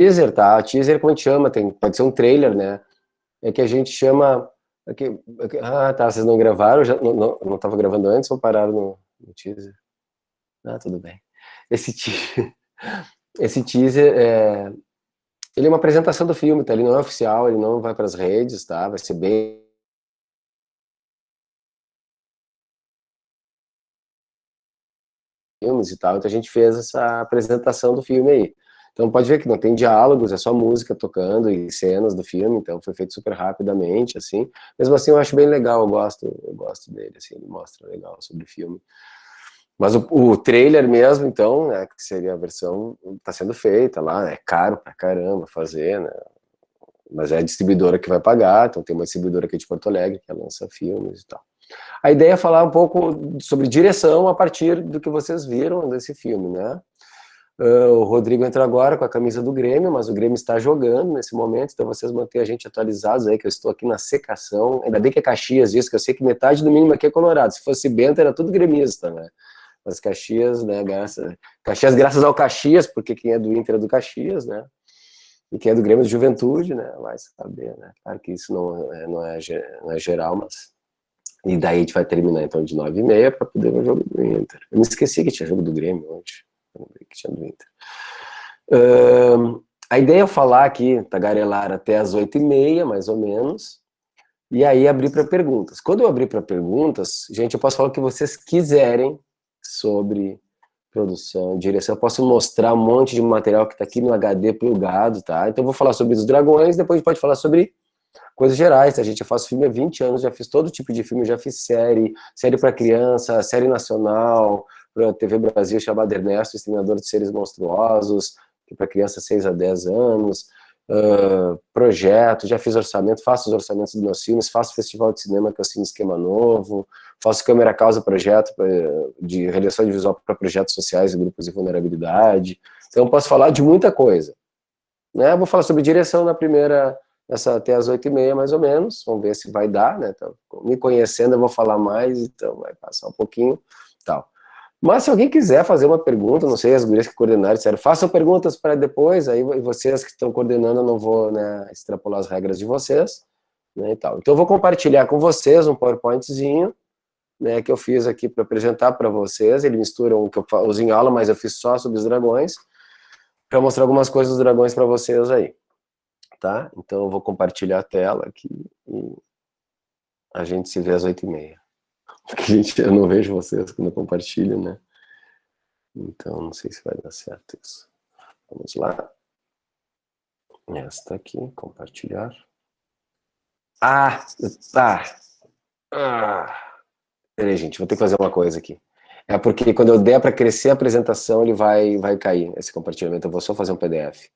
Teaser, tá? Teaser, como a gente chama, pode ser um trailer, né? É que a gente chama... Ah, tá, vocês não gravaram? Já, não tava gravando antes ou pararam no teaser? Ah, tudo bem. Esse, te... Esse teaser, ele é uma apresentação do filme, tá? Ele não é oficial, ele não vai para as redes, tá? Vai ser bem... filmes e tal, então a gente fez essa apresentação do filme aí. Então pode ver que não tem diálogos, é só música tocando e cenas do filme, então foi feito super rapidamente, assim. Mesmo assim eu acho bem legal, eu gosto dele, assim, ele mostra legal sobre o filme. Mas o trailer mesmo, então, né, que seria a versão, tá sendo feita lá, é caro pra caramba fazer, né, mas é a distribuidora que vai pagar, então tem uma distribuidora aqui de Porto Alegre que lança filmes e tal. A ideia é falar um pouco sobre direção a partir do que vocês viram desse filme, né? O Rodrigo entra agora com a camisa do Grêmio, mas o Grêmio está jogando nesse momento, então vocês mantêm a gente atualizados aí, que eu estou aqui na secação. Ainda bem que é Caxias isso, que eu sei que metade do mínimo aqui é Colorado. Se fosse Bento, era tudo gremista, né? Mas Caxias, né, Caxias graças ao Caxias, porque quem é do Inter é do Caxias, né? E quem é do Grêmio é do Juventude, né? Vai saber, né? Claro que isso não é geral, mas... E daí a gente vai terminar então de 9h30 para poder ver o jogo do Inter. Eu me esqueci que tinha jogo do Grêmio hoje. Eu lembrei que tinha do Inter. A ideia é falar aqui, tagarelar até as 8h30, mais ou menos, e aí abrir para perguntas. Quando eu abrir para perguntas, gente, eu posso falar o que vocês quiserem sobre produção, direção. Eu posso mostrar um monte de material que está aqui no HD plugado, tá? Então eu vou falar sobre os dragões, depois a gente pode falar sobre coisas gerais. A gente já faz filme há 20 anos, já fiz todo tipo de filme, já fiz série para criança, série nacional, para a TV Brasil, chamada Ernesto, Exterminador de Seres Monstruosos, para criança 6 a 10 anos, projeto, já fiz orçamento, faço os orçamentos dos meus filmes, faço festival de cinema, que é o Cine Esquema Novo, faço Câmera Causa projeto de realização de visual para projetos sociais e grupos de vulnerabilidade. Então eu posso falar de muita coisa, né? Vou falar sobre direção na primeira, até as 8h30 mais ou menos, vamos ver se vai dar, né? Então, me conhecendo eu vou falar mais, então vai passar um pouquinho, tal. Mas se alguém quiser fazer uma pergunta, não sei, as gurias que coordenaram disseram, façam perguntas para depois, aí vocês que estão coordenando, eu não vou, né, extrapolar as regras de vocês, né, e tal. Então eu vou compartilhar com vocês um PowerPointzinho, né, que eu fiz aqui para apresentar para vocês. Ele mistura o que eu uso em aula, mas eu fiz só sobre os dragões, para mostrar algumas coisas dos dragões para vocês aí, tá? Então eu vou compartilhar a tela aqui e a gente se vê às 8h30. Porque, gente, eu não vejo vocês quando eu compartilho, né? Então não sei se vai dar certo isso. Vamos lá. Esta aqui, compartilhar. Ah, tá. Peraí, gente, vou ter que fazer uma coisa aqui. É porque quando eu der para crescer a apresentação, ele vai cair, esse compartilhamento. Eu vou só fazer um PDF.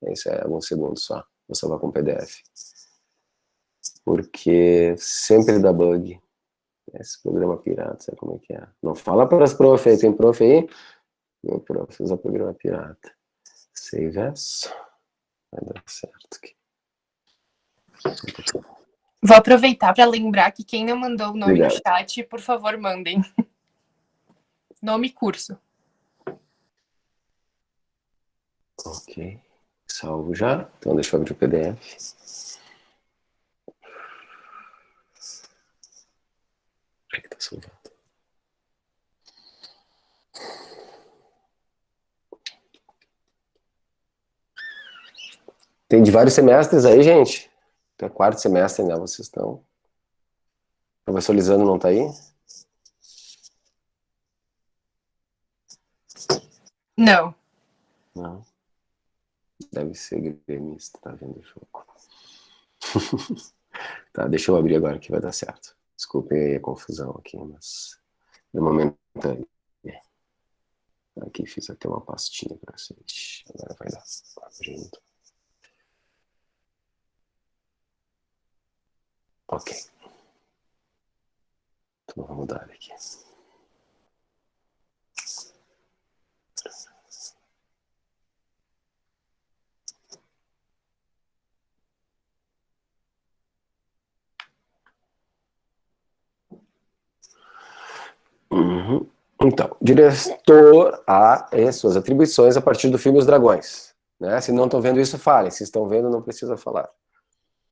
Isso é alguns segundos só. Vou salvar com PDF. Porque sempre dá bug. Esse programa pirata, sabe como é que é? Não fala para as prof aí, tem prof aí? Meu prof usa programa pirata. Save as. Vai dar certo aqui. Vou aproveitar para lembrar que quem não mandou o nome Obrigado. no chat, por favor, mandem. Nome e curso. Ok. Salvo já. Então deixa eu abrir o PDF. Onde é que tá salvando? Tem de vários semestres aí, gente? É quarto semestre, né? Vocês estão. O professor Lisandro não tá aí? Não. Não. Deve ser gremista, tá vendo o jogo. Tá, deixa eu abrir agora que vai dar certo. Desculpem aí a confusão aqui, mas no momento aqui fiz até uma pastinha pra vocês. Agora vai dar. Abrindo. Ok. Então vamos mudar aqui. Então, diretor A e suas atribuições a partir do filme Os Dragões. né? Se não estão vendo isso, falem. Se estão vendo, não precisa falar.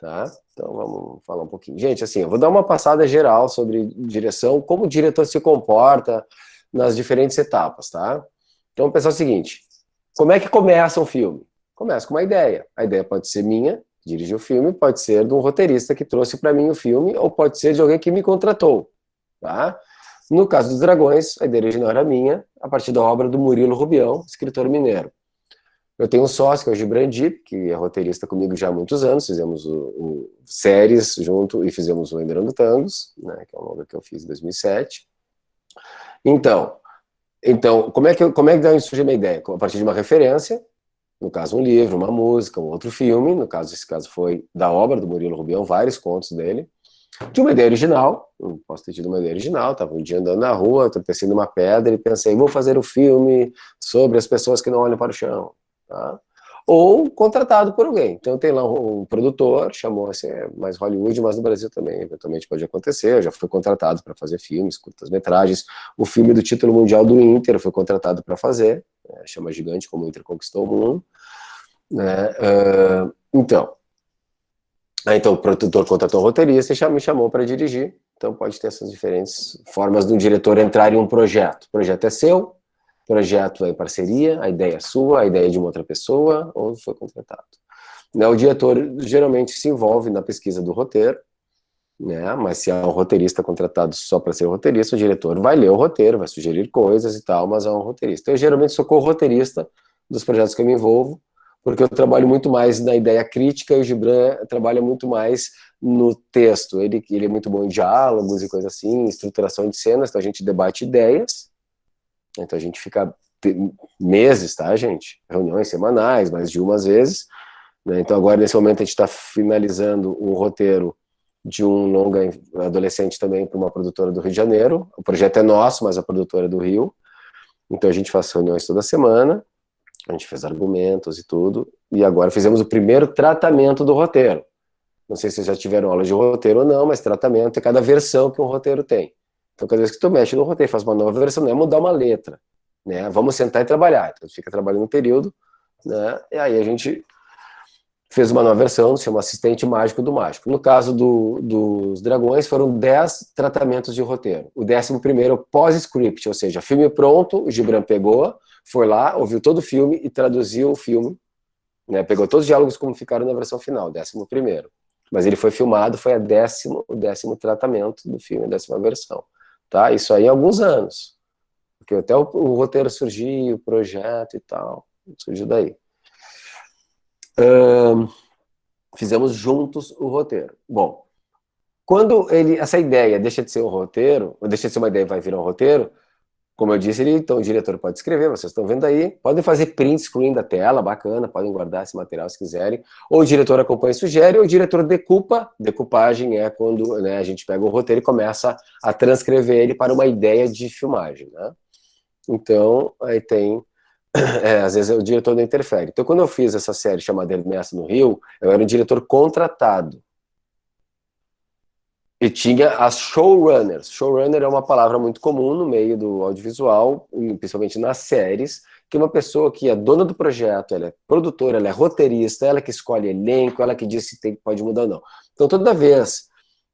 Tá? Então vamos falar um pouquinho. Gente, assim, eu vou dar uma passada geral sobre direção, como o diretor se comporta nas diferentes etapas, tá? Então, vamos pensar o seguinte, como é que começa um filme? Começa com uma ideia. A ideia pode ser minha, dirigir o filme, pode ser de um roteirista que trouxe para mim o filme, ou pode ser de alguém que me contratou, tá? No caso dos Dragões, a ideia original era minha, a partir da obra do Murilo Rubião, escritor mineiro. Eu tenho um sócio, que é o Gibran Dip, que é roteirista comigo já há muitos anos, fizemos séries junto e fizemos o Enderando Tangos, né, que é um longa que eu fiz em 2007. Então como é que surgiu a minha ideia? A partir de uma referência, no caso um livro, uma música, um outro filme, esse caso foi da obra do Murilo Rubião, vários contos dele, de uma ideia original, não posso ter tido uma ideia original, estava um dia andando na rua, tropecei numa pedra e pensei, vou fazer um filme sobre as pessoas que não olham para o chão. Tá? Ou contratado por alguém. Então tem lá um produtor, chamou assim, mais Hollywood, mas no Brasil também, eventualmente pode acontecer, eu já fui contratado para fazer filmes, curtas-metragens, o filme do título mundial do Inter eu fui contratado para fazer, chama Gigante, como o Inter conquistou o mundo, né? Então o produtor contratou um roteirista e me chamou para dirigir, então pode ter essas diferentes formas de um diretor entrar em um projeto. O projeto é seu, projeto é em parceria, a ideia é sua, a ideia é de uma outra pessoa, ou foi contratado. O diretor geralmente se envolve na pesquisa do roteiro, né? Mas se é um roteirista contratado só para ser roteirista, o diretor vai ler o roteiro, vai sugerir coisas e tal, mas é um roteirista. Eu geralmente sou co-roteirista dos projetos que eu me envolvo, porque eu trabalho muito mais na ideia crítica e o Gibran trabalha muito mais no texto. Ele é muito bom em diálogos e coisas assim, estruturação de cenas, então a gente debate ideias. Então a gente fica meses, tá, gente? Reuniões semanais, mais de umas vezes. Né? Então agora, nesse momento, a gente está finalizando um roteiro de um longa adolescente também para uma produtora do Rio de Janeiro. O projeto é nosso, mas a produtora é do Rio. Então a gente faz reuniões toda semana, a gente fez argumentos e tudo, e agora fizemos o primeiro tratamento do roteiro. Não sei se vocês já tiveram aula de roteiro ou não, mas tratamento é cada versão que um roteiro tem. Então, cada vez que tu mexe no roteiro, faz uma nova versão, não é mudar uma letra, né? Vamos sentar e trabalhar. Então, tu fica trabalhando um período, né? E aí a gente fez uma nova versão, se chama Assistente Mágico do Mágico. No caso dos Dragões, foram 10 tratamentos de roteiro. O 11º é o pós-script, ou seja, filme pronto, o Gibran pegou, foi lá, ouviu todo o filme e traduziu o filme, né? Pegou todos os diálogos como ficaram na versão final, 11º. Mas ele foi filmado, foi o 10º tratamento do filme, a 10ª versão. Tá? Isso aí há alguns anos. Porque até o roteiro surgiu, o projeto e tal, surgiu daí. Fizemos juntos o roteiro. Bom, quando essa ideia deixa de ser um roteiro, ou deixa de ser uma ideia e vai virar um roteiro, como eu disse, então o diretor pode escrever, vocês estão vendo aí, podem fazer print screen da tela, bacana, podem guardar esse material se quiserem, ou o diretor acompanha e sugere, ou o diretor decupagem é quando, né, a gente pega o roteiro e começa a transcrever ele para uma ideia de filmagem, né? Então, aí tem, às vezes o diretor não interfere. Então, quando eu fiz essa série chamada Ernesto no Rio, eu era um diretor contratado. E tinha as showrunners. Showrunner é uma palavra muito comum no meio do audiovisual, principalmente nas séries, que é uma pessoa que é dona do projeto, ela é produtora, ela é roteirista, ela que escolhe elenco, ela que diz se pode mudar ou não. Então, toda vez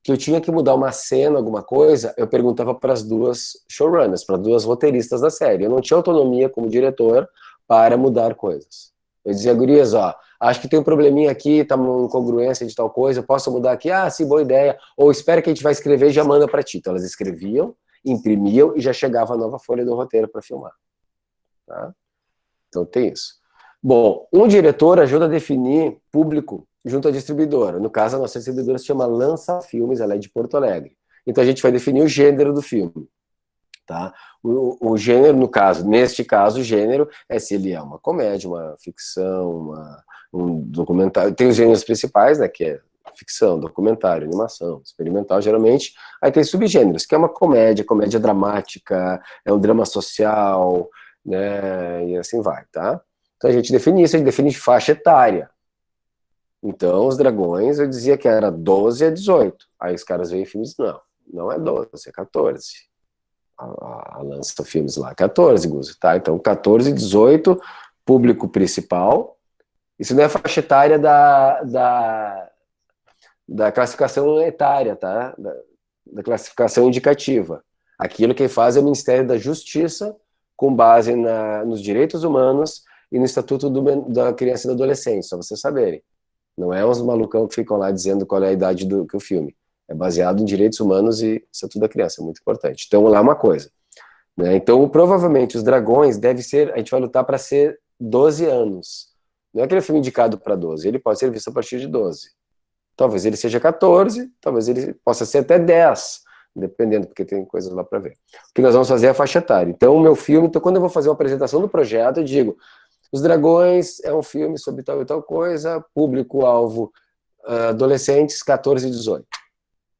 que eu tinha que mudar uma cena, alguma coisa, eu perguntava para as duas showrunners, para as duas roteiristas da série. Eu não tinha autonomia como diretor para mudar coisas. Eu dizia, gurias, ó, acho que tem um probleminha aqui, tá uma incongruência de tal coisa, eu posso mudar aqui? Ah, sim, boa ideia. Ou espera que a gente vai escrever e já manda para ti. Então elas escreviam, imprimiam e já chegava a nova folha do roteiro para filmar. Tá? Então tem isso. Bom, um diretor ajuda a definir público junto à distribuidora. No caso, a nossa distribuidora se chama Lança Filmes, ela é de Porto Alegre. Então a gente vai definir o gênero do filme. Tá? O gênero, neste caso, o gênero é se ele é uma comédia, uma ficção, um documentário. Tem os gêneros principais, né, que é ficção, documentário, animação, experimental, geralmente. Aí tem subgêneros, que é uma comédia dramática, é um drama social, né, e assim vai, tá? Então a gente define isso, a gente define faixa etária. Então, os Dragões, eu dizia que era 12 a 18. Aí os caras veem filmes, não é 12, é 14. A Lança Filmes lá, 14, Guzo, tá? Então, 14 e 18, público principal, Isso não é a faixa etária da classificação etária, tá? Da classificação indicativa. Aquilo quem faz é o Ministério da Justiça, com base nos direitos humanos e no Estatuto da Criança e do Adolescente, só vocês saberem. Não é uns malucão que ficam lá dizendo qual é a idade do filme. É baseado em direitos humanos e Estatuto da Criança, é muito importante. Então, lá é uma coisa. Né? Então, provavelmente, os Dragões deve ser, a gente vai lutar para ser 12 anos. Não é aquele filme indicado para 12, ele pode ser visto a partir de 12. Talvez ele seja 14, talvez ele possa ser até 10, dependendo, porque tem coisas lá para ver. O que nós vamos fazer é a faixa etária. Então, o meu filme, então, quando eu vou fazer uma apresentação do projeto, eu digo, Os Dragões é um filme sobre tal e tal coisa, público-alvo, adolescentes, 14 e 18.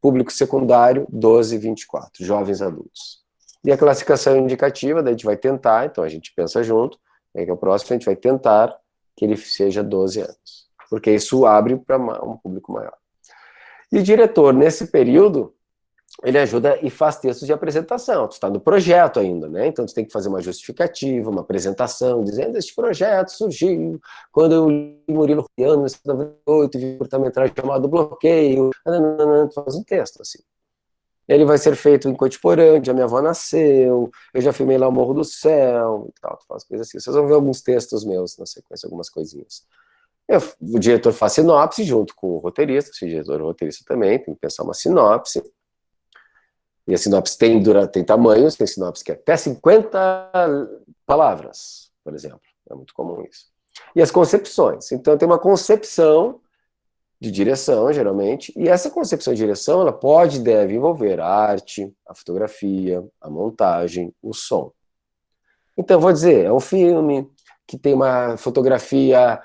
Público secundário, 12 e 24, jovens adultos. E a classificação indicativa, daí a gente vai tentar, então a gente pensa junto, aí que é o próximo, a gente vai tentar que ele seja 12 anos. Porque isso abre para um público maior. E o diretor, nesse período, ele ajuda e faz textos de apresentação. Tu está no projeto ainda, né? Então tu tem que fazer uma justificativa, uma apresentação, dizendo este projeto surgiu quando eu li Murilo Rubiano, em 1998, vi um curta-metragem chamado Bloqueio. Tu faz um texto, assim. Ele vai ser feito em Cotiporândia, a minha avó nasceu, eu já filmei lá o Morro do Céu, e tal, tu faz coisas assim. Vocês vão ver alguns textos meus na sequência, algumas coisinhas. O diretor faz sinopse junto com o roteirista, se o diretor é o roteirista também, tem que pensar uma sinopse. E a sinopse tem tamanhos, tem sinopse que é até 50 palavras, por exemplo. É muito comum isso. E as concepções. Então tem uma concepção de direção, geralmente, e essa concepção de direção, ela pode e deve envolver a arte, a fotografia, a montagem, o som. Então, vou dizer, é um filme que tem uma fotografia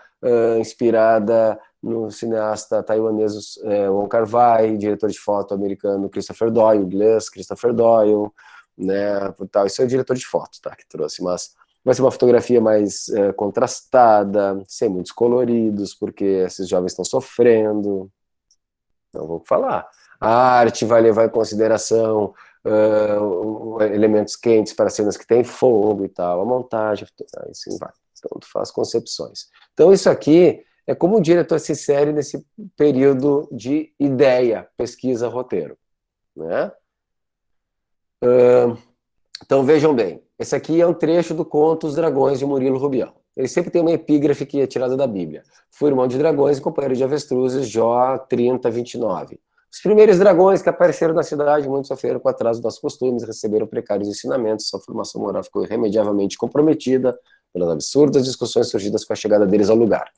inspirada no cineasta taiwanês Wong Kar-wai, diretor de foto americano Christopher Doyle, inglês Christopher Doyle, né, tal. Isso é o diretor de foto, tá, que trouxe, mas vai ser uma fotografia mais contrastada, sem muitos coloridos, porque esses jovens estão sofrendo. Não vou falar. A arte vai levar em consideração elementos quentes para cenas que tem fogo e tal, a montagem, assim vai. Então, tu faz concepções. Então, isso aqui é como o diretor se insere nesse período de ideia, pesquisa, roteiro. Né? Então, vejam bem. Esse aqui é um trecho do conto Os Dragões, de Murilo Rubião. Ele sempre tem uma epígrafe que é tirada da Bíblia. Fui irmão de dragões e companheiro de avestruzes, Jó 30, 29. Os primeiros dragões que apareceram na cidade, muitos sofreram com o atraso dos costumes, receberam precários ensinamentos, sua formação moral ficou irremediavelmente comprometida pelas absurdas discussões surgidas com a chegada deles ao lugar.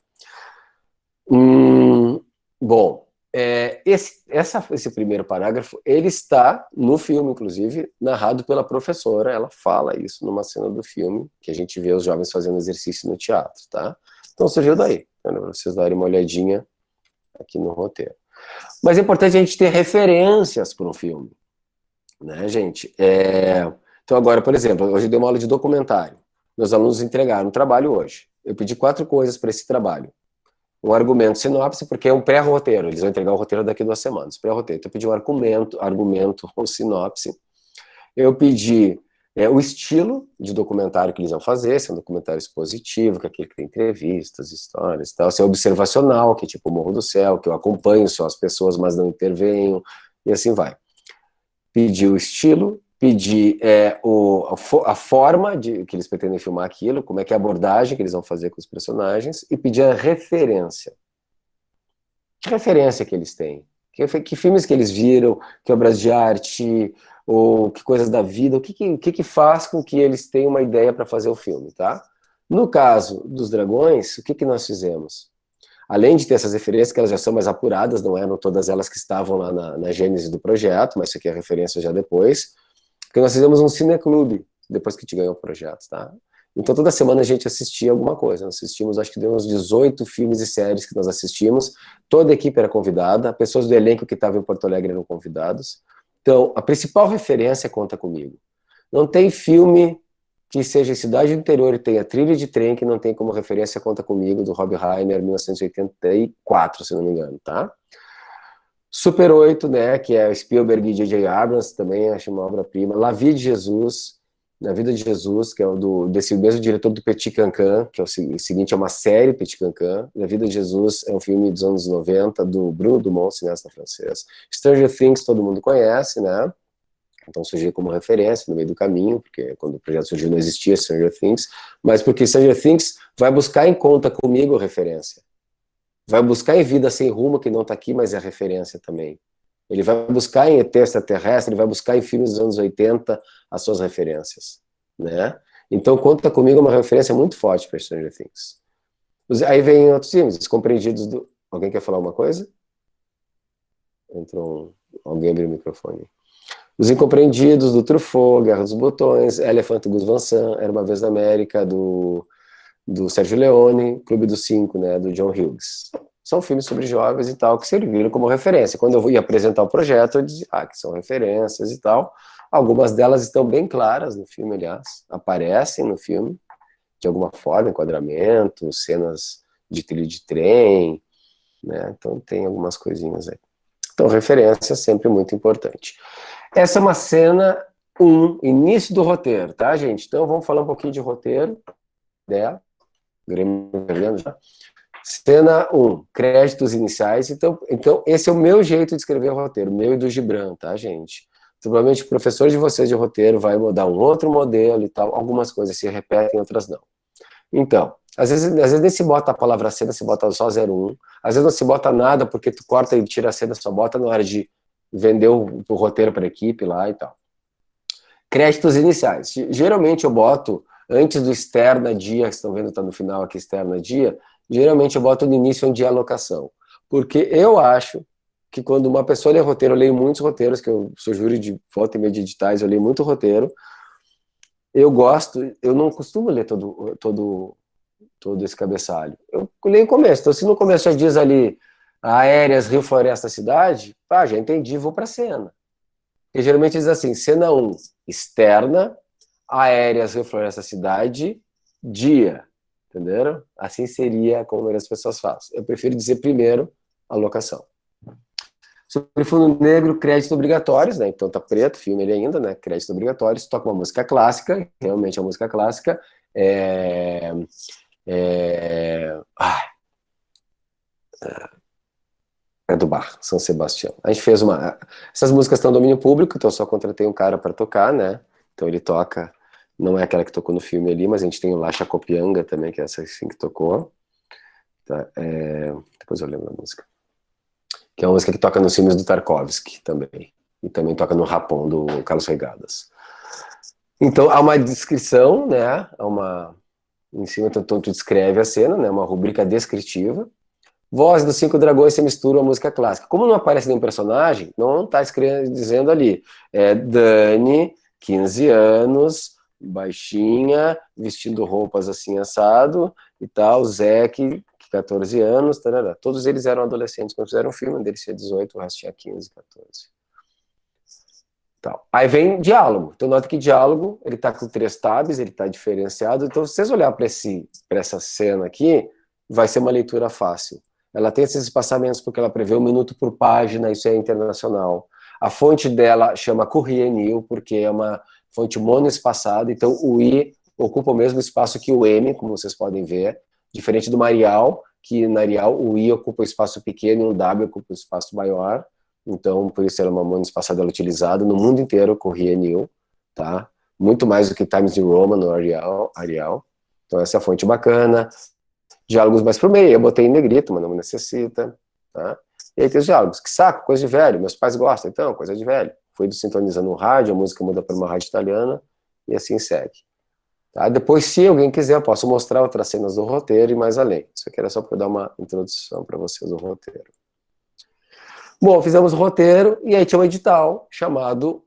Bom, esse primeiro parágrafo, ele está no filme, inclusive, narrado pela professora, ela fala isso numa cena do filme, que a gente vê os jovens fazendo exercício no teatro, tá? Então surgiu daí, né, para vocês darem uma olhadinha aqui no roteiro. Mas é importante a gente ter referências para um filme, né, gente? Então agora, por exemplo, hoje eu dei uma aula de documentário, meus alunos entregaram um trabalho hoje, eu pedi 4 coisas para esse trabalho. Um argumento, sinopse, porque é um pré-roteiro, eles vão entregar o roteiro daqui a 2 semanas, pré-roteiro. Então eu pedi um argumento ou sinopse. Eu pedi o estilo de documentário que eles vão fazer, se é um documentário expositivo, que é aquele que tem entrevistas, histórias e tal, se é observacional, que é tipo o Morro do Céu, que eu acompanho só as pessoas, mas não intervenho, e assim vai. Pedi o estilo, pedi a forma que eles pretendem filmar aquilo, como é que é a abordagem que eles vão fazer com os personagens, e pedi a referência. Que referência que eles têm? Que filmes que eles viram, que obras de arte, ou que coisas da vida, o que faz com que eles tenham uma ideia para fazer o filme, tá? No caso dos Dragões, o que nós fizemos? Além de ter essas referências, que elas já são mais apuradas, não eram todas elas que estavam lá na gênese do projeto, mas isso aqui é referência já depois, porque nós fizemos um cineclube, depois que a gente ganhou o projeto, tá? Então toda semana a gente assistia alguma coisa, nós assistimos, acho que deu uns 18 filmes e séries que nós assistimos, toda a equipe era convidada, pessoas do elenco que estavam em Porto Alegre eram convidados. Então, a principal referência é Conta Comigo. Não tem filme que seja em cidade do interior e tenha trilha de trem que não tem como referência Conta Comigo, do Rob Reiner, 1984, se não me engano, tá? Super 8, né, que é Spielberg e J.J. Abrams, também acho uma obra-prima. La Vie de Jesus, Na Vida de Jesus, que é desse mesmo diretor do Petit Cancan, que é o seguinte, é uma série Petit Cancan. Na Vida de Jesus é um filme dos anos 90, do Bruno Dumont, cineasta francês. Stranger Things todo mundo conhece, né? Então surgiu como referência no meio do caminho, porque quando o projeto surgiu não existia Stranger Things, mas porque Stranger Things vai buscar em Conta Comigo referência. Vai buscar em Vida Sem Rumo, que não está aqui, mas é referência também. Ele vai buscar em ET Extraterrestre, ele vai buscar em filmes dos anos 80 as suas referências, né? Então Conta Comigo é uma referência muito forte para Stranger Things. Aí vem outros filmes, Descompreendidos do... Alguém quer falar uma coisa? Entrou alguém abriu o microfone. Os Incompreendidos, do Truffaut, Guerra dos Botões, Elephant Gus Van Sant, Era Uma Vez na América, do Sérgio Leone, Clube dos Cinco, né, do John Hughes. São filmes sobre jovens e tal, que serviram como referência. Quando eu ia apresentar o projeto, eu dizia, que são referências e tal. Algumas delas estão bem claras no filme, aliás, aparecem no filme, de alguma forma, enquadramento, cenas de trilho de trem, né, então tem algumas coisinhas aí. Então, referência é sempre muito importante. Essa é uma cena 1, início do roteiro, tá, gente? Então, vamos falar um pouquinho de roteiro dela. Grêmio perdendo já. Cena 1, créditos iniciais. Então, esse é o meu jeito de escrever o roteiro, meu e do Gibran, tá, gente? Provavelmente o professor de vocês de roteiro vai mudar um outro modelo e tal. Algumas coisas se repetem, outras não. Então, às vezes nem se bota a palavra cena, se bota só 01. Às vezes não se bota nada, porque tu corta e tira a cena, só bota na hora de vender o roteiro para a equipe lá e tal. Créditos iniciais. Geralmente eu boto, antes do externa dia, que estão vendo, tá no final aqui, externa dia, geralmente eu boto no início onde é a locação. Porque eu acho que quando uma pessoa lê roteiro, eu leio muitos roteiros, que eu sou júri de volta e meia de editais, eu leio muito roteiro, eu gosto, eu não costumo ler todo esse cabeçalho. Eu leio o começo, então se no começo já diz ali, aéreas, rio, floresta, cidade, já entendi, vou pra cena. Porque geralmente diz assim, cena 1, externa, aéreas, rio, floresta, cidade, dia, entenderam? Assim seria como as pessoas fazem. Eu prefiro dizer primeiro a locação. Sobre fundo negro, créditos obrigatórios, né? Então tá preto, filme ele ainda, né? Créditos obrigatórios, toca uma música clássica, realmente a música clássica é do Bach, São Sebastião. A gente fez uma... Essas músicas estão no domínio público, então eu só contratei um cara para tocar, né? Então ele toca, não é aquela que tocou no filme ali, mas a gente tem o La Chacopianga também, que é essa assim que tocou. Tá? Depois eu lembro da música. Que é uma música que toca nos filmes do Tarkovsky também. E também toca no Rapon, do Carlos Regadas. Então há uma descrição, né? Em cima tu descreve a cena, né? Uma rubrica descritiva. Voz dos Cinco Dragões se mistura a música clássica. Como não aparece nenhum personagem, não está dizendo ali. Dani, 15 anos, baixinha, vestindo roupas assim assado e tal. Zeke, 14 anos, tarará. Todos eles eram adolescentes quando fizeram o filme, um deles tinha 18, o resto tinha 15, 14. Tal. Aí vem diálogo. Então nota que diálogo, ele está com 3 tabs, ele está diferenciado. Então se vocês olharem para essa cena aqui, vai ser uma leitura fácil. Ela tem esses espaçamentos porque ela prevê 1 minuto por página, isso é internacional. A fonte dela chama Courrier New, porque é uma fonte monoespaçada, então o I ocupa o mesmo espaço que o M, como vocês podem ver, diferente do Marial, que na Arial o I ocupa o espaço pequeno e o W ocupa o espaço maior, então por isso ela é uma monoespaçada utilizada no mundo inteiro, Courrier New, tá? Muito mais do que Times New Roman no Arial. Então essa é a fonte bacana. Diálogos mais pro meio, eu botei em negrito, mas não necessita, tá? E aí tem os diálogos, que saco, coisa de velho, meus pais gostam, então, coisa de velho. Fui sintonizando um rádio, a música muda para uma rádio italiana, e assim segue. Tá? Depois, se alguém quiser, eu posso mostrar outras cenas do roteiro e mais além. Isso aqui era só para dar uma introdução para vocês do roteiro. Bom, fizemos o roteiro, e aí tinha um edital chamado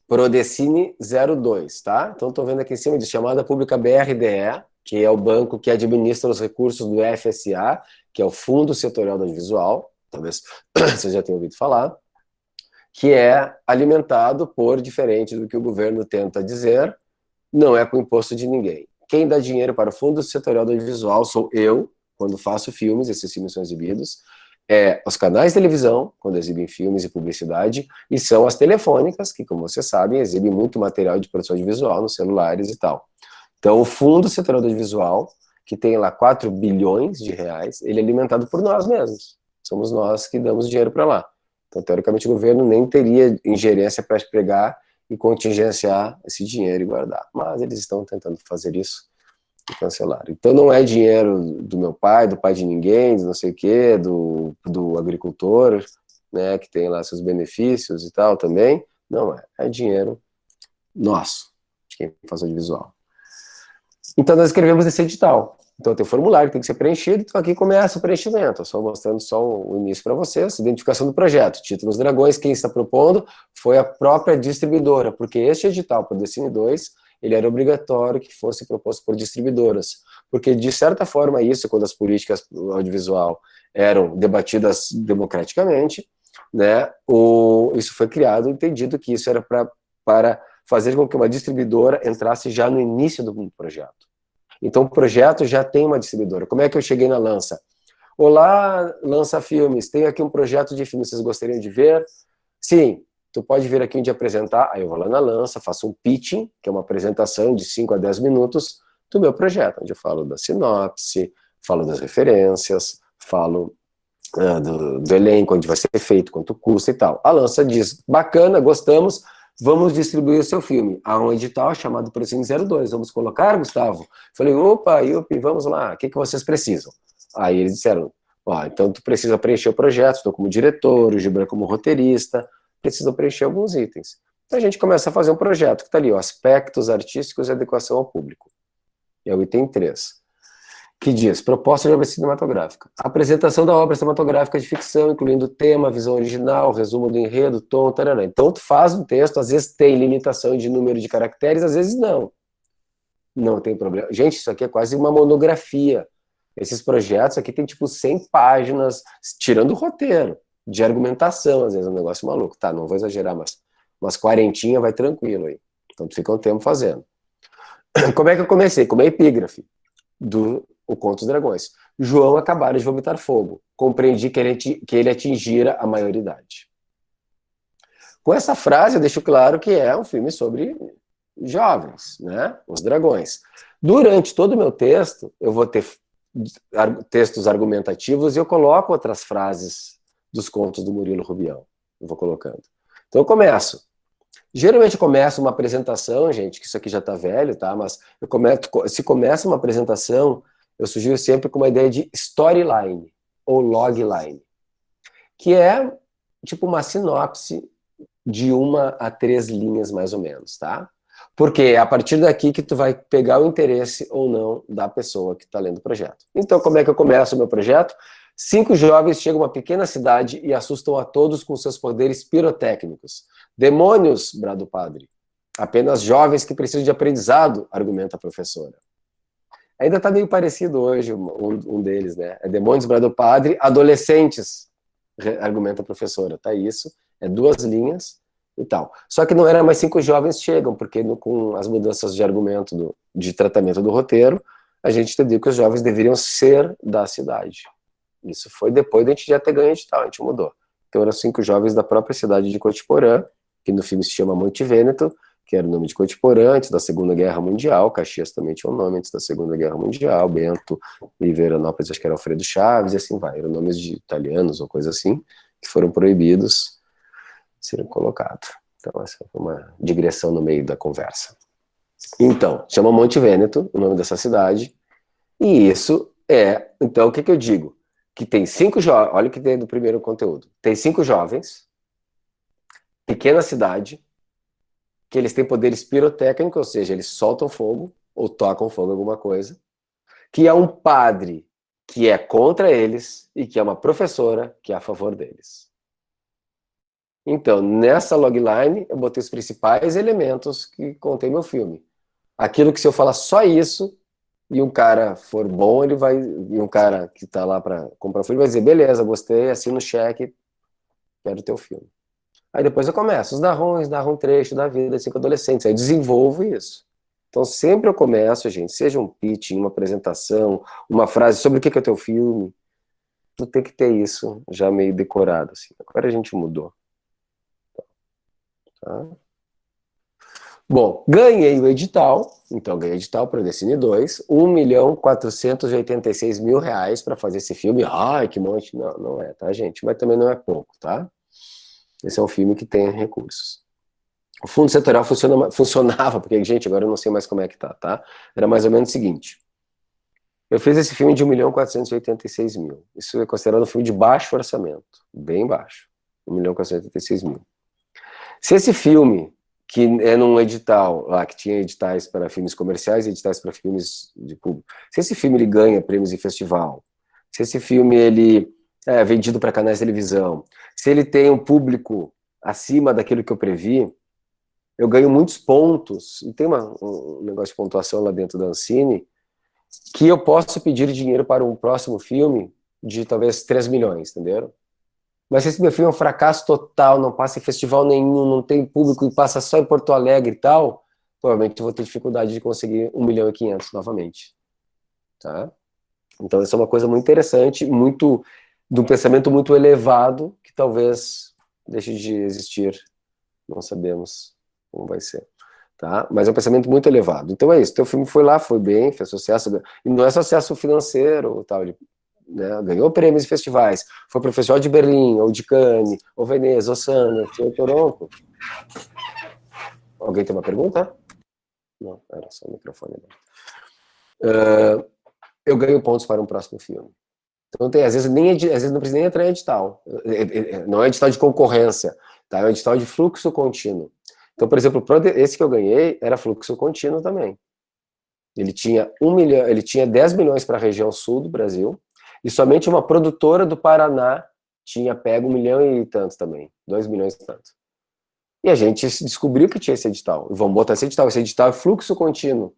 Prodecine 02, tá? Então, estou vendo aqui em cima de chamada pública BRDE, que é o banco que administra os recursos do FSA, que é o Fundo Setorial do Audiovisual, talvez vocês já tenham ouvido falar, que é alimentado por, diferente do que o governo tenta dizer, não é com imposto de ninguém. Quem dá dinheiro para o Fundo Setorial do Audiovisual sou eu, quando faço filmes, esses filmes são exibidos, os canais de televisão, quando exibem filmes e publicidade, e são as telefônicas, que, como vocês sabem, exibem muito material de produção audiovisual nos celulares e tal. Então, o Fundo Setorial do Audiovisual, que tem lá 4 bilhões de reais, ele é alimentado por nós mesmos. Somos nós que damos dinheiro para lá. Então, teoricamente, o governo nem teria ingerência para pegar e contingenciar esse dinheiro e guardar. Mas eles estão tentando fazer isso e cancelaram. Então não é dinheiro do meu pai, do pai de ninguém, de não sei o quê, do agricultor, né, que tem lá seus benefícios e tal também. Não é. É dinheiro nosso, de quem faz audiovisual. Então nós escrevemos esse edital. Então tem um formulário que tem que ser preenchido, então aqui começa o preenchimento, só mostrando só o início para vocês, identificação do projeto, título Os Dragões, quem está propondo foi a própria distribuidora, porque este edital para o Decine 2, ele era obrigatório que fosse proposto por distribuidoras, porque de certa forma isso, quando as políticas audiovisual eram debatidas democraticamente, né, isso foi criado, entendido que isso era para fazer com que uma distribuidora entrasse já no início do projeto. Então o projeto já tem uma distribuidora. Como é que eu cheguei na Lança? Olá, Lança Filmes, tenho aqui um projeto de filme, vocês gostariam de ver? Sim, tu pode vir aqui um dia apresentar, aí eu vou lá na Lança, faço um pitching, que é uma apresentação de 5 a 10 minutos do meu projeto, onde eu falo da sinopse, falo das referências, falo do elenco, onde vai ser feito, quanto custa e tal. A Lança diz, bacana, gostamos, vamos distribuir o seu filme. Há um edital chamado Procine 02, vamos colocar, Gustavo? Falei, opa, Yupi, vamos lá, o que vocês precisam? Aí eles disseram, então tu precisa preencher o projeto, estou como diretor, o Gibran como roteirista, precisa preencher alguns itens. Então a gente começa a fazer um projeto, que está ali, aspectos artísticos e adequação ao público. É o item 3. Que diz, proposta de obra cinematográfica. Apresentação da obra cinematográfica de ficção, incluindo tema, visão original, resumo do enredo, tom, tarará. Então tu faz um texto, às vezes tem limitação de número de caracteres, às vezes não. Não tem problema. Gente, isso aqui é quase uma monografia. Esses projetos aqui tem tipo 100 páginas, tirando o roteiro, de argumentação, às vezes é um negócio maluco. Tá, não vou exagerar, mas umas 40 vai tranquilo aí. Então tu fica um tempo fazendo. Como é que eu comecei? Como é epígrafe do O Conto dos Dragões. João acabara de vomitar fogo. Compreendi que ele atingira a maioridade. Com essa frase eu deixo claro que é um filme sobre jovens, né? Os dragões. Durante todo o meu texto, eu vou ter textos argumentativos e eu coloco outras frases dos contos do Murilo Rubião. Eu vou colocando. Então eu começo. Geralmente eu começo uma apresentação, gente, que isso aqui já tá velho, tá? Mas se começa uma apresentação, eu sugiro sempre com uma ideia de storyline ou logline, que é tipo uma sinopse de 1 a 3 linhas mais ou menos, tá? Porque é a partir daqui que tu vai pegar o interesse ou não da pessoa que está lendo o projeto. Então, como é que eu começo o meu projeto? 5 jovens chegam a uma pequena cidade e assustam a todos com seus poderes pirotécnicos. Demônios, brada o padre. Apenas jovens que precisam de aprendizado, argumenta a professora. Ainda está meio parecido hoje um deles, né? É demônios, brada o padre, adolescentes, argumenta a professora. Tá isso, é 2 linhas e tal. Só que não era mais 5 jovens chegam, porque com as mudanças de argumento, de tratamento do roteiro, a gente entendeu que os jovens deveriam ser da cidade. Isso foi depois da gente já ter ganho edital, a gente mudou. Então eram 5 jovens da própria cidade de Cotiporã, que no filme se chama Monte Vêneto, que era o nome de Cotiporã antes da Segunda Guerra Mundial, Caxias também tinha um nome antes da Segunda Guerra Mundial, Bento e Veranópolis, acho que era Alfredo Chaves, e assim vai. Eram nomes de italianos ou coisa assim, que foram proibidos de serem colocados. Então essa foi uma digressão no meio da conversa. Então, chama Monte Vêneto, o nome dessa cidade, e isso é, então o que eu digo? Que tem 5 jovens, olha o que tem do primeiro conteúdo, tem 5 jovens, pequena cidade, que eles têm poderes pirotécnicos, ou seja, eles soltam fogo, ou tocam fogo em alguma coisa, que é um padre que é contra eles, e que é uma professora que é a favor deles. Então, nessa logline, eu botei os principais elementos que contém meu filme. Aquilo que se eu falar só isso, e um cara for bom, ele vai, e um cara que tá lá para comprar o filme vai dizer, beleza, gostei, assina o cheque, quero o teu filme. Aí depois eu começo, os narrões, narram um trecho da vida de 5 adolescentes, aí eu desenvolvo isso. Então sempre eu começo, gente, seja um pitch, uma apresentação, uma frase sobre o que é o teu filme, tu tem que ter isso já meio decorado, assim. Agora a gente mudou. Tá? Bom, ganhei o edital, então ganhei o edital para o Decine 2, R$ 1.486.000 para fazer esse filme. Ai, que monte. Não, não é, tá, gente? Mas também não é pouco, tá? Esse é um filme que tem recursos. O fundo setorial funcionava, porque, gente, agora eu não sei mais como é que tá? Era mais ou menos o seguinte. Eu fiz esse filme de 1.486.000. Isso é considerado um filme de baixo orçamento, bem baixo. 1.486.000. Se esse filme, que é num edital, lá que tinha editais para filmes comerciais e editais para filmes de público, se esse filme ele ganha prêmios em festival, se esse filme ele é vendido para canais de televisão, se ele tem um público acima daquilo que eu previ, eu ganho muitos pontos, e tem um negócio de pontuação lá dentro da Ancine, que eu posso pedir dinheiro para um próximo filme de talvez 3 milhões, entenderam? Mas se esse meu filme é um fracasso total, não passa em festival nenhum, não tem público e passa só em Porto Alegre e tal, provavelmente eu vou ter dificuldade de conseguir 1.500.000 novamente. Tá? Então essa é uma coisa muito interessante, muito, de um pensamento muito elevado, que talvez deixe de existir. Não sabemos como vai ser. Tá? Mas é um pensamento muito elevado. Então é isso, teu filme foi lá, foi bem, fez sucesso, e não é sucesso financeiro, tal, né? Ganhou prêmios em festivais, foi para o Festival de Berlim, ou de Cannes, ou Veneza, ou Sundance, ou Toronto. Alguém tem uma pergunta? Não, era só o microfone. Eu ganho pontos para um próximo filme. Então tem, às vezes não precisa nem entrar em edital. Não é edital de concorrência, tá? É um edital de fluxo contínuo. Então, por exemplo, esse que eu ganhei era fluxo contínuo também. Ele tinha 1 milhão, ele tinha 10 milhões para a região sul do Brasil, e somente uma produtora do Paraná tinha pego 1 milhão e tanto também, 2 milhões e tanto. E a gente descobriu que tinha esse edital. E vamos botar esse edital é fluxo contínuo.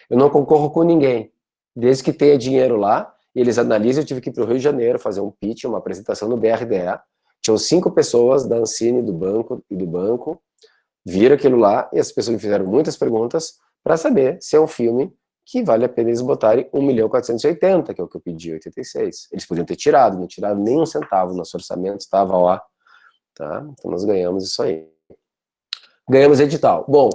Eu não concorro com ninguém, desde que tenha dinheiro lá, e eles analisam. Eu tive que ir para o Rio de Janeiro fazer um pitch, uma apresentação no BRDE. Tinham 5 pessoas da Ancine do banco, viram aquilo lá, e as pessoas me fizeram muitas perguntas para saber se é um filme que vale a pena eles botarem 1.480.000, que é o que eu pedi, 86. Eles podiam ter tirado, não tiraram nem um centavo, nosso orçamento estava lá, tá? Então nós ganhamos isso aí. Ganhamos edital. Bom,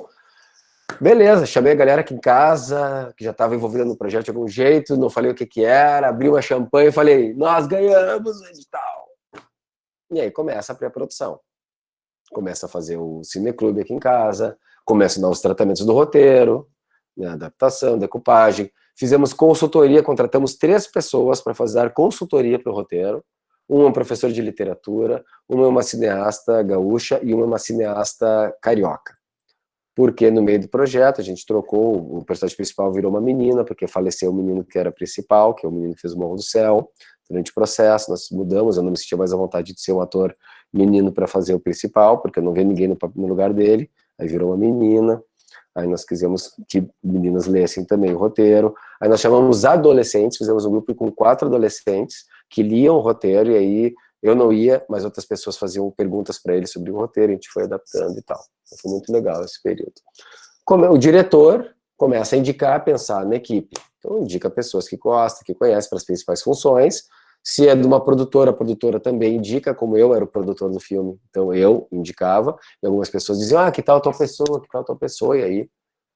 beleza, chamei a galera aqui em casa, que já estava envolvida no projeto de algum jeito, não falei o que era, abri uma champanhe e falei, nós ganhamos o edital. E aí começa a pré-produção. Começa a fazer o cineclube aqui em casa, começa a dar os tratamentos do roteiro, né, adaptação, decupagem. Fizemos consultoria, contratamos 3 pessoas para fazer consultoria para o roteiro. Uma é um professor de literatura, uma é uma cineasta gaúcha e uma é uma cineasta carioca. Porque no meio do projeto a gente trocou, o personagem principal virou uma menina, porque faleceu o menino que era principal, que é o menino que fez o Morro do Céu. Durante o processo nós mudamos, eu não me sentia mais à vontade de ser um ator menino para fazer o principal, porque eu não vi ninguém no lugar dele, aí virou uma menina. Aí nós quisemos que meninas lessem também o roteiro. Aí nós chamamos adolescentes, fizemos um grupo com 4 adolescentes que liam o roteiro, e aí eu não ia, mas outras pessoas faziam perguntas para eles sobre o roteiro, a gente foi adaptando e tal. Então, foi muito legal esse período. O diretor começa a indicar, pensar na equipe. Então indica pessoas que gostam, que conhecem para as principais funções. Se é de uma produtora, a produtora também indica, como eu era o produtor do filme, então eu indicava, e algumas pessoas diziam, que tal tal pessoa, e aí.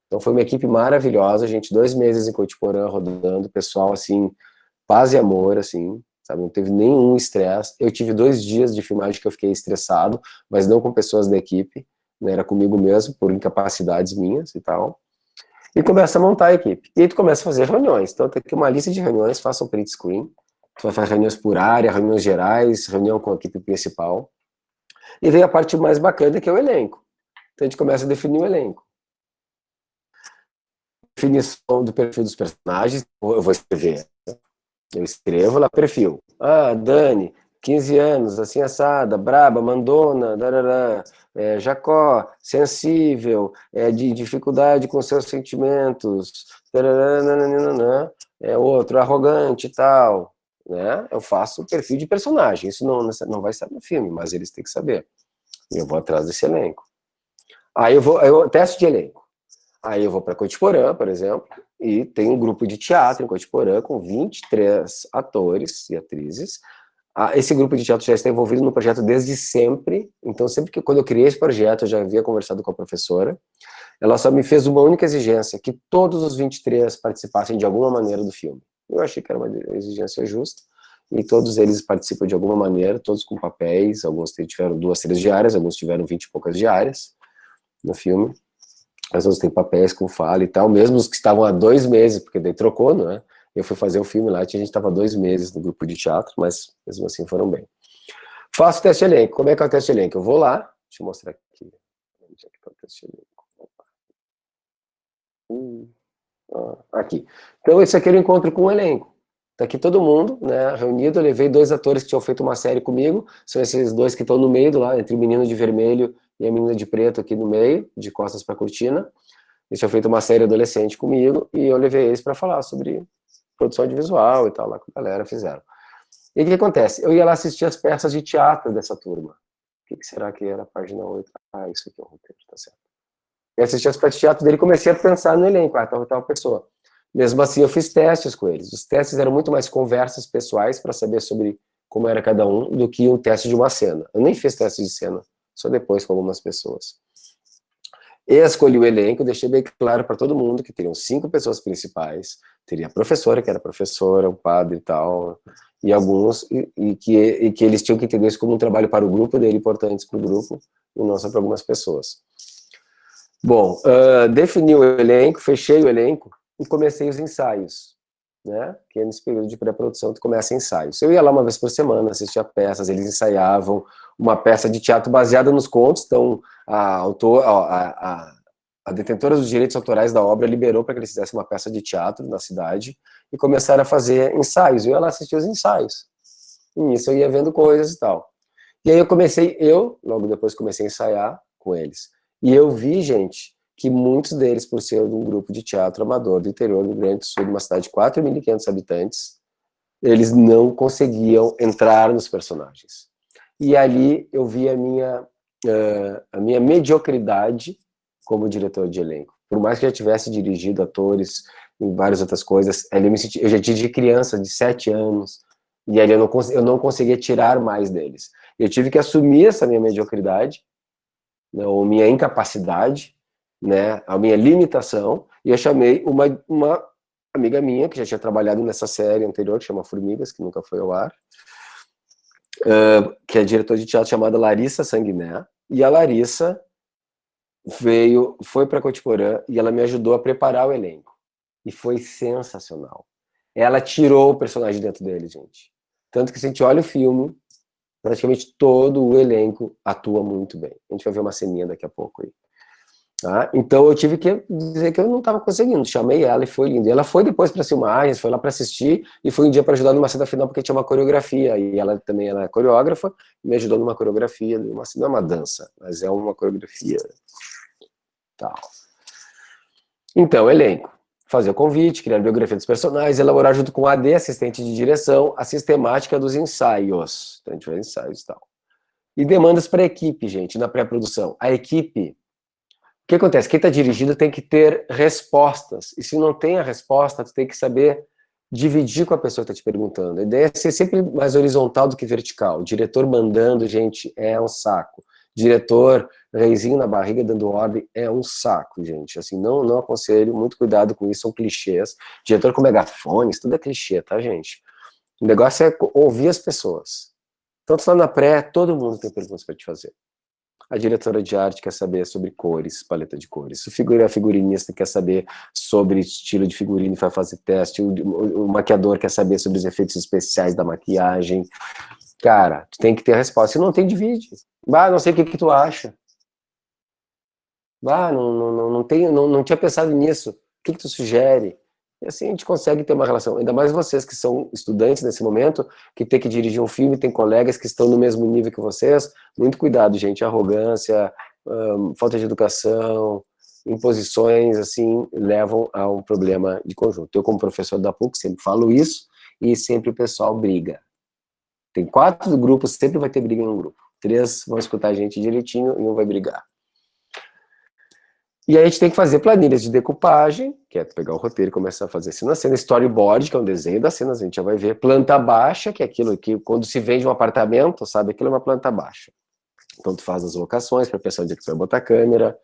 Então foi uma equipe maravilhosa, gente, 2 meses em Coitiporã rodando, pessoal, assim, paz e amor, assim, sabe, não teve nenhum estresse. Eu tive 2 dias de filmagem que eu fiquei estressado, mas não com pessoas da equipe, né, era comigo mesmo, por incapacidades minhas e tal. E começa a montar a equipe. E aí tu começa a fazer reuniões. Então tem aqui uma lista de reuniões, faça um print screen. Tu vai fazer reuniões por área, reuniões gerais, reunião com a equipe principal. E vem a parte mais bacana, que é o elenco. Então a gente começa a definir o elenco. Definição do perfil dos personagens, eu vou escrever. Eu escrevo lá, perfil. Dani, 15 anos, assim assada, braba, mandona, darará, Jacó, sensível, de dificuldade com seus sentimentos, darará, nananana, outro, arrogante e tal. Né? Eu faço o perfil de personagem, isso não vai estar no filme, mas eles têm que saber. Eu vou atrás desse elenco. Aí eu testo de elenco. Aí eu vou para Coitiporã, por exemplo, e tem um grupo de teatro em Coitiporã com 23 atores e atrizes. esse grupo de teatro já está envolvido no projeto desde sempre, então sempre que quando eu criei esse projeto, eu já havia conversado com a professora, ela só me fez uma única exigência, que todos os 23 participassem de alguma maneira do filme. Eu achei que era uma exigência justa, e todos eles participam de alguma maneira, todos com papéis, alguns tiveram 2, 3 diárias, alguns tiveram 20 e poucas diárias no filme, as outras têm papéis com fala e tal, mesmo os que estavam há 2 meses, porque daí trocou, não é? Eu fui fazer o filme lá, a gente estava 2 meses no grupo de teatro, mas mesmo assim foram bem. Faço o teste de elenco. Como é que é o teste de elenco? Eu vou lá, deixa eu mostrar aqui. Onde é que tá o teste de elenco? Aqui. Então, esse aqui é o encontro com o elenco. Tá aqui todo mundo, né, reunido. Eu levei 2 atores que tinham feito uma série comigo. São esses 2 que estão no meio do lá, entre o menino de vermelho e a menina de preto aqui no meio, de costas para a cortina. Eles tinham feito uma série adolescente comigo e eu levei eles para falar sobre produção audiovisual e tal, lá que a galera fizeram. E o que acontece? Eu ia lá assistir as peças de teatro dessa turma. O que será que era a página 8? Ah, isso aqui é o roteiro, tá certo. Eu assisti as peças de teatro dele e comecei a pensar no elenco, tal pessoa. Mesmo assim, eu fiz testes com eles. Os testes eram muito mais conversas pessoais para saber sobre como era cada um do que um teste de uma cena. Eu nem fiz teste de cena, só depois com algumas pessoas. E escolhi o elenco, deixei bem claro para todo mundo que teriam 5 pessoas principais, teria a professora, que era professora, o padre e tal, e alguns, e que eles tinham que entender isso como um trabalho para o grupo dele, importantes para o grupo, e não só para algumas pessoas. Bom, defini o elenco, fechei o elenco e comecei os ensaios, né? Que é nesse período de pré-produção que começa ensaios. Eu ia lá uma vez por semana, assistia peças, eles ensaiavam uma peça de teatro baseada nos contos, então a detentora dos direitos autorais da obra liberou para que eles fizessem uma peça de teatro na cidade e começaram a fazer ensaios. Eu ia lá assistir os ensaios. E nisso eu ia vendo coisas e tal. E aí logo depois comecei a ensaiar com eles. E eu vi, gente, que muitos deles, por ser de um grupo de teatro amador do interior do Rio Grande do Sul, de uma cidade de 4.500 habitantes, eles não conseguiam entrar nos personagens. E ali eu vi a minha mediocridade como diretor de elenco. Por mais que eu já tivesse dirigido atores em várias outras coisas, ali eu já dirigi criança de 7 anos, e ali eu não conseguia tirar mais deles. Eu tive que assumir essa minha mediocridade, né, ou minha incapacidade, né, a minha limitação, e eu chamei uma amiga minha, que já tinha trabalhado nessa série anterior, que chama Formigas, que nunca foi ao ar, que é diretora de teatro, chamada Larissa Sanguiné, e a Larissa foi para Cotiporã e ela me ajudou a preparar o elenco. E foi sensacional. Ela tirou o personagem dentro dele, gente. Tanto que se a gente olha o filme, praticamente todo o elenco atua muito bem. A gente vai ver uma ceninha daqui a pouco aí. Tá? Então eu tive que dizer que eu não estava conseguindo. Chamei ela e foi lindo. E ela foi depois para as filmagens, foi lá para assistir e foi um dia para ajudar numa cena final porque tinha uma coreografia. E ela também é coreógrafa, me ajudou numa coreografia. Não é uma dança, mas é uma coreografia. Tal. Então, elenco. Fazer o convite, criar a biografia dos personagens, elaborar junto com a AD, assistente de direção, a sistemática dos ensaios. Então, a gente faz ensaios e tal. E demandas para a equipe, gente, na pré-produção. A equipe, o que acontece? Quem está dirigindo tem que ter respostas. E se não tem a resposta, tu tem que saber dividir com a pessoa que está te perguntando. A ideia é ser sempre mais horizontal do que vertical. O diretor mandando, gente, é um saco. Diretor, reizinho na barriga dando ordem, é um saco, gente. Assim, não aconselho, muito cuidado com isso, são clichês. Diretor com megafones, tudo é clichê, tá, gente? O negócio é ouvir as pessoas. Então, tu tá na pré, todo mundo tem perguntas para te fazer. A diretora de arte quer saber sobre cores, paleta de cores. A figurinista quer saber sobre estilo de figurino e vai fazer teste. O maquiador quer saber sobre os efeitos especiais da maquiagem. Cara, tu tem que ter a resposta. Se não tem, divide. Não sei o que tu acha. Não tinha pensado nisso. O que tu sugere? E assim a gente consegue ter uma relação. Ainda mais vocês que são estudantes nesse momento, que tem que dirigir um filme, tem colegas que estão no mesmo nível que vocês. Muito cuidado, gente. Arrogância, falta de educação, imposições, assim, levam a um problema de conjunto. Eu, como professor da PUC, sempre falo isso e sempre o pessoal briga. Tem 4 grupos, sempre vai ter briga em um grupo. 3 vão escutar a gente direitinho e um vai brigar. E aí a gente tem que fazer planilhas de decupagem, que é pegar o roteiro e começar a fazer cena a cena, storyboard, que é um desenho das cenas, a gente já vai ver, planta baixa, que é aquilo que quando se vende um apartamento, sabe, aquilo é uma planta baixa. Então tu faz as locações para pensar onde é que você vai botar a câmera,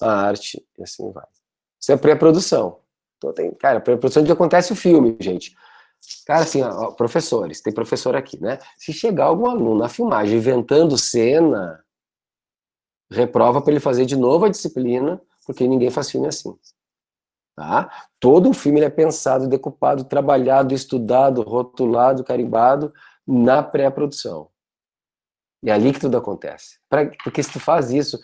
a arte, e assim vai. Isso é pré-produção. Então tem, cara, pré-produção onde acontece o filme, gente. Cara, assim, ó, professores, tem professor aqui, né? Se chegar algum aluno na filmagem inventando cena, reprova para ele fazer de novo a disciplina, porque ninguém faz filme assim. Tá? Todo o filme ele é pensado, decupado, trabalhado, estudado, rotulado, carimbado na pré-produção. É ali que tudo acontece. Porque se tu faz isso,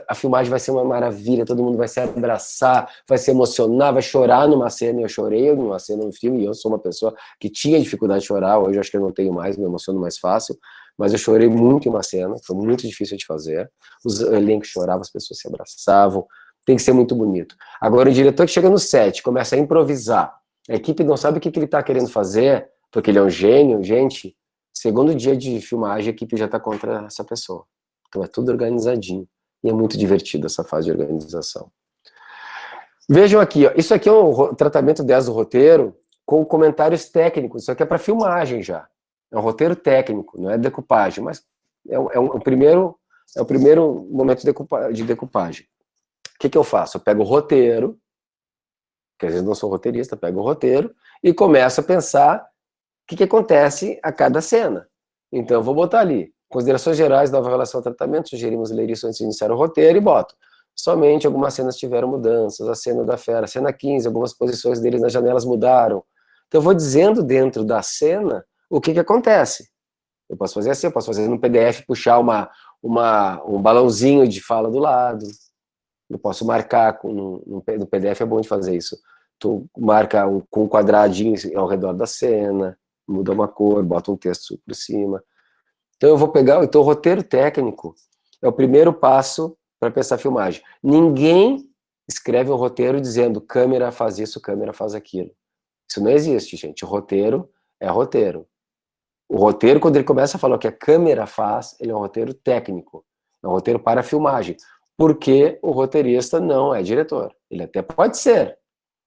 a filmagem vai ser uma maravilha, todo mundo vai se abraçar, vai se emocionar, vai chorar numa cena. Eu chorei numa cena no filme, e eu sou uma pessoa que tinha dificuldade de chorar, hoje eu acho que eu não tenho mais, me emociono mais fácil, mas eu chorei muito em uma cena, foi muito difícil de fazer. Os elencos choravam, as pessoas se abraçavam, tem que ser muito bonito. Agora, o diretor que chega no set, começa a improvisar, a equipe não sabe o que ele está querendo fazer, porque ele é um gênio, gente. Segundo dia de filmagem, a equipe já está contra essa pessoa. Então é tudo organizadinho. E é muito divertido essa fase de organização. Vejam aqui, ó, isso aqui é um tratamento 10 do roteiro com comentários técnicos. Isso aqui é para filmagem já. É um roteiro técnico, não é decupagem, mas é o primeiro momento de decupagem. O que eu faço? Eu pego o roteiro, que às vezes não sou roteirista, pego o roteiro e começo a pensar o que acontece a cada cena. Então, eu vou botar ali, considerações gerais, nova relação ao tratamento, sugerimos ler isso antes de iniciar o roteiro, e boto. Somente algumas cenas tiveram mudanças, a cena da fera, a cena 15, algumas posições deles nas janelas mudaram. Então, eu vou dizendo dentro da cena o que acontece. Eu posso fazer assim, eu posso fazer no PDF, puxar um balãozinho de fala do lado. Eu posso marcar, no PDF é bom de fazer isso. Tu marca com um quadradinho ao redor da cena, muda uma cor, bota um texto por cima. Então eu vou pegar, então o roteiro técnico é o primeiro passo para pensar a filmagem. Ninguém escreve um roteiro dizendo câmera faz isso, câmera faz aquilo. Isso não existe, gente. O roteiro é roteiro. O roteiro, quando ele começa a falar o que a câmera faz, ele é um roteiro técnico. É um roteiro para a filmagem. Porque o roteirista não é diretor. Ele até pode ser,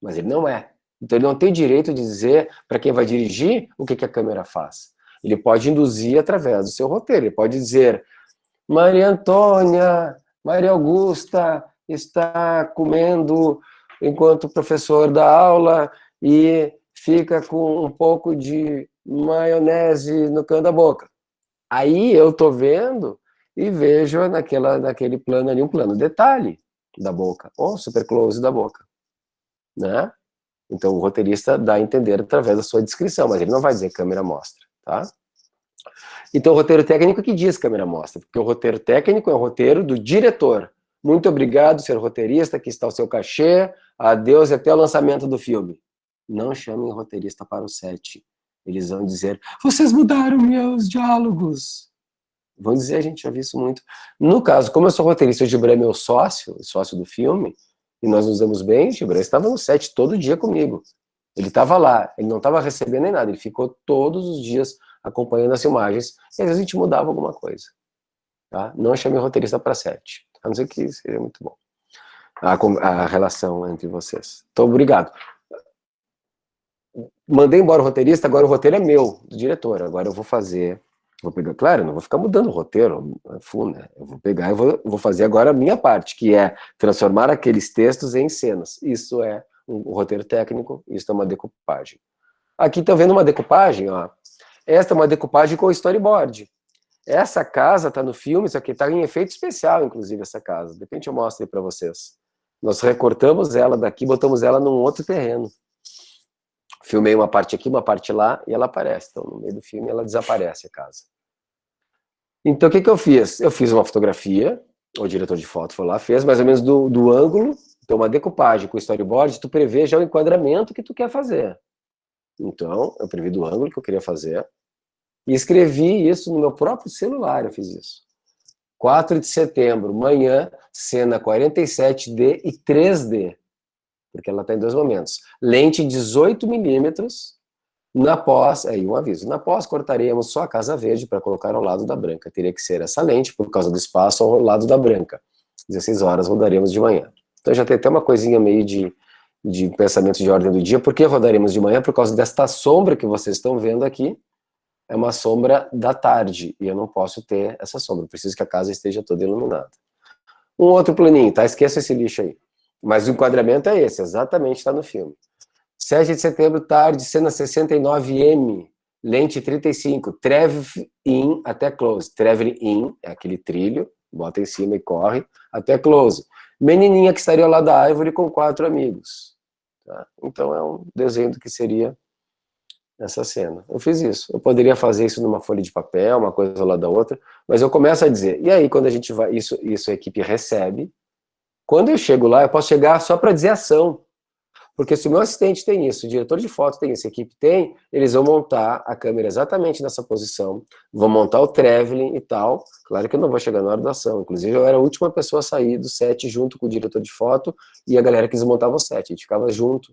mas ele não é. Então ele não tem direito de dizer para quem vai dirigir o que a câmera faz. Ele pode induzir através do seu roteiro. Ele pode dizer, Maria Antônia, Maria Augusta está comendo enquanto o professor dá aula e fica com um pouco de maionese no canto da boca. Aí eu tô vendo e vejo naquele plano ali um plano detalhe da boca, ou super close da boca, né? Então o roteirista dá a entender através da sua descrição, mas ele não vai dizer câmera mostra, tá? Então o roteiro técnico que diz câmera mostra, porque o roteiro técnico é o roteiro do diretor. Muito obrigado, senhor roteirista, aqui está o seu cachê, adeus e até o lançamento do filme. Não chamem o roteirista para o set. Eles vão dizer, vocês mudaram meus diálogos. Vão dizer, a gente já viu isso muito. No caso, como eu sou roteirista, o Gibran é meu sócio do filme, e nós nos damos bem, o Gibran estava no set todo dia comigo. Ele estava lá, ele não estava recebendo nem nada, ele ficou todos os dias acompanhando as filmagens, e às vezes a gente mudava alguma coisa. Tá? Não chamei roteirista para set, a não ser que seria muito bom. A relação entre vocês. Então, obrigado. Mandei embora o roteirista, agora o roteiro é meu, do diretor, agora eu vou fazer... Vou pegar, claro, não vou ficar mudando o roteiro, né? Eu vou pegar e vou fazer agora a minha parte, que é transformar aqueles textos em cenas. Isso é um roteiro técnico, isso é uma decupagem. Aqui estão vendo uma decupagem, ó. Esta é uma decupagem com storyboard. Essa casa está no filme, isso aqui está em efeito especial, inclusive, essa casa. De repente eu mostro aí para vocês. Nós recortamos ela daqui, botamos ela num outro terreno. Filmei uma parte aqui, uma parte lá, e ela aparece. Então, no meio do filme, ela desaparece, a casa. Então, o que eu fiz? Eu fiz uma fotografia, o diretor de foto foi lá, fez mais ou menos do ângulo, então uma decupagem com storyboard, tu prevê já o enquadramento que tu quer fazer. Então, eu previ do ângulo que eu queria fazer, e escrevi isso no meu próprio celular, eu fiz isso. 4 de setembro, manhã, cena 47D e 3D. Porque ela está em dois momentos. Lente 18mm, na pós, aí um aviso, na pós cortaremos só a casa verde para colocar ao lado da branca. Teria que ser essa lente, por causa do espaço, ao lado da branca. 16 horas rodaremos de manhã. Então já tem até uma coisinha meio de pensamento de ordem do dia. Por que rodaremos de manhã? Por causa desta sombra que vocês estão vendo aqui. É uma sombra da tarde, e eu não posso ter essa sombra. Eu preciso que a casa esteja toda iluminada. Um outro planinho, tá? Esqueça esse lixo aí. Mas o enquadramento é esse, exatamente está no filme. 7 de setembro, tarde, cena 69M, lente 35, travel in até close. Travel in é aquele trilho, bota em cima e corre, até close. Menininha que estaria ao lado da árvore com 4 amigos. Tá? Então é um desenho do que seria essa cena. Eu fiz isso. Eu poderia fazer isso numa folha de papel, uma coisa ao lado da outra, mas eu começo a dizer, e aí quando a gente vai, isso a equipe recebe, quando eu chego lá, eu posso chegar só para dizer ação. Porque se o meu assistente tem isso, o diretor de foto tem isso, a equipe tem, eles vão montar a câmera exatamente nessa posição, vão montar o traveling e tal. Claro que eu não vou chegar na hora da ação. Inclusive, eu era a última pessoa a sair do set junto com o diretor de foto e a galera que desmontava o set. A gente ficava junto,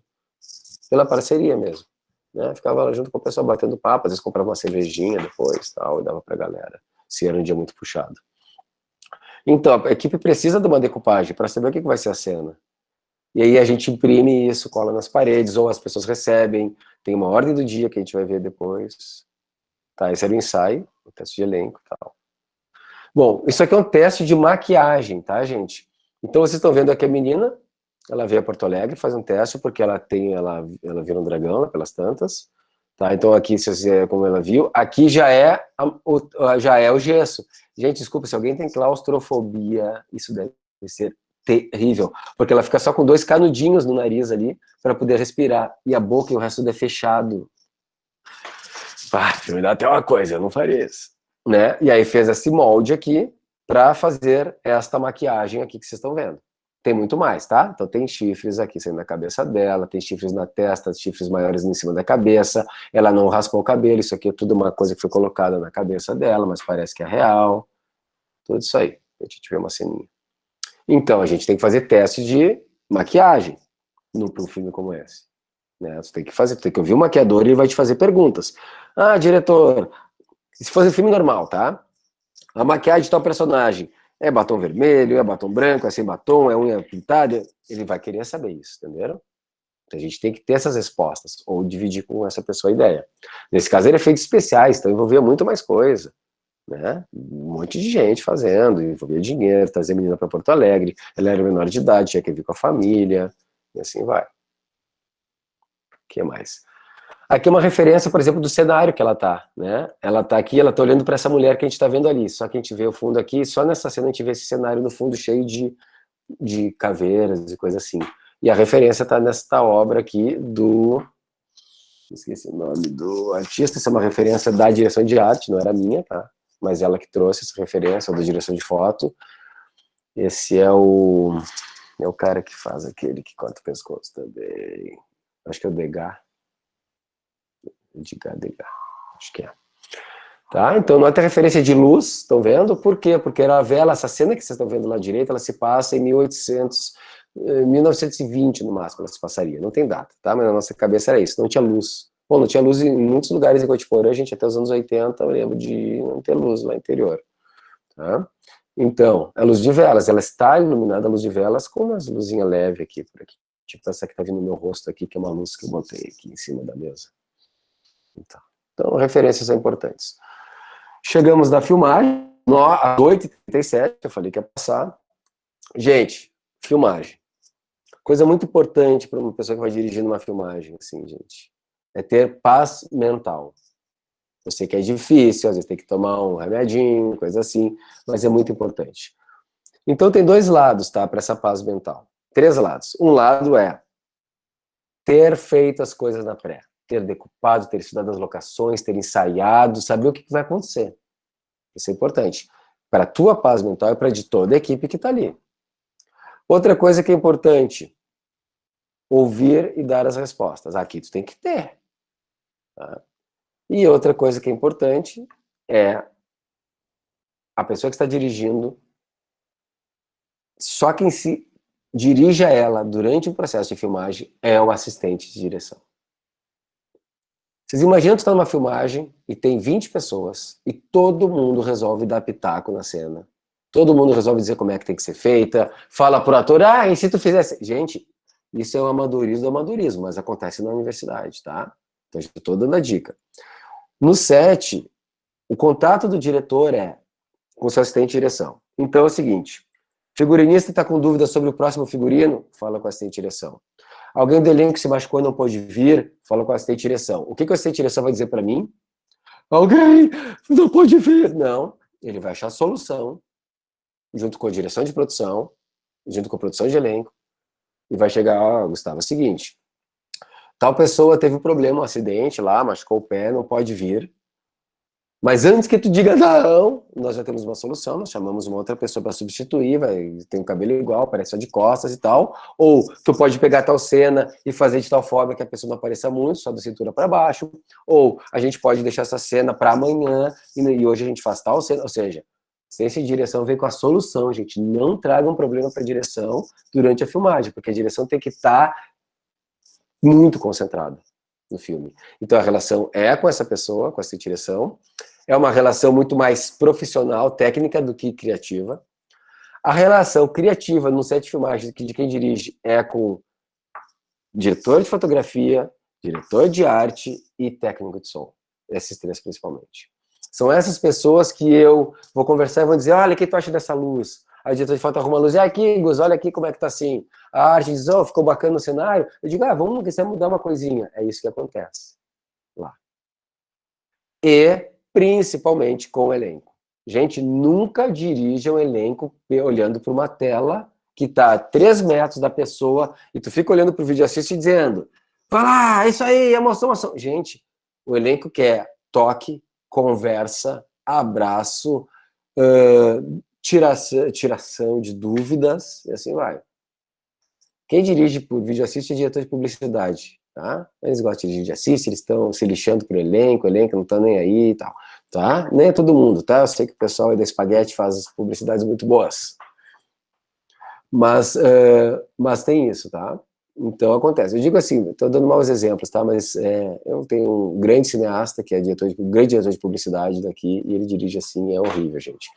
pela parceria mesmo. Né? Ficava lá junto com o pessoal batendo papo, às vezes comprava uma cervejinha depois tal, e dava pra galera, se era um dia muito puxado. Então, a equipe precisa de uma decupagem para saber o que vai ser a cena. E aí a gente imprime isso, cola nas paredes, ou as pessoas recebem, tem uma ordem do dia que a gente vai ver depois. Tá, esse era o ensaio, o teste de elenco e tal. Bom, isso aqui é um teste de maquiagem, tá, gente? Então vocês estão vendo aqui a menina, ela veio a Porto Alegre, faz um teste, porque ela vira um dragão, pelas tantas. Tá, então aqui, como ela viu, aqui já é o gesso. Gente, desculpa, se alguém tem claustrofobia, isso deve ser terrível, porque ela fica só com 2 canudinhos no nariz ali, para poder respirar, e a boca e o resto é fechado. Me dá até uma coisa, eu não faria isso. Né? E aí fez esse molde aqui, para fazer esta maquiagem aqui que vocês estão vendo. Tem muito mais, tá? Então tem chifres aqui saindo da cabeça dela, tem chifres na testa, chifres maiores em cima da cabeça, ela não raspou o cabelo, isso aqui é tudo uma coisa que foi colocada na cabeça dela, mas parece que é real. Tudo isso aí, a gente vê uma ceninha. Então, a gente tem que fazer teste de maquiagem para um filme como esse. Né? Você tem que ouvir o maquiador e ele vai te fazer perguntas. Ah, diretor, se fosse um filme normal, tá? A maquiagem de tal personagem é batom vermelho, é batom branco, é sem batom, é unha pintada? Ele vai querer saber isso, entenderam? Então a gente tem que ter essas respostas, ou dividir com essa pessoa a ideia. Nesse caso, ele é efeitos especiais, então envolvia muito mais coisa. Né? Um monte de gente fazendo, envolvia dinheiro, trazer a menina para Porto Alegre, ela era menor de idade, tinha que vir com a família, e assim vai. O que mais? Aqui é uma referência, por exemplo, do cenário que ela tá, né? Ela tá aqui, ela tá olhando para essa mulher que a gente tá vendo ali, só que a gente vê o fundo aqui, só nessa cena a gente vê esse cenário no fundo cheio de caveiras e coisa assim. E a referência tá nesta obra aqui esqueci o nome do artista, isso é uma referência da direção de arte, não era minha, tá? Mas ela que trouxe essa referência, da direção de foto. Esse é o cara que faz aquele que corta o pescoço também. Acho que é o Degas. Degas. Acho que é. Tá? Então, nota a referência de luz, estão vendo? Por quê? Porque a vela, essa cena que vocês estão vendo lá à direita, ela se passa em 1920 no máximo, ela se passaria. Não tem data, tá? Mas na nossa cabeça era isso, não tinha luz. Bom, não tinha luz em muitos lugares em Cotiporã, gente, até os anos 80, eu lembro de não ter luz lá no interior. Tá? Então, a luz de velas, ela está iluminada, a luz de velas, com umas luzinhas leves aqui, por aqui. Tipo essa que está vindo no meu rosto aqui, que é uma luz que eu botei aqui em cima da mesa. Então referências são importantes. Chegamos na filmagem, às 8h37, eu falei que ia passar. Gente, filmagem. Coisa muito importante para uma pessoa que vai dirigir numa filmagem, assim, gente, é ter paz mental. Eu sei que é difícil, às vezes tem que tomar um remedinho, coisa assim, mas é muito importante. Então tem 2 lados, tá, para essa paz mental. 3 lados. Um lado é ter feito as coisas na pré, ter decupado, ter estudado as locações, ter ensaiado, saber o que vai acontecer. Isso é importante. Para a tua paz mental e para de toda a equipe que está ali. Outra coisa que é importante, ouvir e dar as respostas. Aqui tu tem que ter. Tá? E outra coisa que é importante é a pessoa que está dirigindo, só quem se dirige a ela durante o processo de filmagem é o assistente de direção. Vocês imaginam que você está numa filmagem e tem 20 pessoas e todo mundo resolve dar pitaco na cena. Todo mundo resolve dizer como é que tem que ser feita, fala pro ator, ah, e se tu fizesse... Gente, isso é o amadorismo do amadorismo, mas acontece na universidade, tá? Então, já estou dando a dica. No set, o contato do diretor é com seu assistente de direção. Então é o seguinte, figurinista está com dúvida sobre o próximo figurino? Fala com o assistente de direção. Alguém do elenco se machucou e não pôde vir? Fala com o assistente de direção. O que o assistente de direção vai dizer para mim? Alguém não pode vir. Não, ele vai achar a solução, junto com a direção de produção, junto com a produção de elenco, e vai chegar, ó, Gustavo, é o seguinte, tal pessoa teve um problema, um acidente lá, machucou o pé, não pode vir. Mas antes que tu diga não, nós já temos uma solução, nós chamamos uma outra pessoa para substituir, tem um cabelo igual, parece só de costas e tal, ou tu pode pegar tal cena e fazer de tal forma que a pessoa não apareça muito, só da cintura para baixo, ou a gente pode deixar essa cena para amanhã e hoje a gente faz tal cena, ou seja, ciência de direção vem com a solução, gente, não traga um problema para a direção durante a filmagem, porque a direção tem que estar muito concentrada no filme. Então a relação é com essa pessoa, com essa direção, é uma relação muito mais profissional, técnica, do que criativa. A relação criativa no set de filmagem de quem dirige é com diretor de fotografia, diretor de arte e técnico de som. Esses três principalmente. São essas pessoas que eu vou conversar e vou dizer, olha, o que tu acha dessa luz? Aí o diretor de foto arruma a luz, e aqui, Gus, olha aqui como é que tá assim. A arte diz, oh, ficou bacana no cenário. Eu digo, vamos mudar uma coisinha. É isso que acontece lá. E principalmente com o elenco. Gente, nunca dirija um elenco olhando para uma tela que está a 3 metros da pessoa e tu fica olhando para o vídeo assiste dizendo, fala, isso aí, emoção, emoção. Gente, o elenco quer toque, conversa, abraço, tiração de dúvidas, e assim vai. Quem dirige por vídeo assiste é diretor de publicidade, tá? Eles gostam de vídeo assiste, eles estão se lixando pro elenco, o elenco não tá nem aí e tal, tá? Nem é todo mundo, tá? Eu sei que o pessoal aí da Espaguete faz publicidades muito boas. Mas tem isso, tá? Então acontece. Eu digo assim, estou dando maus exemplos, tá? Mas eu tenho um grande cineasta que é grande diretor de publicidade daqui e ele dirige assim, é horrível, gente.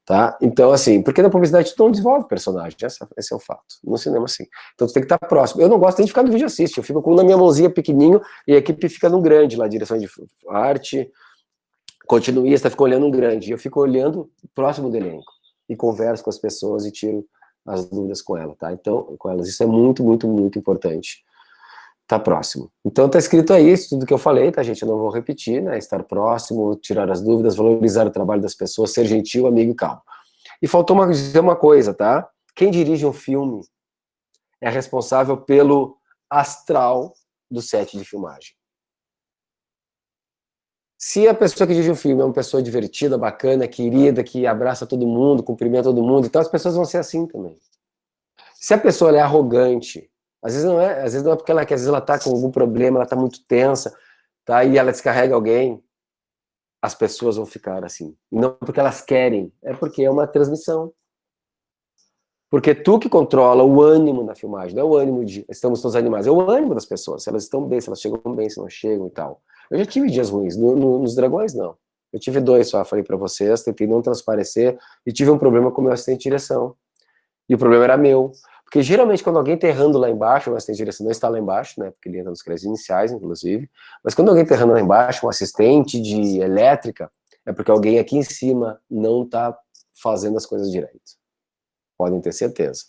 Tá? Então, assim, porque na publicidade tu não desenvolve personagem, esse é o fato. No cinema, sim. Então tu tem que estar próximo. Eu não gosto nem de ficar no vídeo assiste, eu fico com na minha mãozinha pequenininho e a equipe fica no grande lá, direção de arte, continuista, fica olhando um grande. E eu fico olhando próximo do elenco e converso com as pessoas e tiro as dúvidas com ela, tá? Então, com elas, isso é muito, muito, muito importante. Tá próximo. Então tá escrito aí isso, tudo que eu falei, tá, gente? Eu não vou repetir, né? Estar próximo, tirar as dúvidas, valorizar o trabalho das pessoas, ser gentil, amigo e calmo. E faltou dizer uma coisa, tá? Quem dirige um filme é responsável pelo astral do set de filmagem. Se a pessoa que dirige um filme é uma pessoa divertida, bacana, querida, que abraça todo mundo, cumprimenta todo mundo, então as pessoas vão ser assim também. Se a pessoa é arrogante, às vezes não é porque às vezes ela tá com algum problema, ela tá muito tensa, tá? E ela descarrega alguém, as pessoas vão ficar assim. Não porque elas querem, é porque é uma transmissão. Porque tu que controla o ânimo na filmagem, não é o ânimo de estamos todos animados, é o ânimo das pessoas, se elas estão bem, se elas chegam bem, se não chegam e tal. Eu já tive dias ruins, nos Dragões não. Eu tive 2 só, falei pra vocês, tentei não transparecer e tive um problema com o meu assistente de direção. E o problema era meu. Porque geralmente quando alguém tá errando lá embaixo, o assistente de direção não está lá embaixo, né? Porque ele entra nos créditos iniciais, inclusive. Mas quando alguém tá errando lá embaixo, um assistente de elétrica, é porque alguém aqui em cima não tá fazendo as coisas direito. Podem ter certeza.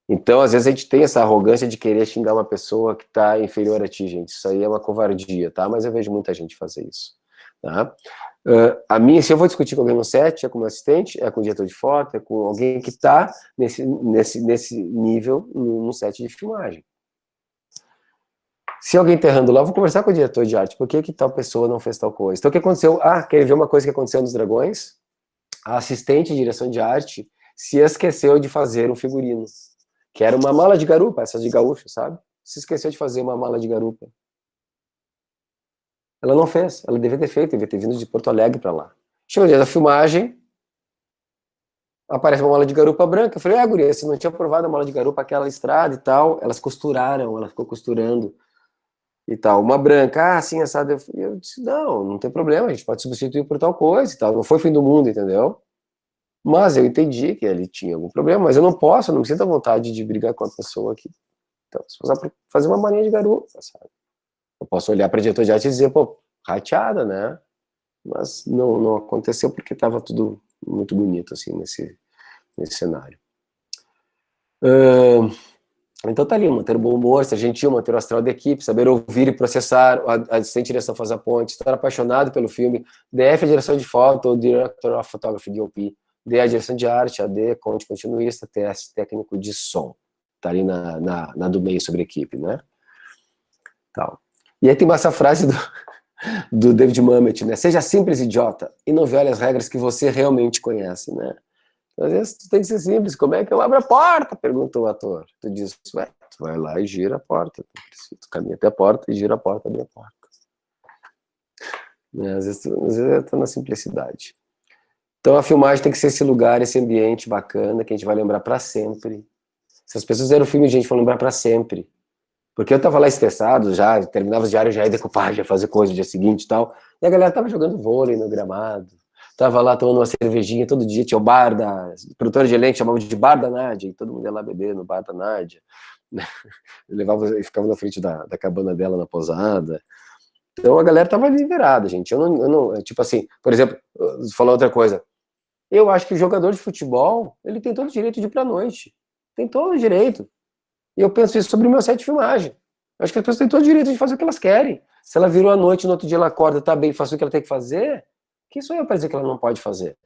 Então, às vezes a gente tem essa arrogância de querer xingar uma pessoa que tá inferior a ti, gente. Isso aí é uma covardia, tá? Mas eu vejo muita gente fazer isso, tá? A minha, se eu vou discutir com alguém no set, é com o meu assistente, é com o diretor de foto, é com alguém que está nesse nível no set de filmagem. Se alguém está errando lá, eu vou conversar com o diretor de arte, por que tal pessoa não fez tal coisa? Então o que aconteceu? Quer ver uma coisa que aconteceu nos Dragões? A assistente de direção de arte se esqueceu de fazer um figurino, que era uma mala de garupa, essas de gaúcho, sabe? Se esqueceu de fazer uma mala de garupa. Ela não fez, ela devia ter feito, devia ter vindo de Porto Alegre para lá. Chegou o dia da filmagem, aparece uma mala de garupa branca, eu falei, guria, você não tinha provado a mala de garupa, aquela estrada e tal, elas costuraram, ela ficou costurando e tal, uma branca, sim, assada, eu disse, não tem problema, a gente pode substituir por tal coisa e tal, não foi o fim do mundo, entendeu? Mas eu entendi que ele tinha algum problema, mas eu não me sinto à vontade de brigar com a pessoa aqui. Então, se usar pra fazer uma mania de garoto, sabe? Eu posso olhar para diretor de arte e dizer, pô, rateada, né? Mas não aconteceu porque estava tudo muito bonito, assim, nesse cenário. Então tá ali, manter o bom humor, ser gentil, manter o astral da equipe, saber ouvir e processar, a assistente de direção faz a ponte, estar apaixonado pelo filme, DF a direção de foto, ou Director of Photography, DOP, D a direção de arte, AD, conte continuista, TS técnico de som. Tá ali na do meio sobre equipe, né? Tal. E aí tem essa frase do David Mamet, né? Seja simples, idiota, e não viole as regras que você realmente conhece, né? Às vezes tu tem que ser simples, como é que eu abro a porta? Perguntou o ator. Tu diz, ué, tu vai lá e gira a porta. Tu caminha até a porta e gira a porta, abre a porta. Né? Às vezes eu tô na simplicidade. Então a filmagem tem que ser esse lugar, esse ambiente bacana, que a gente vai lembrar pra sempre. Se as pessoas fizeram o filme, a gente vai lembrar pra sempre. Porque eu tava lá estressado, já terminava os diários, já ia decupar, já fazer coisa no dia seguinte e tal. E a galera tava jogando vôlei no gramado. Tava lá tomando uma cervejinha todo dia, tinha o bar da... produtora de elenco chamava de bar da Nádia, e todo mundo ia lá beber no bar da Nádia. Eu levava e ficava na frente da cabana dela na posada. Então a galera tava liberada, gente. Eu não, tipo assim, por exemplo, falar outra coisa. Eu acho que o jogador de futebol, ele tem todo o direito de ir pra noite. Tem todo o direito. E eu penso isso sobre o meu set de filmagem. Eu acho que as pessoas têm todo o direito de fazer o que elas querem. Se ela virou à noite, no outro dia ela acorda, tá bem, faz o que ela tem que fazer, quem sou eu para dizer que ela não pode fazer?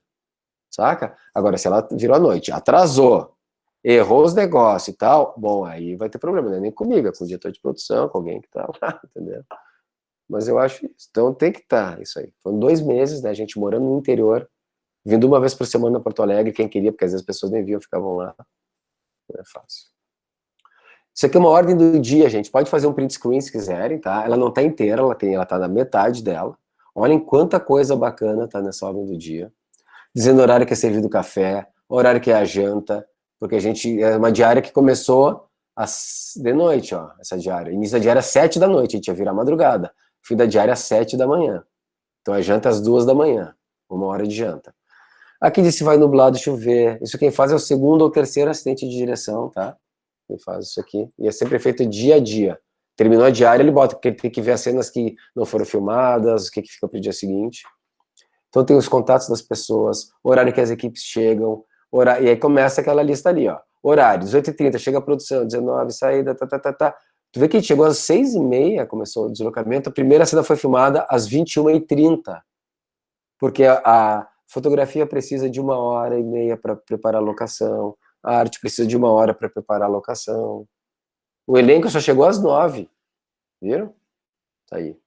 Saca? Agora, se ela virou à noite, atrasou, errou os negócios e tal, bom, aí vai ter problema, não é nem comigo, é com o diretor de produção, com alguém que tá lá, entendeu? Mas eu acho isso. Então tem que estar isso aí. Foram 2 meses, né, a gente morando no interior, vindo uma vez por semana a Porto Alegre, quem queria, porque às vezes as pessoas nem viam, ficavam lá. Não é fácil. Isso aqui é uma ordem do dia, gente. Pode fazer um print screen se quiserem, tá? Ela não tá inteira, ela tá na metade dela. Olhem quanta coisa bacana tá nessa ordem do dia. Dizendo o horário que é servido o café, o horário que é a janta, porque a gente, é uma diária que começou de noite, ó, essa diária. Início da diária às 7 da noite, a gente ia virar madrugada. Fim da diária às 7 da manhã. Então a janta às 2 da manhã, 1 hora de janta. Aqui diz se vai nublado, chover. Isso quem faz é o segundo ou terceiro assistente de direção, tá? Ele faz isso aqui. E é sempre feito dia a dia. Terminou a diária, ele bota, porque ele tem que ver as cenas que não foram filmadas, o que fica pro dia seguinte. Então tem os contatos das pessoas, horário que as equipes chegam, horário, e aí começa aquela lista ali, ó. Horário, 18h30, chega a produção, 19, saída, tá. Tu vê que chegou às 6h30, começou o deslocamento, a primeira cena foi filmada às 21h30, porque a fotografia precisa de 1h30 para preparar a locação, a arte precisa de 1 hora para preparar a locação. O elenco só chegou às 9, viram? Tá aí.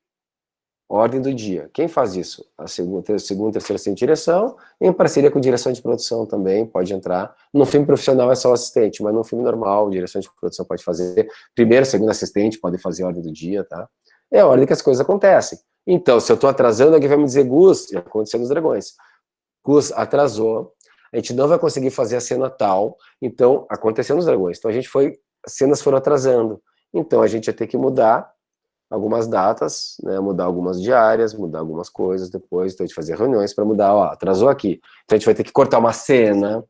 Ordem do dia. Quem faz isso? A segunda, terceira assistente de direção, em parceria com direção de produção também, pode entrar. No filme profissional é só o assistente, mas no filme normal, direção de produção pode fazer. Primeiro, segundo assistente pode fazer a ordem do dia, tá? É a ordem que as coisas acontecem. Então, se eu tô atrasando, alguém vai me dizer, Gus, já aconteceu nos Dragões. Gus, atrasou, a gente não vai conseguir fazer a cena tal, então, aconteceu nos Dragões. Então, as cenas foram atrasando. Então, a gente ia ter que mudar algumas datas, né, mudar algumas diárias, mudar algumas coisas depois, então a gente fazia reuniões para mudar, ó, atrasou aqui. Então a gente vai ter que cortar uma cena,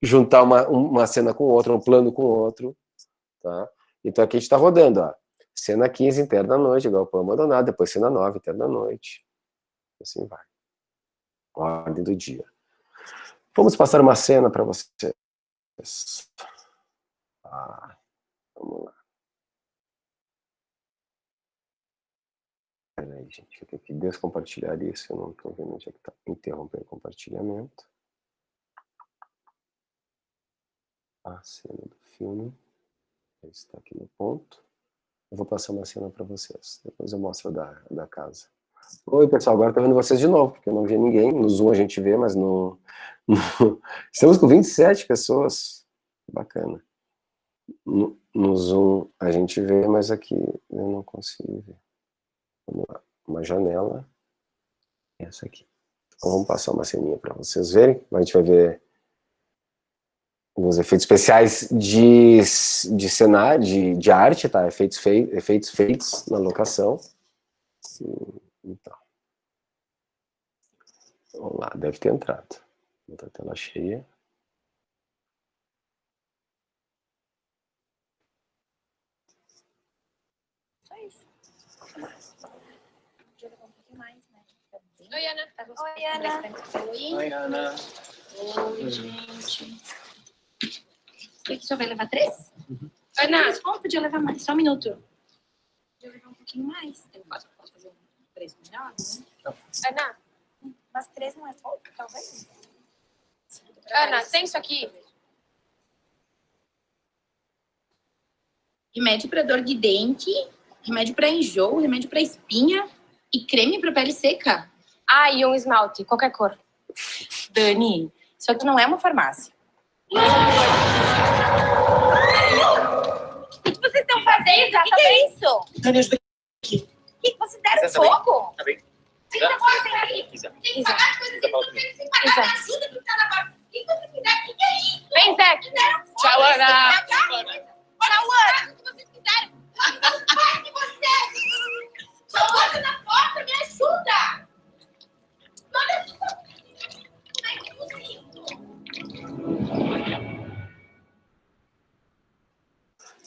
juntar uma cena com outra, um plano com outro, tá? Então aqui a gente está rodando, ó, cena 15, interna da noite, galpão abandonado, depois cena 9, interna da noite, assim vai. Ordem do dia. Vamos passar uma cena para vocês. Vamos lá. Peraí, gente, eu tenho que descompartilhar isso, eu não estou vendo onde é que está. Interromper o compartilhamento. A cena do filme. Está aqui no ponto. Eu vou passar uma cena para vocês. Depois eu mostro da casa. Oi, pessoal, agora estou vendo vocês de novo, porque eu não vi ninguém. No Zoom a gente vê, mas no... Estamos com 27 pessoas. Bacana. No Zoom a gente vê, mas aqui eu não consigo ver. Vamos lá. Uma janela. Essa aqui. Então vamos passar uma ceninha para vocês verem. A gente vai ver alguns efeitos especiais de cenário, de arte, tá? Efeitos feitos na locação. Então. Vamos lá, deve ter entrado. Vou botar a tela cheia. Só isso. Podia levar um pouquinho mais, né? Oi, Ana. Oi, Ana. Oi, Ana. Oi, gente. O senhor vai levar 3? Ana. Bom, podia levar mais. Só um minuto. Podia levar um pouquinho mais. Eu posso fazer um preço melhor, né? Ana. Mas 3 não é pouco, talvez? Ana, tem isso aqui? Remédio para dor de dente, remédio para enjoo, remédio para espinha e creme para pele seca. Ah, e um esmalte, qualquer cor. Dani, isso aqui não é uma farmácia. O que vocês estão fazendo? O que é isso? Dani, ajuda O que vocês deram Isa, tá bem? fogo? Tá bem? O que tá acontecendo aqui? Isa. Tem que pagar as coisas Isa, fala que comigo. vocês pagaram. Ajuda que tá na barra. O que você fizer? O que é isso? Vem, Zé. Deram fogo. Tchau, Ana. Tchau, Ana. O que vocês fizeram? Pai de vocês! Coloca na porta, me ajuda! Olha só! Como é que usa isso?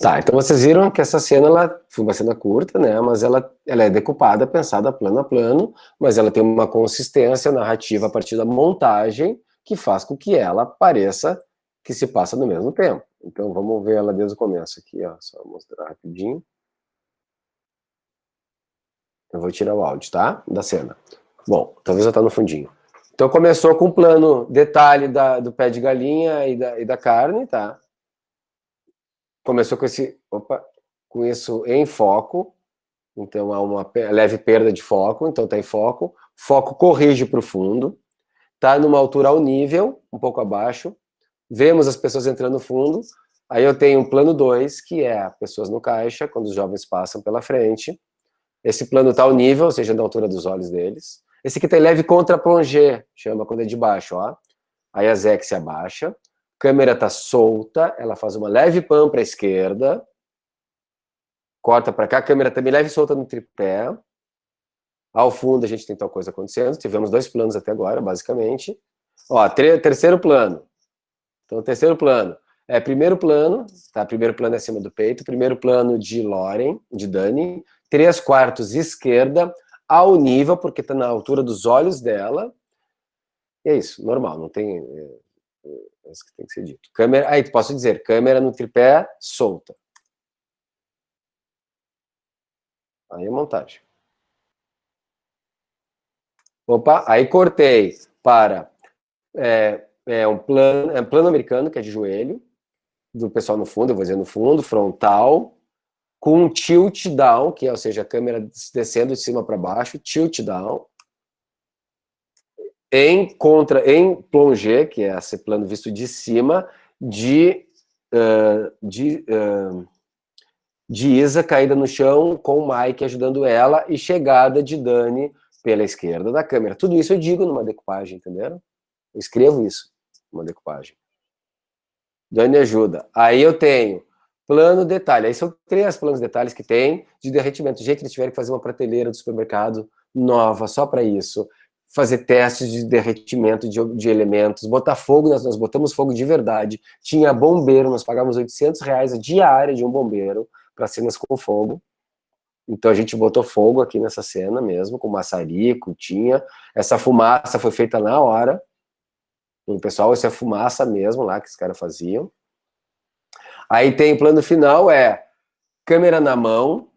Tá, então vocês viram que essa cena, ela foi uma cena curta, né, mas ela é decupada, pensada plano a plano, mas ela tem uma consistência narrativa a partir da montagem que faz com que ela pareça que se passa no mesmo tempo. Então vamos ver ela desde o começo aqui, ó, só mostrar rapidinho. Eu vou tirar o áudio, tá? Da cena. Bom, talvez eu tá no fundinho. Então começou com o plano detalhe do pé de galinha e da carne, tá? Começou com com isso em foco, então há uma leve perda de foco, então está em foco, foco corrige para o fundo, está numa altura ao nível, um pouco abaixo, vemos as pessoas entrando no fundo, aí eu tenho um plano 2, que é pessoas no caixa, quando os jovens passam pela frente, esse plano está ao nível, ou seja, na altura dos olhos deles, esse aqui tem leve contra-plongé, chama quando é de baixo, ó, aí a Zé que se abaixa, câmera está solta, ela faz uma leve pan para a esquerda, corta para cá, a câmera também leve e solta no tripé. Ao fundo a gente tem tal coisa acontecendo, tivemos 2 planos até agora, basicamente. Ó, terceiro plano. Então, terceiro plano. Primeiro plano, tá? Primeiro plano é acima do peito, primeiro plano de Lauren, de Dani, 3/4 esquerda, ao nível, porque está na altura dos olhos dela. E é isso, normal, não tem... É isso que tem que ser dito. Câmera, aí posso dizer, câmera no tripé, solta. Aí é montagem. Opa, aí cortei para um plano americano, que é de joelho, do pessoal no fundo, eu vou dizer no fundo, frontal, com um tilt down, que é, ou seja, a câmera descendo de cima para baixo, tilt down, em plongé, que é esse plano visto de cima, de Isa caída no chão, com o Mike ajudando ela, e chegada de Dani pela esquerda da câmera. Tudo isso eu digo numa decupagem, entenderam? Eu escrevo isso numa decupagem. Dani ajuda. Aí eu tenho plano detalhe. Aí são 3 planos detalhes que tem de derretimento. Gente, eles tiveram que fazer uma prateleira do supermercado nova só para isso. Fazer testes de derretimento de elementos, botar fogo, nós botamos fogo de verdade. Tinha bombeiro, nós pagamos R$800 a diária de um bombeiro para cenas com fogo. Então a gente botou fogo aqui nessa cena mesmo, com maçarico, tinha. Essa fumaça foi feita na hora. O pessoal, essa é fumaça mesmo lá que os caras faziam. Aí tem o plano final, câmera na mão,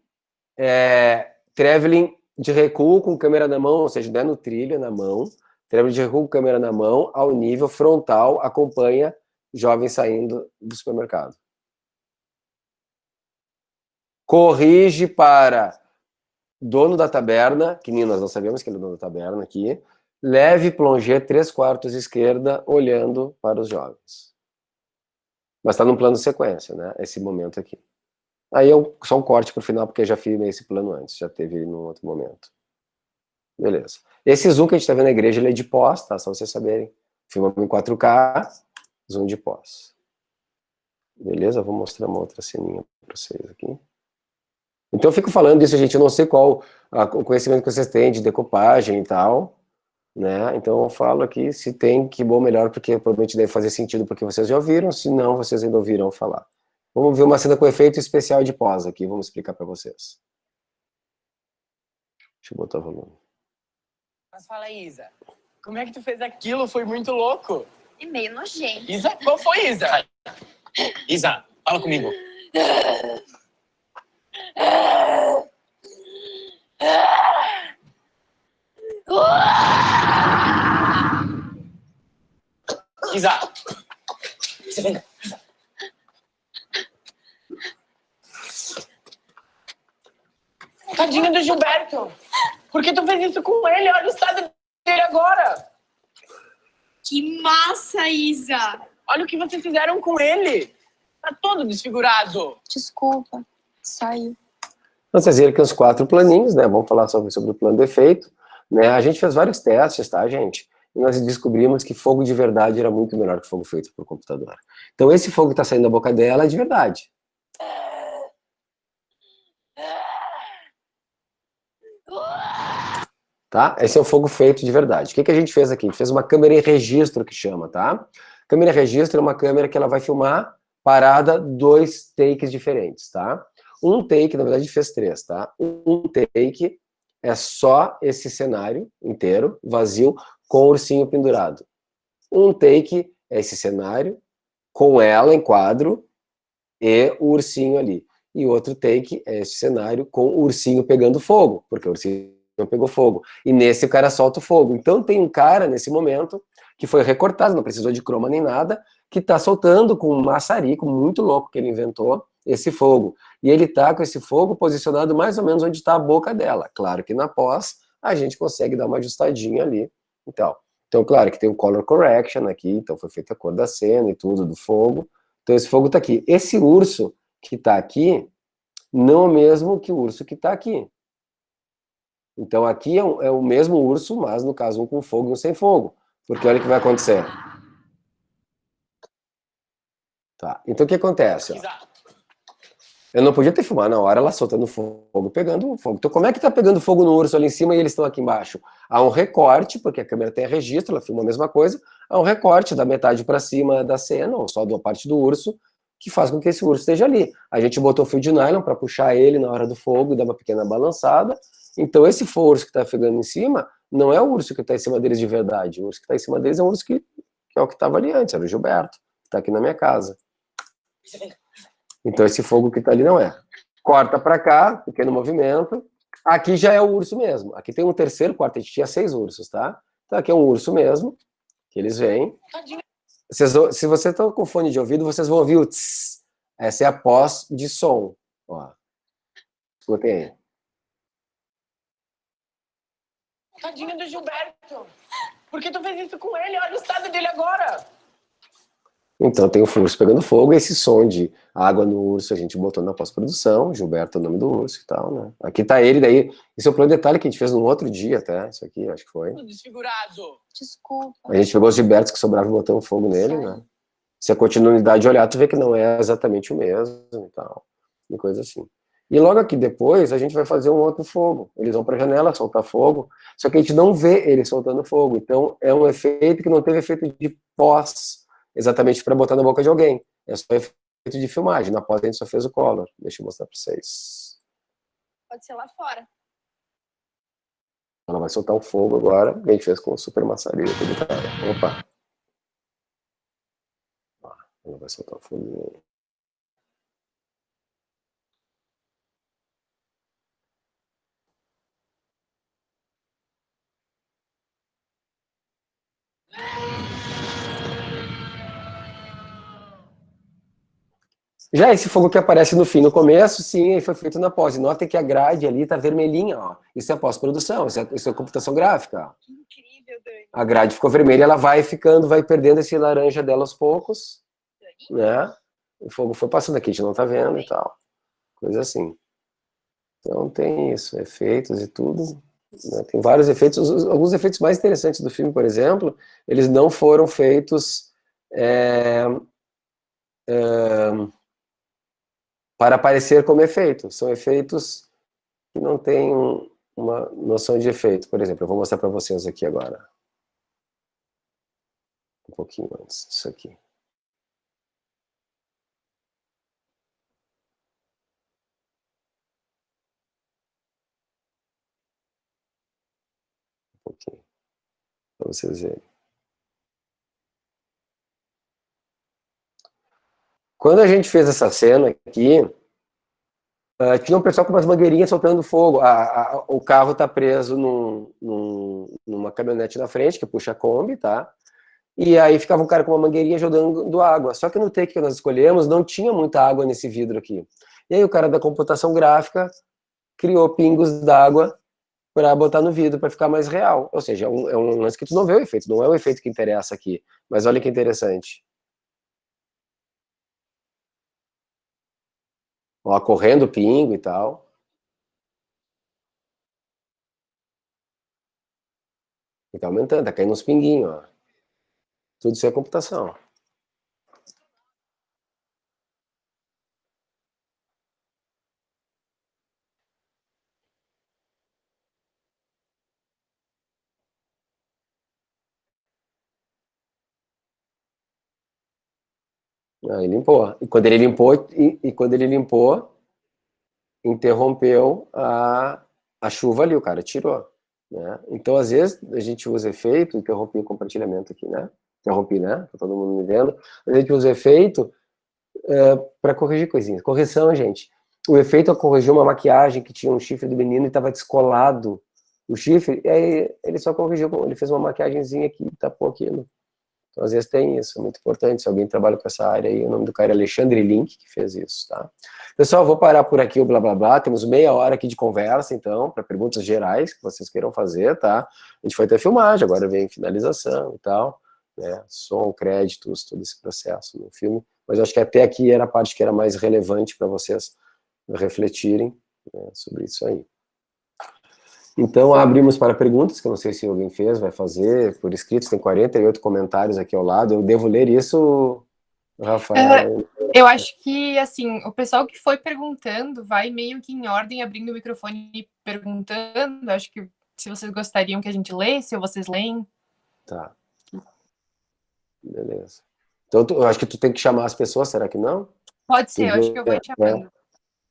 traveling de recuo com câmera na mão, ou seja, no trilho, na mão, traveling de recuo com câmera na mão, ao nível frontal, acompanha jovem saindo do supermercado. Corrige para dono da taberna, que nem nós não sabemos que ele é dono da taberna aqui, leve plongé 3/4 esquerda, olhando para os jovens. Mas está num plano sequência, né? Esse momento aqui. Aí só um corte para o final, porque eu já fiz esse plano antes, já teve num outro momento. Beleza. Esse zoom que a gente está vendo na igreja, ele é de pós, tá? Só vocês saberem. Filmamos em 4K, zoom de pós. Beleza? Vou mostrar uma outra ceninha para vocês aqui. Então eu fico falando isso, gente, eu não sei qual o conhecimento que vocês têm de decupagem e tal, né? Então eu falo aqui se tem, que bom, melhor, porque provavelmente deve fazer sentido porque vocês já ouviram, se não, vocês ainda ouvirão falar. Vamos ver uma cena com efeito especial de pós aqui, vamos explicar para vocês. Deixa eu botar o volume. Mas fala, Isa, como é que tu fez aquilo? Foi muito louco. E meio nojento. Isa, qual foi, Isa? Isa, fala comigo. Isa! Isa, vem cá. Isa. Tadinho do Gilberto. Por que tu fez isso com ele? Olha o estado dele agora. Que massa, Isa! Olha o que vocês fizeram com ele. Tá todo desfigurado. Desculpa, saiu. Então, vocês viram aqui os 4 planinhos, né? Vamos falar sobre o plano de efeito. Né? A gente fez vários testes, tá, gente? E nós descobrimos que fogo de verdade era muito melhor que fogo feito por computador. Então, esse fogo que está saindo da boca dela é de verdade. Tá? Esse é o fogo feito de verdade. O que a gente fez aqui? A gente fez uma câmera em registro, que chama, tá? Câmera em registro é uma câmera que ela vai filmar parada 2 takes diferentes, tá? Um take, na verdade, a gente fez 3, tá? Um take é só esse cenário inteiro, vazio, com o ursinho pendurado. Um take é esse cenário, com ela em quadro e o ursinho ali. E outro take é esse cenário com o ursinho pegando fogo, porque o ursinho não pegou fogo. E nesse o cara solta o fogo. Então tem um cara, nesse momento, que foi recortado, não precisou de croma nem nada, que tá soltando com um maçarico muito louco que ele inventou, esse fogo. E ele tá com esse fogo posicionado mais ou menos onde está a boca dela. Claro que na pós a gente consegue dar uma ajustadinha ali. Então, claro que tem o color correction aqui, então foi feita a cor da cena e tudo, do fogo. Então esse fogo tá aqui. Esse urso que tá aqui não é o mesmo que o urso que tá aqui. Então aqui é o mesmo urso, mas no caso um com fogo e um sem fogo. Porque olha o que vai acontecer. Tá, então o que acontece? Ó? Eu não podia ter filmado na hora ela soltando fogo, pegando fogo. Então como é que tá pegando fogo no urso ali em cima e eles estão aqui embaixo? Há um recorte, porque a câmera tem registro, ela filma a mesma coisa, há um recorte da metade para cima da cena, ou só da parte do urso, que faz com que esse urso esteja ali. A gente botou fio de nylon para puxar ele na hora do fogo e dar uma pequena balançada. Então esse urso que está pegando em cima não é o urso que está em cima deles de verdade. O urso que está em cima deles é um urso que é o que estava ali antes, era o Gilberto, que está aqui na minha casa. Então esse fogo que está ali não é. Corta para cá, pequeno movimento. Aqui já é o urso mesmo. Aqui tem um terceiro quarto, a gente tinha 6 ursos, tá? Então aqui é um urso mesmo, que eles vêm. Se você está com fone de ouvido, vocês vão ouvir o tss. Essa é a pós de som. Ó. Escutem aí. Tadinho do Gilberto. Por que tu fez isso com ele? Olha o estado dele agora. Então tem o urso pegando fogo e esse som de água no urso a gente botou na pós-produção. Gilberto é o nome do urso e tal, né? Aqui tá ele, daí. Esse é o plano de detalhe que a gente fez num outro dia até. Isso aqui, acho que foi. Desfigurado. Desculpa. É A gente pegou os Gilbertos que sobravam e botamos fogo nele, né? Se a continuidade olhar, tu vê que não é exatamente o mesmo e tal. E coisa assim. E logo aqui depois, a gente vai fazer um outro fogo. Eles vão pra janela soltar fogo, só que a gente não vê eles soltando fogo. Então, é um efeito que não teve efeito de pós, exatamente para botar na boca de alguém. É só efeito de filmagem. Na pós, a gente só fez o color. Deixa eu mostrar pra vocês. Pode ser lá fora. Ela vai soltar o fogo agora. A gente fez com o super maçarico. Opa. Ela vai soltar o fogo. Já esse fogo que aparece no fim, no começo, sim, foi feito na pós. Notem que a grade ali tá vermelhinha, ó. Isso é pós-produção, isso é computação gráfica. Ó. Que incrível, Dani. A grade ficou vermelha, ela vai ficando, vai perdendo esse laranja dela aos poucos, né? O fogo foi passando aqui, a gente não tá vendo e tal. Coisa assim. Então tem isso, efeitos e tudo. Né? Tem vários efeitos. Alguns efeitos mais interessantes do filme, por exemplo, eles não foram feitos para aparecer como efeito. São efeitos que não têm uma noção de efeito. Por exemplo, eu vou mostrar para vocês aqui agora. Um pouquinho antes disso aqui. Um pouquinho. Para vocês verem. Quando a gente fez essa cena aqui, tinha um pessoal com umas mangueirinhas soltando fogo. O carro tá preso numa caminhonete na frente, que puxa a Kombi, tá? E aí ficava um cara com uma mangueirinha jogando água. Só que no take que nós escolhemos, não tinha muita água nesse vidro aqui. E aí o cara da computação gráfica criou pingos d'água para botar no vidro, para ficar mais real. Ou seja, é um lance que tu não vê o efeito, não é o efeito que interessa aqui. Mas olha que interessante. Ó, correndo o pingo e tal. E tá aumentando, tá caindo uns pinguinhos, ó. Tudo isso é computação. Aí limpou. Quando ele limpou, interrompeu a chuva ali, o cara tirou. Né? Então, às vezes, a gente usa efeito, interrompi o compartilhamento aqui, né? Interrompi, né? Tá todo mundo me vendo. A gente usa efeito para corrigir coisinhas. Correção, gente. O efeito é corrigir uma maquiagem que tinha um chifre do menino e estava descolado o chifre, e aí ele só corrigiu, ele fez uma maquiagemzinha aqui e tapou aquilo. Então, às vezes tem isso, é muito importante. Se alguém trabalha com essa área aí, o nome do cara é Alexandre Link, que fez isso, tá? Pessoal, vou parar por aqui o blá blá blá. Temos meia hora aqui de conversa, então, para perguntas gerais que vocês queiram fazer, tá? A gente foi até filmagem, agora vem finalização e tal, né? Som, créditos, todo esse processo no filme. Mas eu acho que até aqui era a parte que era mais relevante para vocês refletirem, né, sobre isso aí. Então, abrimos para perguntas, que eu não sei se alguém fez, vai fazer por escrito, tem 48 comentários aqui ao lado. Eu devo ler isso, Rafael? Eu acho que, assim, o pessoal que foi perguntando vai meio que em ordem, abrindo o microfone e perguntando. Acho que se vocês gostariam que a gente lesse, ou vocês leem. Tá. Beleza. Então, eu acho que tu tem que chamar as pessoas, será que não? Pode ser, eu acho que eu vou te chamando.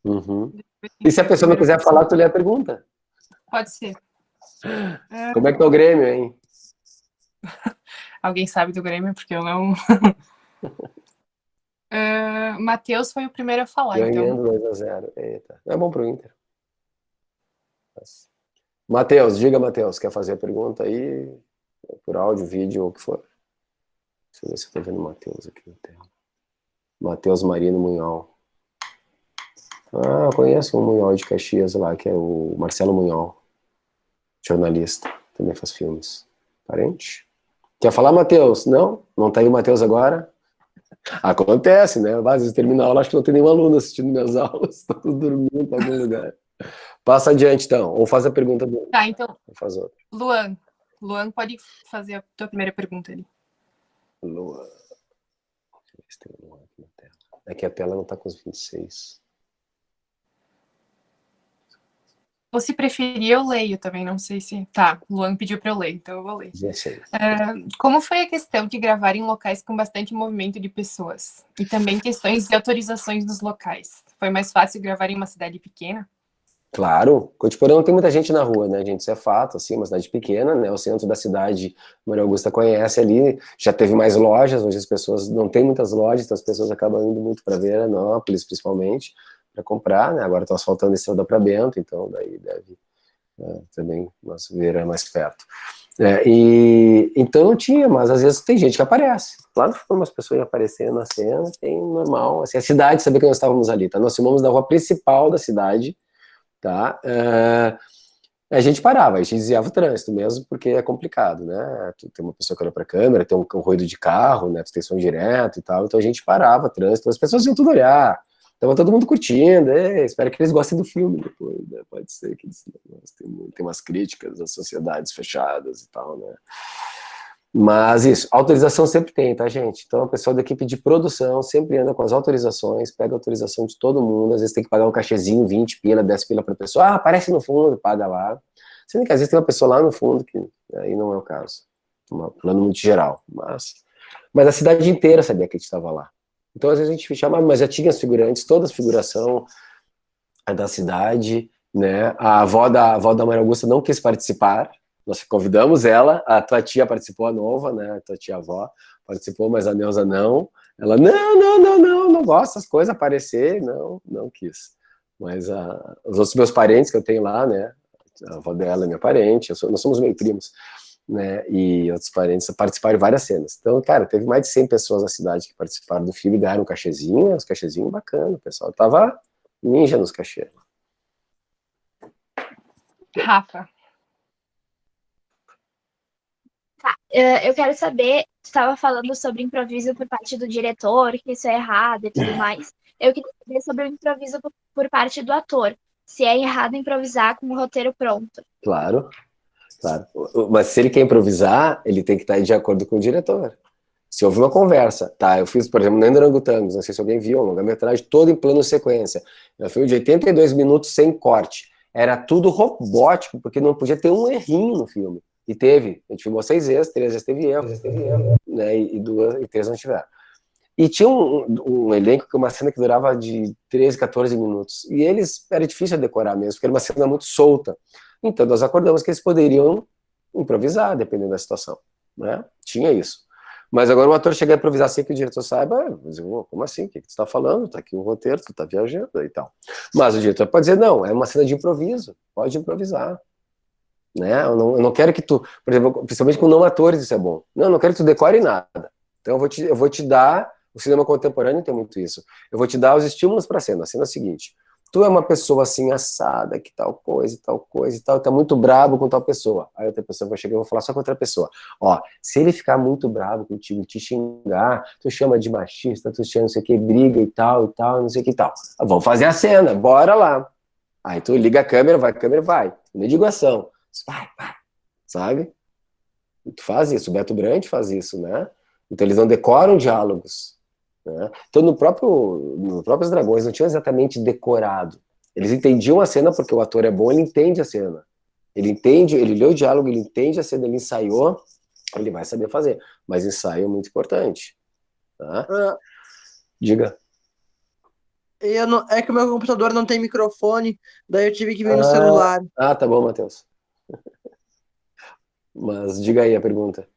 Uhum. E se a pessoa não quiser falar, tu lê a pergunta? Pode ser. Como é que tá o Grêmio, hein? Alguém sabe do Grêmio, porque eu não... Matheus foi o primeiro a falar, Ganhando 2-0. Eita. É bom pro Inter. Matheus, diga, Matheus, quer fazer a pergunta aí? Por áudio, vídeo ou o que for. Deixa eu ver se eu tô vendo o Matheus aqui na tela. Matheus Marino Munhol. Ah, eu conheço um Munhol de Caxias lá, que é o Marcelo Munhol. Jornalista. Também faz filmes. Parente? Quer falar, Matheus? Não? Não tá aí o Matheus agora? Acontece, né? Às vezes termina a aula, acho que não tem nenhum aluno assistindo minhas aulas. Tá tudo dormindo em algum lugar. Passa adiante, então. Ou faz a pergunta do... Tá, então. Faz outra. Luan. Luan, pode fazer a tua primeira pergunta ali. Luan. Deixa eu ver se tem um Luan aqui na tela. É que a tela não tá com os 26. Ou se preferir, eu leio também, não sei se... Tá, Luan pediu para eu ler, então eu vou ler. 16. Como foi a questão de gravar em locais com bastante movimento de pessoas? E também questões de autorizações dos locais. Foi mais fácil gravar em uma cidade pequena? Claro, Cotiporã não tem muita gente na rua, né, gente? Isso é fato, assim, uma cidade pequena, né? O centro da cidade, Maria Augusta conhece ali, já teve mais lojas, hoje as pessoas não tem muitas lojas, então as pessoas acabam indo muito para Veranópolis, principalmente, para comprar, né? Agora estão asfaltando a estrada para Bento, então daí deve também nós ver mais perto. Então não tinha, mas às vezes tem gente que aparece. Lá no fundo, umas pessoas aparecendo na cena, tem normal, assim, a cidade sabia que nós estávamos ali, tá? Nós filmamos na rua principal da cidade, tá? A gente parava, a gente desviava o trânsito mesmo, porque é complicado, né? Tem uma pessoa que olha para a câmera, tem um ruído de carro, né? Tu tem som direto e tal, então a gente parava o trânsito, as pessoas iam tudo olhar. Tava todo mundo curtindo, espero que eles gostem do filme depois, né? Pode ser que eles, tem umas críticas das sociedades fechadas e tal, né? Mas isso, autorização sempre tem, tá, gente? Então a pessoa da equipe de produção sempre anda com as autorizações, pega a autorização de todo mundo, às vezes tem que pagar um cachezinho, 20 pila, 10 pila pra pessoa, aparece no fundo, paga lá. Sendo que às vezes tem uma pessoa lá no fundo, que aí não é o caso, um plano muito geral, mas Mas a cidade inteira sabia que a gente estava lá. Então, às vezes a gente chamava, mas já tinha as figurantes, todas as figuração da cidade, né? A avó da Maria Augusta não quis participar, nós convidamos ela, a tua tia participou, a nova, né? A tua tia-avó participou, mas a Neuza não. Ela, não gosta das coisas aparecer, não quis. Mas os outros meus parentes que eu tenho lá, né? A avó dela é minha parente, nós somos meio primos, né? E outros parentes participaram de várias cenas. Então, cara, teve mais de 100 pessoas na cidade que participaram do filme, ganharam um cachezinho, uns cachezinhos bacanas, o pessoal tava ninja nos cachês. Rafa. Tá, eu quero saber, tu estava falando sobre improviso por parte do diretor, que isso é errado e tudo mais. Eu queria saber sobre o improviso por parte do ator. Se é errado improvisar com o roteiro pronto. Claro. Mas se ele quer improvisar, ele tem que estar de acordo com o diretor. Se houve uma conversa, tá? Eu fiz, por exemplo, no Orangotangos, não sei se alguém viu, uma longa-metragem todo em plano sequência. É um filme de 82 minutos sem corte. Era tudo robótico, porque não podia ter um errinho no filme. E teve. A gente filmou 6 vezes, 3 vezes teve erro, né? E 3 não tiveram. E tinha um elenco que uma cena que durava de 13, 14 minutos. E era difícil decorar mesmo, porque era uma cena muito solta. Então nós acordamos que eles poderiam improvisar, dependendo da situação, né? Tinha isso. Mas agora o ator chega a improvisar sem que o diretor saiba, como assim? O que tu está falando? Tá aqui o roteiro, tu tá viajando e tal. Mas o diretor pode dizer, não, é uma cena de improviso, pode improvisar. Né? Eu não quero que tu, por exemplo, principalmente com não atores isso é bom. Não, eu não quero que tu decore nada. Então eu vou te dar, o cinema contemporâneo tem muito isso. Eu vou te dar os estímulos para a cena. A cena é a seguinte: tu é uma pessoa assim assada, que tal coisa e tal, tá muito brabo com tal pessoa. Aí outra pessoa vai chegar e eu vou falar só com outra pessoa. Ó, se ele ficar muito brabo contigo, te xingar, tu chama de machista, tu chama não sei o que, briga e tal, não sei o que e tal. Vamos fazer a cena, bora lá. Aí tu liga a câmera vai. Nem digo ação. Vai, sabe? E tu faz isso, o Beto Brandt faz isso, né? Então eles não decoram diálogos, né? Então no próprios Dragões não tinha exatamente decorado. Eles entendiam a cena porque o ator é bom, ele entende a cena. Ele entende, ele lê o diálogo, ele entende a cena, ele ensaiou, ele vai saber fazer. Mas ensaio é muito importante. Tá? Diga. É que o meu computador não tem microfone, daí eu tive que vir no celular. Tá bom, Matheus. Mas diga aí a pergunta.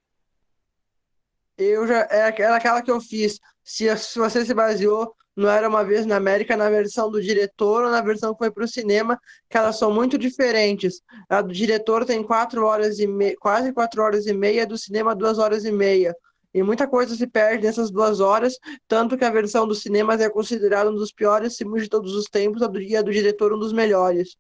Era aquela que eu fiz. Se você se baseou no Era Uma Vez na América na versão do diretor ou na versão que foi para o cinema, que elas são muito diferentes. A do diretor tem 4 horas e quase 4 horas e meia, a do cinema 2 horas e meia. E muita coisa se perde nessas 2 horas, tanto que a versão do cinema é considerada um dos piores filmes de todos os tempos, e a do diretor um dos melhores.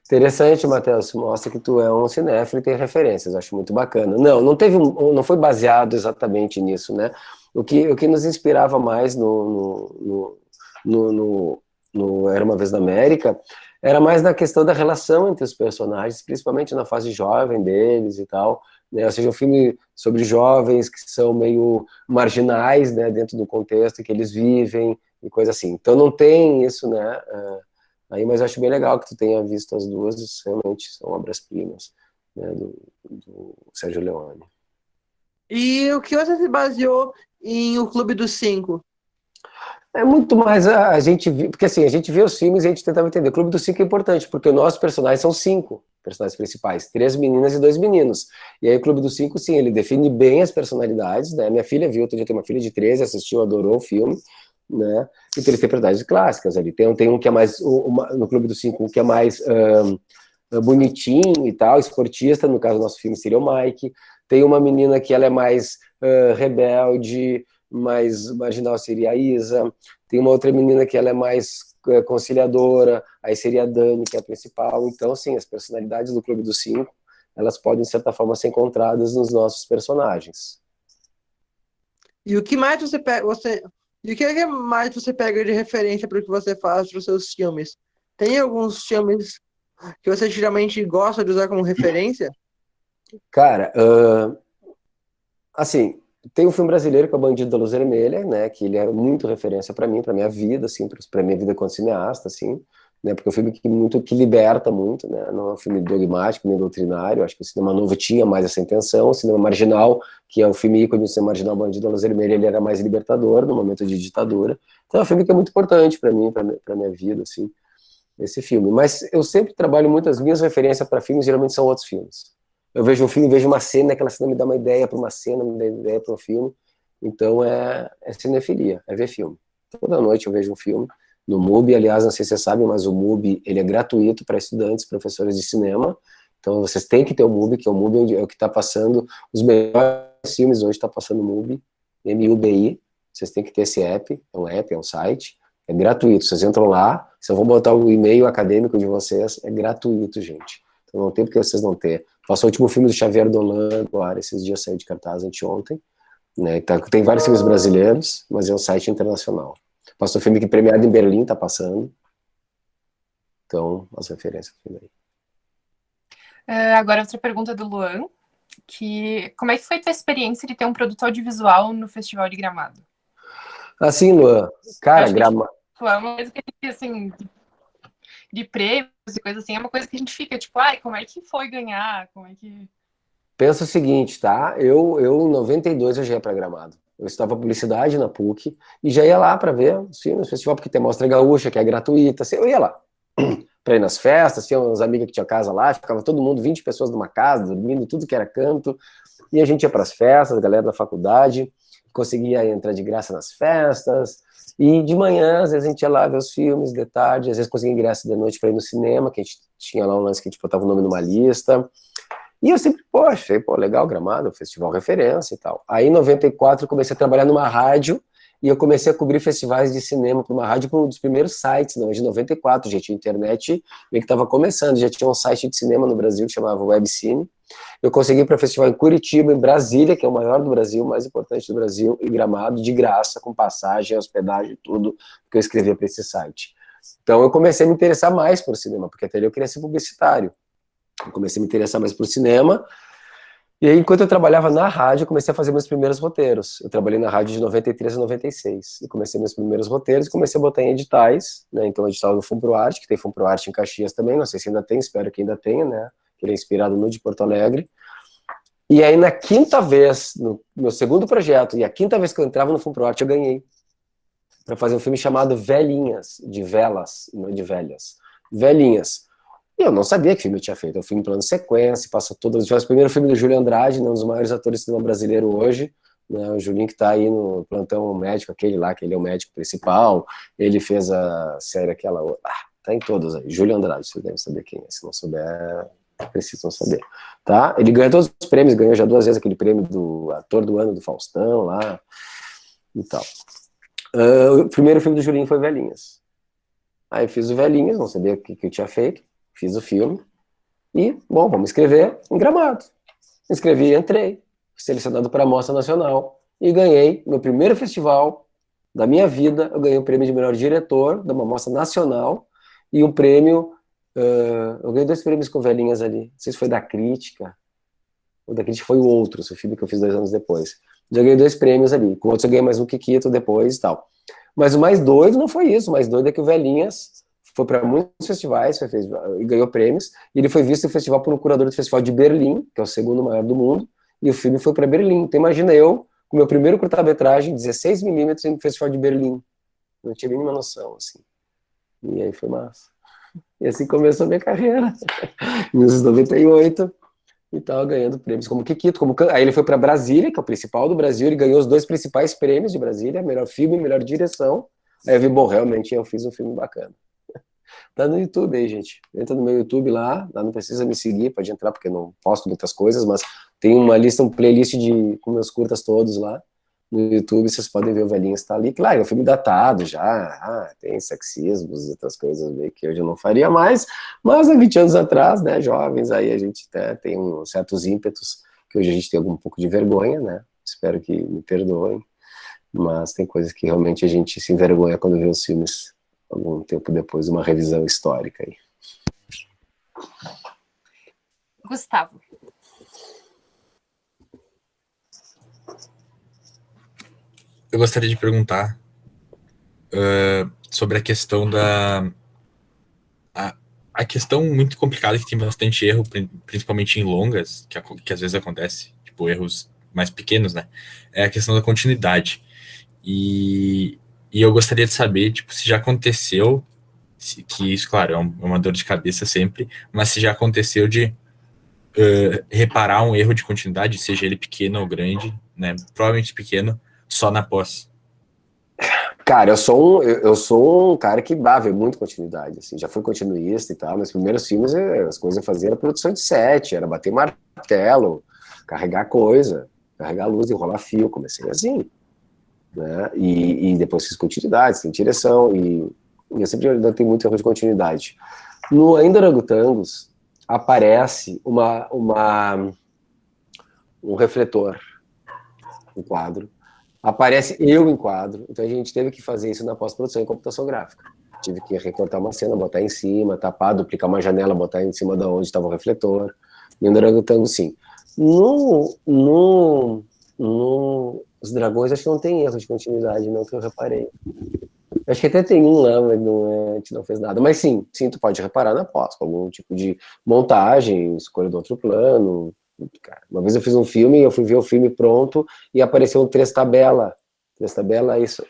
Interessante, Matheus, mostra que tu é um cinéfilo e tem referências, acho muito bacana. Não foi baseado exatamente nisso, né? O que nos inspirava mais no Era Uma Vez na América era mais na questão da relação entre os personagens, principalmente na fase jovem deles e tal, né? Ou seja, um filme sobre jovens que são meio marginais, né, dentro do contexto que eles vivem e coisa assim. Então não tem isso, né? Aí, mas eu acho bem legal que tu tenha visto as duas, realmente são obras-primas, né, do Sérgio Leone. E o que você se baseou em O Clube dos Cinco? É muito mais a gente viu, porque assim, a gente vê os filmes e a gente tentava entender. O Clube dos Cinco é importante, porque os nossos personagens são 5 personagens principais, 3 meninas e 2 meninos. E aí o Clube dos Cinco, sim, ele define bem as personalidades, né? Minha filha viu, outro dia tem uma filha de 13, assistiu, adorou o filme, né? Então eles têm personagens clássicas ali. Tem um que é mais, no Clube dos Cinco, um que é mais bonitinho e tal, esportista, no caso do nosso filme seria o Mike. Tem uma menina que ela é mais rebelde, mais marginal, seria a Isa. Tem uma outra menina que ela é mais conciliadora, aí seria a Dani, que é a principal. Então, sim, as personalidades do Clube dos Cinco, elas podem, de certa forma, ser encontradas nos nossos personagens. E o que mais você pega, e o que mais você pega de referência para o que você faz para os seus filmes? Tem alguns filmes que você geralmente gosta de usar como referência? Cara, assim, tem um filme brasileiro que é o Bandido da Luz Vermelha, né, que ele é muito referência para mim, para minha vida, assim, para minha vida como cineasta, assim, né? Porque é um filme que liberta muito, né? Não é um filme dogmático nem doutrinário. Acho que o cinema novo tinha mais essa intenção. O cinema marginal, que é o filme ícone do cinema marginal, Bandido da Luz Vermelha, ele era mais libertador no momento de ditadura. Então é um filme que é muito importante para mim, para minha vida, assim, esse filme. Mas eu sempre trabalho muito, as minhas referências para filmes geralmente são outros filmes. Eu vejo um filme, vejo uma cena, aquela cena me dá uma ideia para uma cena, me dá ideia para um filme. Então é cinefilia, é ver filme. Toda noite eu vejo um filme no MUBI. Aliás, não sei se vocês sabem, mas o MUBI ele é gratuito para estudantes, professores de cinema. Então vocês têm que ter o MUBI, que é o MUBI é o que está passando os melhores filmes hoje, está passando o MUBI, MUBI. Vocês têm que ter esse app, é um site, é gratuito. Vocês entram lá, vocês vão botar o e-mail acadêmico de vocês, é gratuito, gente. Então não tem porque vocês não ter. Passou o último filme do Xavier Dolan agora, esses dias saiu de cartaz anteontem, né? Então, tem vários filmes brasileiros, mas é um site internacional. Passou filme que premiado em Berlim, tá passando. Então, as referências do filme aí. Agora outra pergunta do Luan, como é que foi a tua experiência de ter um produto audiovisual no Festival de Gramado? Assim, Luan, cara, Gramado... É uma coisa que a gente, assim, de prêmios e coisas assim, é uma coisa que a gente fica, tipo, ai, como é que foi ganhar? Como é que... Pensa o seguinte, tá? Eu em 92 eu já ia para Gramado. Eu estava publicidade na PUC e já ia lá para ver os filmes, festival, porque tem Mostra Gaúcha, que é gratuita. Assim, eu ia lá para ir nas festas, tinha umas amigas que tinham casa lá, ficava todo mundo, 20 pessoas numa casa, dormindo, tudo que era canto. E a gente ia para as festas, a galera da faculdade, conseguia entrar de graça nas festas. E de manhã, às vezes a gente ia lá ver os filmes, de tarde, às vezes conseguia ingresso de noite para ir no cinema, que a gente tinha lá um lance que a gente botava o nome numa lista. E eu sempre, achei, legal, Gramado, festival referência e tal. Aí, em 94, eu comecei a trabalhar numa rádio, e eu comecei a cobrir festivais de cinema para uma rádio, para um dos primeiros sites, não, de 94, gente, a internet meio que estava começando, já tinha um site de cinema no Brasil que chamava Webcine. Eu consegui ir para festival em Curitiba, em Brasília, que é o maior do Brasil, o mais importante do Brasil, e Gramado, de graça, com passagem, hospedagem, tudo, que eu escrevia para esse site. Então, eu comecei a me interessar mais por cinema, porque até ali eu queria ser publicitário. Eu comecei a me interessar mais por cinema, e aí, enquanto eu trabalhava na rádio, eu comecei a fazer meus primeiros roteiros. Eu trabalhei na rádio de 93 a 96, e comecei meus primeiros roteiros, e comecei a botar em editais, né, então edital do Fomproarte, que tem Fomproarte em Caxias também, não sei se ainda tem, espero que ainda tenha, né, que ele é inspirado no de Porto Alegre. E aí, na quinta vez, no meu segundo projeto, e a quinta vez que eu entrava no Fomproarte, eu ganhei, para fazer um filme chamado Velhinhas, de velas, não de velhas, Velhinhas. E eu não sabia que filme eu tinha feito. Eu fui em plano de sequência, passou todas. Foi o primeiro filme do Júlio Andrade, né, um dos maiores atores do cinema brasileiro hoje. Né, o Julinho que está aí no plantão médico, aquele lá, que ele é o médico principal. Ele fez a série aquela. Tá em todas aí. Júlio Andrade, vocês devem saber quem é. Se não souber, precisam saber. Tá? Ele ganhou todos os prêmios, ganhou já 2 vezes aquele prêmio do ator do ano do Faustão lá e tal. O primeiro filme do Julinho foi Velhinhas. Aí eu fiz o Velhinhas, não sabia o que eu tinha feito. Fiz o filme e, bom, vamos escrever em Gramado. Escrevi, entrei, selecionado para a Mostra Nacional e ganhei meu primeiro festival da minha vida. Eu ganhei o prêmio de melhor diretor de uma Mostra Nacional e um prêmio, eu ganhei 2 prêmios com Velhinhas ali, não sei se foi da Crítica, o da Crítica foi o Outros, o filme que eu fiz 2 anos depois. Já ganhei 2 prêmios ali, com outros eu ganhei mais um Kikito depois e tal. Mas o mais doido não foi isso, o mais doido é que o Velhinhas foi para muitos festivais e ganhou prêmios, e ele foi visto no festival por um curador do festival de Berlim, que é o segundo maior do mundo, e o filme foi para Berlim. Então imagina eu, com meu primeiro curta-metragem, 16mm, no festival de Berlim. Não tinha nenhuma noção, assim. E aí foi massa. E assim começou a minha carreira. Em 1998, e tava ganhando prêmios como Kikito, aí ele foi para Brasília, que é o principal do Brasil, ele ganhou os 2 principais prêmios de Brasília, melhor filme e melhor direção. Aí eu vi, bom, realmente eu fiz um filme bacana. Tá no YouTube aí, gente. Entra no meu YouTube lá não precisa me seguir, pode entrar, porque eu não posto muitas coisas, mas tem uma lista, um playlist com meus curtas todos lá no YouTube, vocês podem ver o Velhinhas tá ali. Claro, é um filme datado já, tem sexismos e outras coisas que hoje eu não faria mais, mas há 20 anos atrás, né, jovens, aí a gente tem certos ímpetos que hoje a gente tem um pouco de vergonha, né, espero que me perdoem, mas tem coisas que realmente a gente se envergonha quando vê os filmes algum tempo depois, uma revisão histórica aí. Gustavo. Eu gostaria de perguntar sobre a questão A questão muito complicada que tem bastante erro, principalmente em longas, que às vezes acontece, tipo erros mais pequenos, né? É a questão da continuidade. E eu gostaria de saber, tipo, se já aconteceu, que isso, claro, é uma dor de cabeça sempre, mas se já aconteceu de reparar um erro de continuidade, seja ele pequeno ou grande, né? Provavelmente pequeno, só na pós. Cara, eu sou um cara que vê muito continuidade, assim, já fui continuista e tal. Meus primeiros filmes, as coisas eu fazia era produção de set, era bater martelo, carregar coisa, carregar luz, enrolar fio, comecei assim, né? E depois fiz continuidade, tem direção, e eu sempre ainda tenho muito erro de continuidade. No Ainda Orangotangos aparece um refletor, um quadro. Aparece eu em quadro, então a gente teve que fazer isso na pós-produção em computação gráfica. Tive que recortar uma cena, botar em cima, tapar, duplicar uma janela, botar em cima de onde estava o refletor. E no Orangotango, sim. Os dragões, acho que não tem erro de continuidade, não, que eu reparei. Acho que até tem um lá, mas a gente não fez nada. Mas sim, tu pode reparar na pós, com algum tipo de montagem, escolha do outro plano. Cara, uma vez eu fiz um filme, eu fui ver o filme pronto e apareceu um três tabela. Três tabela, isso.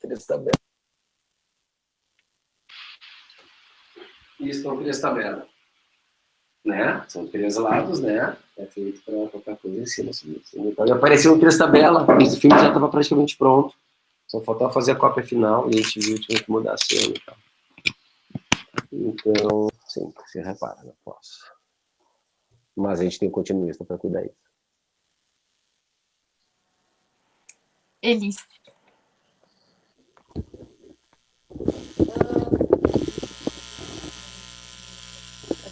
Três tabela. Isso, são três tabelas. Né? São três lados, né? É feito para qualquer coisa em cima. Então apareceu um três tabela. Esse filme já estava praticamente pronto. Só faltava fazer a cópia final e a gente viu, tinha que mudar a cena e tal. Então, sim, você repara na pós. Mas a gente tem um continuista para cuidar disso. Elis.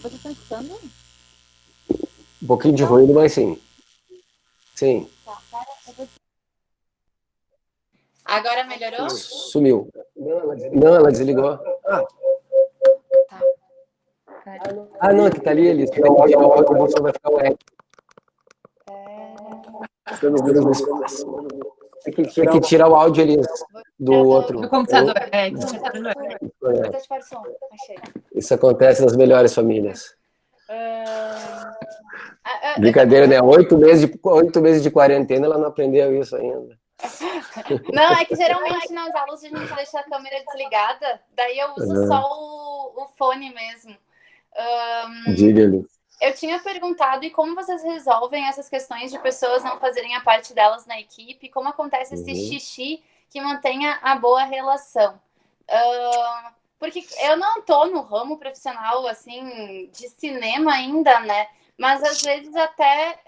Eu tô pensando. Um pouquinho de ruído, mas sim. Sim. Agora melhorou? Sumiu. Não, ela desligou. Não, que tá ali, Elis. O botão vai ficar o F. Tem que tirar o áudio, Elis, do outro. Do computador. Do computador. Achei. Isso acontece nas melhores famílias. Brincadeira, né? 8 meses de quarentena, ela não aprendeu isso ainda. Não, é que geralmente nas aulas a gente deixa a câmera desligada, daí eu uso só o fone mesmo. Diga-lhe. Eu tinha perguntado e como vocês resolvem essas questões de pessoas não fazerem a parte delas na equipe, como acontece esse xixi que mantenha a boa relação. Porque eu não tô no ramo profissional, assim, de cinema ainda, né? Mas às vezes até...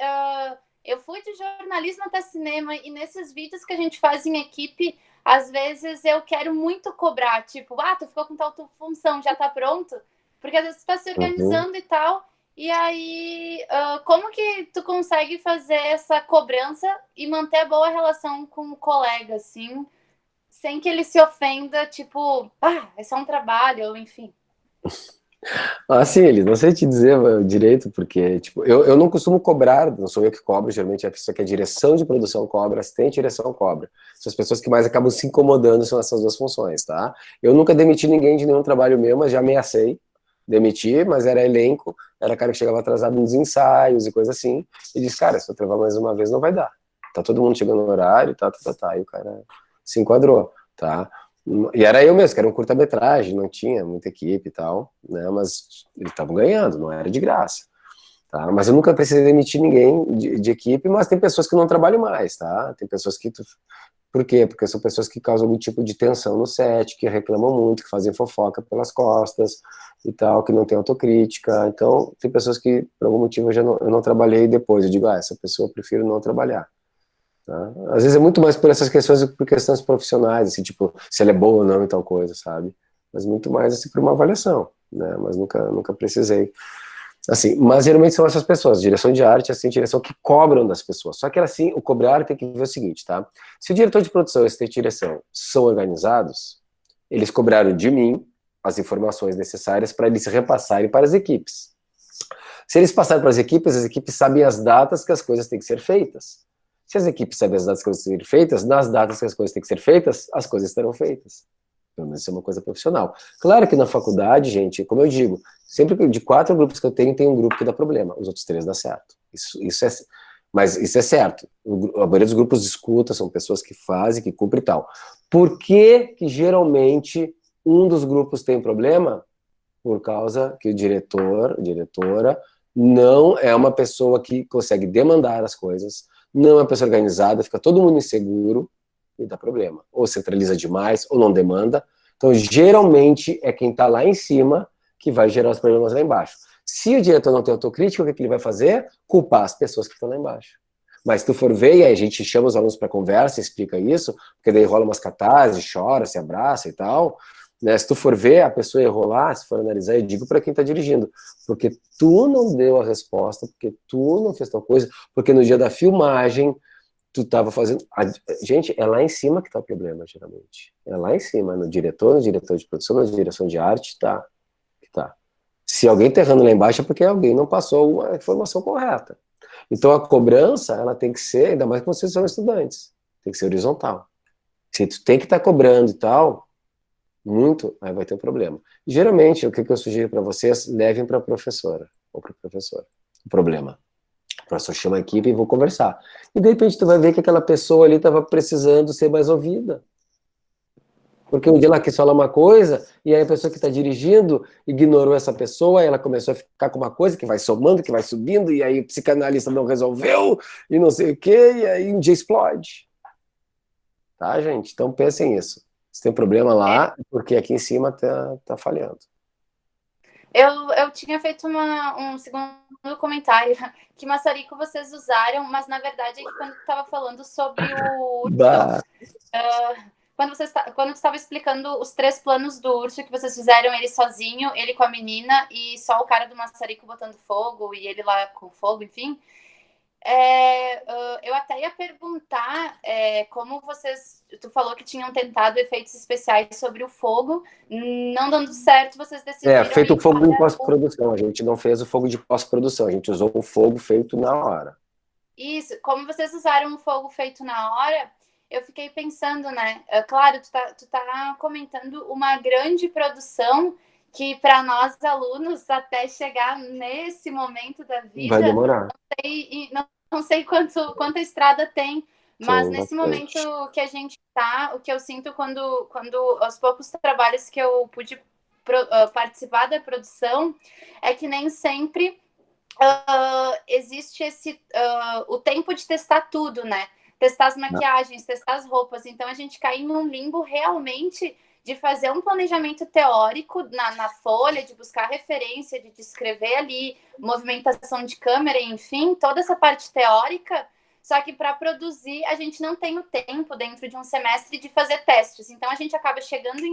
eu fui de jornalismo até cinema e nesses vídeos que a gente faz em equipe, às vezes eu quero muito cobrar, tipo, tu ficou com tal função, já tá pronto? Porque às vezes tu tá se organizando e tal, e aí como que tu consegue fazer essa cobrança e manter a boa relação com o colega, assim, sem que ele se ofenda, tipo, é só um trabalho, ou enfim. Sim, Elis, não sei te dizer direito, porque tipo, eu não costumo cobrar, não sou eu que cobro, geralmente é a pessoa que é direção de produção cobra, assistente de direção cobra. São as pessoas que mais acabam se incomodando, são essas duas funções, tá? Eu nunca demiti ninguém de nenhum trabalho meu, mas já ameacei demitir, mas era elenco, era cara que chegava atrasado nos ensaios e coisa assim, e disse, cara, se eu travar mais uma vez não vai dar. Tá todo mundo chegando no horário, e o cara se enquadrou, tá? E era eu mesmo, que era um curta-metragem, não tinha muita equipe e tal, né, mas eles estavam ganhando, não era de graça, tá? Mas eu nunca precisei demitir ninguém de equipe, mas tem pessoas que não trabalham mais, tá? Tem pessoas que... Por quê? Porque são pessoas que causam algum tipo de tensão no set, que reclamam muito, que fazem fofoca pelas costas e tal, que não tem autocrítica. Então, tem pessoas que, por algum motivo, eu não trabalhei depois. Eu digo, essa pessoa eu prefiro não trabalhar. Tá? Às vezes é muito mais por essas questões do que por questões profissionais, assim, tipo, se ela é boa ou não e tal coisa, sabe? Mas muito mais assim por uma avaliação, né? Mas nunca precisei. Assim, mas geralmente são essas pessoas, direção de arte, assim, direção que cobram das pessoas. Só que assim, o cobrar tem que ver o seguinte, tá? Se o diretor de produção e o assistente de direção são organizados, eles cobraram de mim as informações necessárias para eles repassarem para as equipes. Se eles passarem para as equipes sabem as datas que as coisas têm que ser feitas. Se as equipes sabem as datas que as coisas têm que ser feitas, nas datas que as coisas têm que ser feitas, as coisas estarão feitas. Pelo menos isso é uma coisa profissional. Claro que na faculdade, gente, como eu digo, Sempre de 4 grupos que eu tenho, tem um grupo que dá problema, os outros 3 dá certo. Mas isso é certo. A maioria dos grupos de escuta são pessoas que fazem, que cumprem e tal. Por que geralmente um dos grupos tem problema? Por causa que o diretor, a diretora, não é uma pessoa que consegue demandar as coisas, não é uma pessoa organizada, fica todo mundo inseguro e dá problema. Ou centraliza demais, ou não demanda. Então, geralmente, é quem está lá em cima que vai gerar os problemas lá embaixo. Se o diretor não tem autocrítica, o que ele vai fazer? Culpar as pessoas que estão lá embaixo. Mas se tu for ver, e aí a gente chama os alunos para conversa, explica isso, porque daí rola umas catarses, chora, se abraça e tal, né? Se tu for ver, a pessoa errou lá, se for analisar, eu digo para quem está dirigindo, porque tu não deu a resposta, porque tu não fez tal coisa, porque no dia da filmagem tu estava fazendo... Gente, é lá em cima que está o problema, geralmente. É lá em cima, no diretor de produção, na direção de arte, tá. Se alguém está errando lá embaixo é porque alguém não passou a informação correta. Então a cobrança, ela tem que ser, ainda mais que vocês são estudantes, tem que ser horizontal. Se tu tem que estar cobrando e tal, muito, aí vai ter um problema. Geralmente, o que eu sugiro para vocês, levem para a professora, ou para o professor, o problema. O professor chama a equipe e vou conversar. E de repente tu vai ver que aquela pessoa ali estava precisando ser mais ouvida. Porque um dia ela quis falar uma coisa, e aí a pessoa que está dirigindo ignorou essa pessoa, e ela começou a ficar com uma coisa que vai somando, que vai subindo, e aí o psicanalista não resolveu, e não sei o quê, e aí um dia explode. Tá, gente? Então pensem nisso. Se tem problema lá, é porque aqui em cima tá falhando. Eu tinha feito um segundo comentário. Que maçarico vocês usaram, mas na verdade, quando tu estava falando sobre o... Quando você estava explicando os 3 planos do urso, que vocês fizeram ele sozinho, ele com a menina e só o cara do maçarico botando fogo e ele lá com fogo, enfim. Eu até ia perguntar como tu falou que tinham tentado efeitos especiais sobre o fogo, não dando certo, vocês decidiram... feito o fogo em pós-produção, a gente não fez o fogo de pós-produção, a gente usou o fogo feito na hora. Isso, como vocês usaram o fogo feito na hora... Eu fiquei pensando, né? Claro, tu tá comentando uma grande produção que para nós alunos, até chegar nesse momento da vida, vai demorar. Não sei quanta estrada tem, mas nesse momento que a gente tá, o que eu sinto quando aos poucos trabalhos que eu pude participar da produção, é que nem sempre existe o tempo de testar tudo, né? Testar as maquiagens, testar as roupas. Então, a gente cai em um limbo realmente de fazer um planejamento teórico na folha, de buscar referência, de descrever ali, movimentação de câmera, enfim, toda essa parte teórica. Só que para produzir, a gente não tem o tempo dentro de um semestre de fazer testes. Então, a gente acaba chegando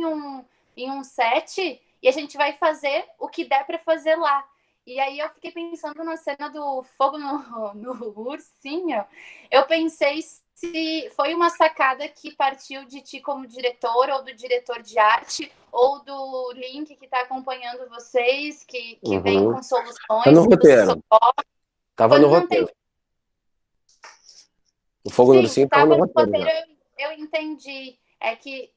em um set e a gente vai fazer o que der para fazer lá. E aí eu fiquei pensando na cena do fogo no ursinho. Eu pensei se foi uma sacada que partiu de ti como diretor, ou do diretor de arte, ou do Link que está acompanhando vocês, que vem com soluções. Tá no roteiro. Tava no roteiro. O fogo no ursinho estava no roteiro. Eu entendi. É que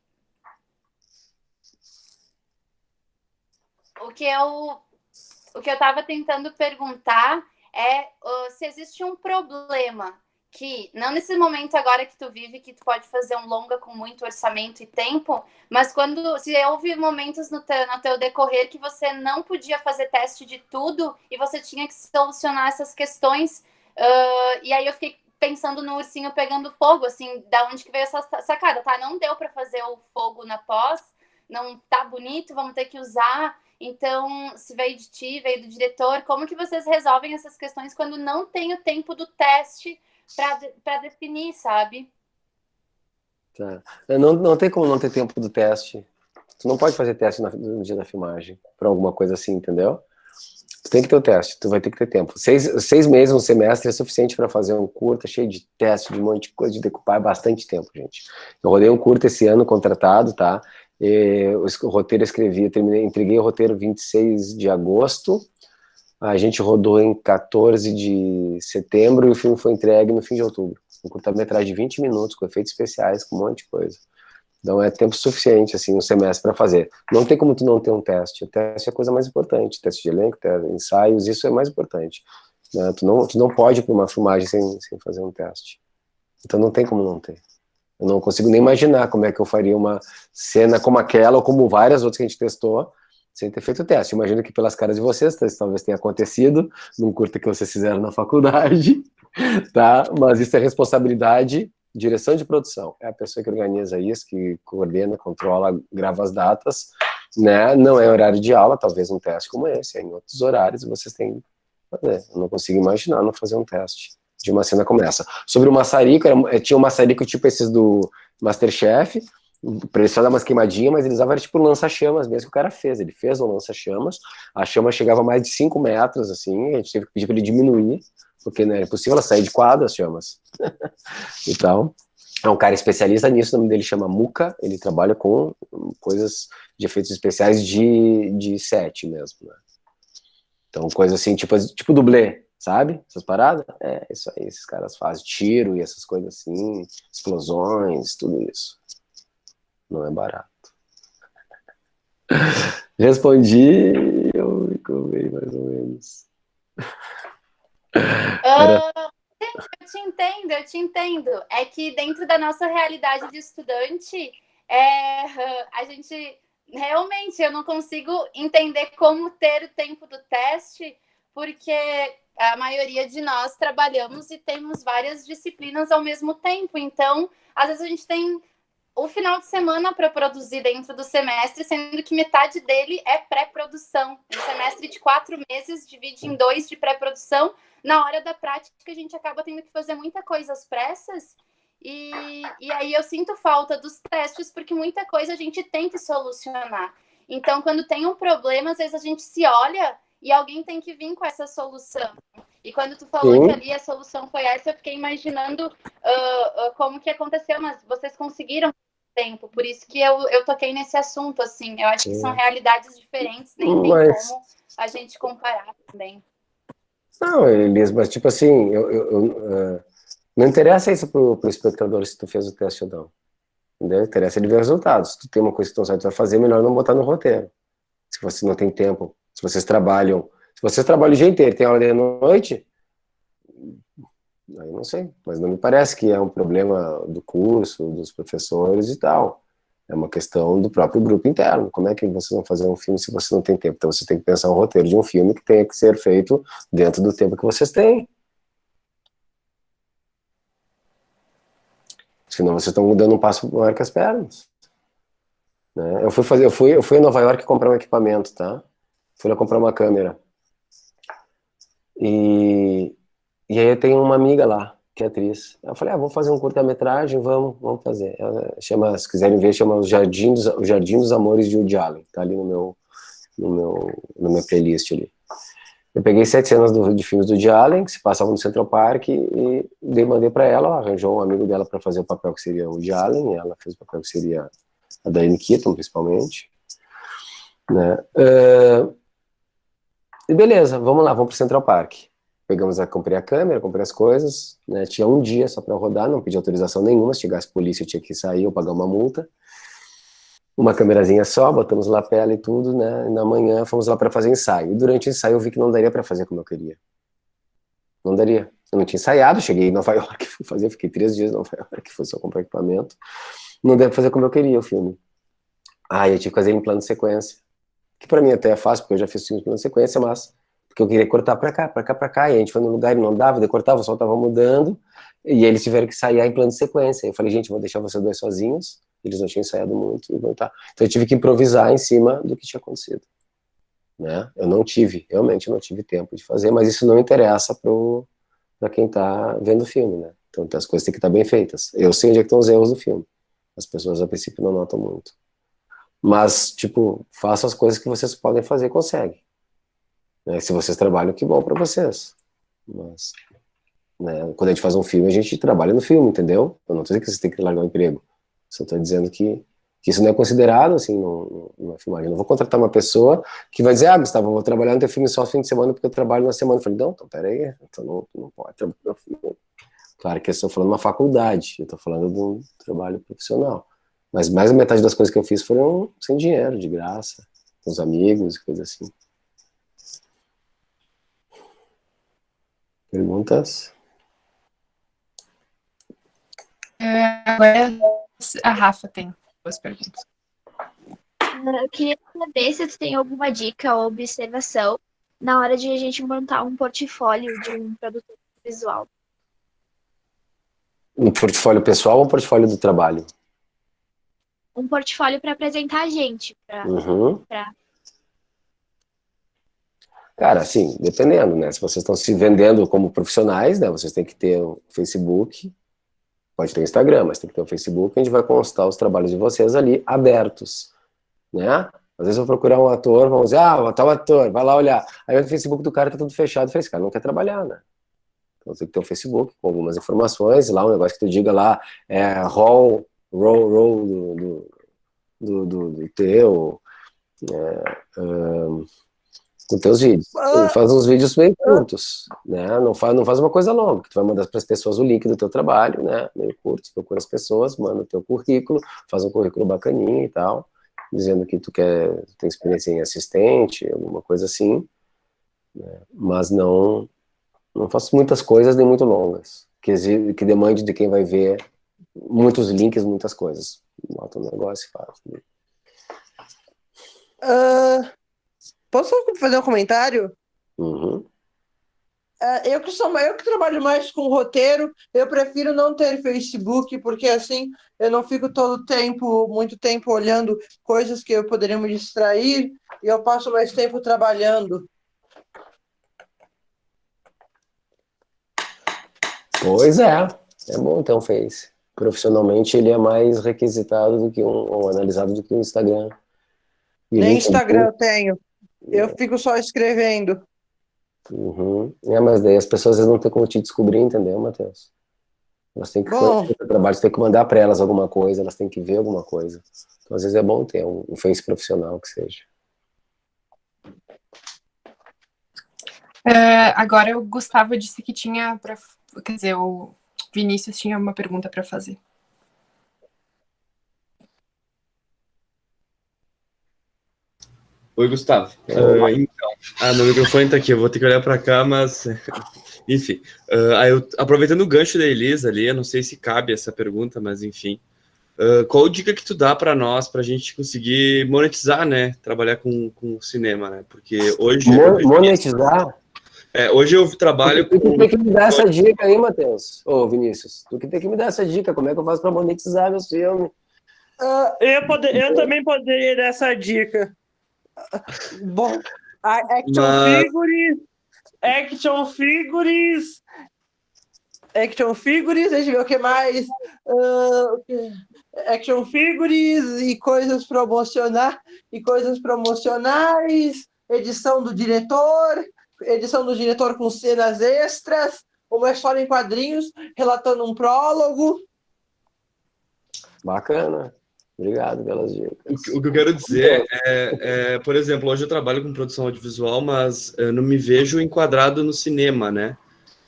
o que eu estava tentando perguntar é se existe um problema que, não nesse momento agora que tu vive, que tu pode fazer um longa com muito orçamento e tempo, mas se houve momentos no teu decorrer que você não podia fazer teste de tudo e você tinha que solucionar essas questões, e aí eu fiquei pensando no ursinho pegando fogo, assim, da onde que veio essa sacada, tá? Não deu para fazer o fogo na pós, não tá bonito, vamos ter que usar... Então, se veio de ti, veio do diretor, como que vocês resolvem essas questões quando não tem o tempo do teste para definir, sabe? Tá. Não tem como não ter tempo do teste. Tu não pode fazer teste no dia da filmagem, para alguma coisa assim, entendeu? Tu tem que ter o teste, tu vai ter que ter tempo. 6 meses, um semestre é suficiente para fazer um curta cheio de teste, de um monte de coisa, de decupar, é bastante tempo, gente. Eu rodei um curta esse ano, contratado, tá? O roteiro entreguei o roteiro 26 de agosto, a gente rodou em 14 de setembro e o filme foi entregue no fim de outubro. Um curta-metragem de 20 minutos, com efeitos especiais, com um monte de coisa. Então é tempo suficiente, assim, um semestre para fazer. Não tem como tu não ter um teste. O teste é a coisa mais importante. Teste de elenco, ensaios, isso é mais importante. Né? Tu não pode ir para uma filmagem sem fazer um teste. Então não tem como não ter. Eu não consigo nem imaginar como é que eu faria uma cena como aquela, ou como várias outras que a gente testou, sem ter feito o teste. Imagino que pelas caras de vocês, talvez tenha acontecido, num curta que vocês fizeram na faculdade, tá? Mas isso é responsabilidade, direção de produção. É a pessoa que organiza isso, que coordena, controla, grava as datas, né? Não é horário de aula, talvez um teste como esse, em outros horários vocês têm que fazer. Eu não consigo imaginar não fazer um teste de uma cena como essa. Sobre o maçarico, tinha um maçarico tipo esses do MasterChef, pra ele só dar umas queimadinhas, mas ele usava tipo um lança-chamas mesmo que o cara fez. Ele fez um lança-chamas, a chama chegava a mais de 5 metros, assim, a gente teve que pedir pra ele diminuir, porque não era possível ela sair de quadro, as chamas. Então, é um cara especialista nisso, o nome dele chama Muca, ele trabalha com coisas de efeitos especiais de set mesmo, né? Então, coisa assim, tipo dublê, sabe? Essas paradas? É, isso aí, esses caras fazem tiro e essas coisas assim, explosões, tudo isso. Não é barato. Respondi, eu me convei mais ou menos. Eu te entendo. É que dentro da nossa realidade de estudante, a gente realmente eu não consigo entender como ter o tempo do teste, porque a maioria de nós trabalhamos e temos várias disciplinas ao mesmo tempo. Então, às vezes a gente tem o final de semana para produzir dentro do semestre, sendo que metade dele é pré-produção. Um semestre de 4 meses divide em 2 de pré-produção. Na hora da prática, a gente acaba tendo que fazer muita coisa às pressas. E aí eu sinto falta dos testes, porque muita coisa a gente tem que solucionar. Então, quando tem um problema, às vezes a gente se olha e alguém tem que vir com essa solução. E quando tu falou que ali a solução foi essa, eu fiquei imaginando como que aconteceu, mas vocês conseguiram tempo, por isso que eu toquei nesse assunto, assim, eu acho que são realidades diferentes, nem tem como a gente comparar também. Não, Elis, mas tipo assim, não interessa isso pro espectador se tu fez o teste ou não, entendeu? Interessa ele ver os resultados. Se tu tem uma coisa que tu não sabe fazer, melhor não botar no roteiro. Se você não tem tempo, se vocês trabalham o dia inteiro, tem aula de noite, aí não sei, mas não me parece que é um problema do curso, dos professores e tal. É uma questão do próprio grupo interno. Como é que vocês vão fazer um filme se você não tem tempo? Então você tem que pensar um roteiro de um filme que tenha que ser feito dentro do tempo que vocês têm. Senão vocês estão dando um passo maior que as pernas. Né? Eu fui a Nova York comprar um equipamento, tá? Fui lá comprar uma câmera. E aí eu tenho uma amiga lá, que é atriz. Eu falei, vamos fazer um curta-metragem, vamos fazer. Ela chama, se quiserem ver, chama O Jardim dos Amores de Woody Allen. Tá ali no meu playlist ali. Eu peguei 7 cenas de filmes do Woody Allen, que se passavam no Central Park, e mandei pra ela, arranjou um amigo dela pra fazer o papel que seria o Woody Allen, e ela fez o papel que seria a Diane Keaton, principalmente. Né? E beleza, vamos lá, vamos pro Central Park. Comprei a câmera, comprei as coisas, né? Tinha um dia só para rodar, não pedi autorização nenhuma, se chegasse polícia eu tinha que sair ou pagar uma multa. Uma câmerazinha só, botamos lapela e tudo, né? E na manhã fomos lá para fazer ensaio. E durante o ensaio eu vi que não daria para fazer como eu queria. Não daria. Eu não tinha ensaiado, cheguei em Nova York, fui fazer, fiquei 3 dias em Nova York, foi só comprar equipamento. Não deu pra fazer como eu queria o filme. Eu tive que fazer ele em plano de sequência. Que para mim até é fácil, porque eu já fiz filme em plano de sequência, mas porque eu queria cortar pra cá, e a gente foi no lugar e não dava, daí cortava, o sol tava mudando, e eles tiveram que ensaiar em plano de sequência. Eu falei, gente, vou deixar vocês dois sozinhos, eles não tinham ensaiado muito, e voltar. Então eu tive que improvisar em cima do que tinha acontecido. Né? Realmente não tive tempo de fazer, mas isso não interessa pra quem tá vendo o filme, né? Então as coisas têm que estar bem feitas. Eu sei onde é que estão os erros do filme. As pessoas, a princípio, não notam muito. Mas, tipo, façam as coisas que vocês podem fazer e conseguem. Né? Se vocês trabalham, que bom pra vocês. Mas, né, quando a gente faz um filme, a gente trabalha no filme, entendeu? Eu não tô dizendo que vocês têm que largar o emprego. Só tô dizendo que isso não é considerado, assim, numa filmagem. Eu não vou contratar uma pessoa que vai dizer, Gustavo, eu vou trabalhar no teu filme só fim de semana porque eu trabalho na semana. Eu falei, não, então peraí, então não pode trabalhar no filme. Claro que eu estou falando de uma faculdade, eu estou falando de um trabalho profissional. Mas mais da metade das coisas que eu fiz foram sem dinheiro, de graça, com os amigos, coisa assim. Perguntas? Agora a Rafa tem 2 perguntas. Eu queria saber se tu tem alguma dica ou observação na hora de a gente montar um portfólio de um produtor visual. Um portfólio pessoal ou um portfólio do trabalho? Um portfólio para apresentar a gente. Uhum. Cara, assim, dependendo, né? Se vocês estão se vendendo como profissionais, né? Vocês têm que ter o Facebook, pode ter o Instagram, mas tem que ter o Facebook, a gente vai constar os trabalhos de vocês ali abertos, né? Às vezes eu vou procurar um ator, vamos dizer, tal ator, vai lá olhar. Aí o Facebook do cara tá tudo fechado, esse cara não quer trabalhar, né? Então tem que ter o Facebook com algumas informações, lá um negócio que tu diga lá, roll do teu, com teus vídeos. Faz uns vídeos bem curtos, né? Não faz uma coisa longa, que tu vai mandar para as pessoas o link do teu trabalho, né? Meio curto, procura as pessoas, manda o teu currículo, faz um currículo bacaninho e tal, dizendo que tu tem experiência em assistente, alguma coisa assim, né? Mas não faço muitas coisas nem muito longas, que demande de quem vai ver muitos links, muitas coisas. Bota um negócio e faz. Posso fazer um comentário? Uhum. Eu que trabalho mais com roteiro, eu prefiro não ter Facebook, porque assim eu não fico muito tempo olhando coisas que eu poderia me distrair, e eu passo mais tempo trabalhando. Pois é bom ter um Face. Profissionalmente ele é mais requisitado do que ou analisado do que o Instagram. E Nem LinkedIn. Instagram eu tenho, eu fico só escrevendo. Uhum. Mas daí as pessoas às vezes não têm como te descobrir, entendeu, Matheus? Elas têm que conhecer o teu trabalho, você tem que mandar para elas alguma coisa, elas têm que ver alguma coisa. Então às vezes é bom ter um Face profissional que seja. Agora o Gustavo disse que tinha quer dizer, o Vinícius tinha uma pergunta para fazer. Oi, Gustavo. Então, meu microfone tá aqui, eu vou ter que olhar para cá, mas enfim. Aproveitando o gancho da Elisa ali, eu não sei se cabe essa pergunta, mas enfim. Qual dica que tu dá para nós, para a gente conseguir monetizar, né? Trabalhar com cinema, né? Porque hoje... Monetizar? Hoje eu trabalho com... Tu tem que me dar essa dica aí, Matheus. Ô, Vinícius, tu que tem que me dar essa dica. Como é que eu faço para monetizar meus filmes? Eu também poderia dar essa dica. Bom, action figures, deixa eu ver o que mais. Action figures e coisas promocionais, edição do diretor com cenas extras, uma história em quadrinhos relatando um prólogo. Bacana. Obrigado pelas dicas. O que eu quero dizer por exemplo, hoje eu trabalho com produção audiovisual, mas eu não me vejo enquadrado no cinema, né?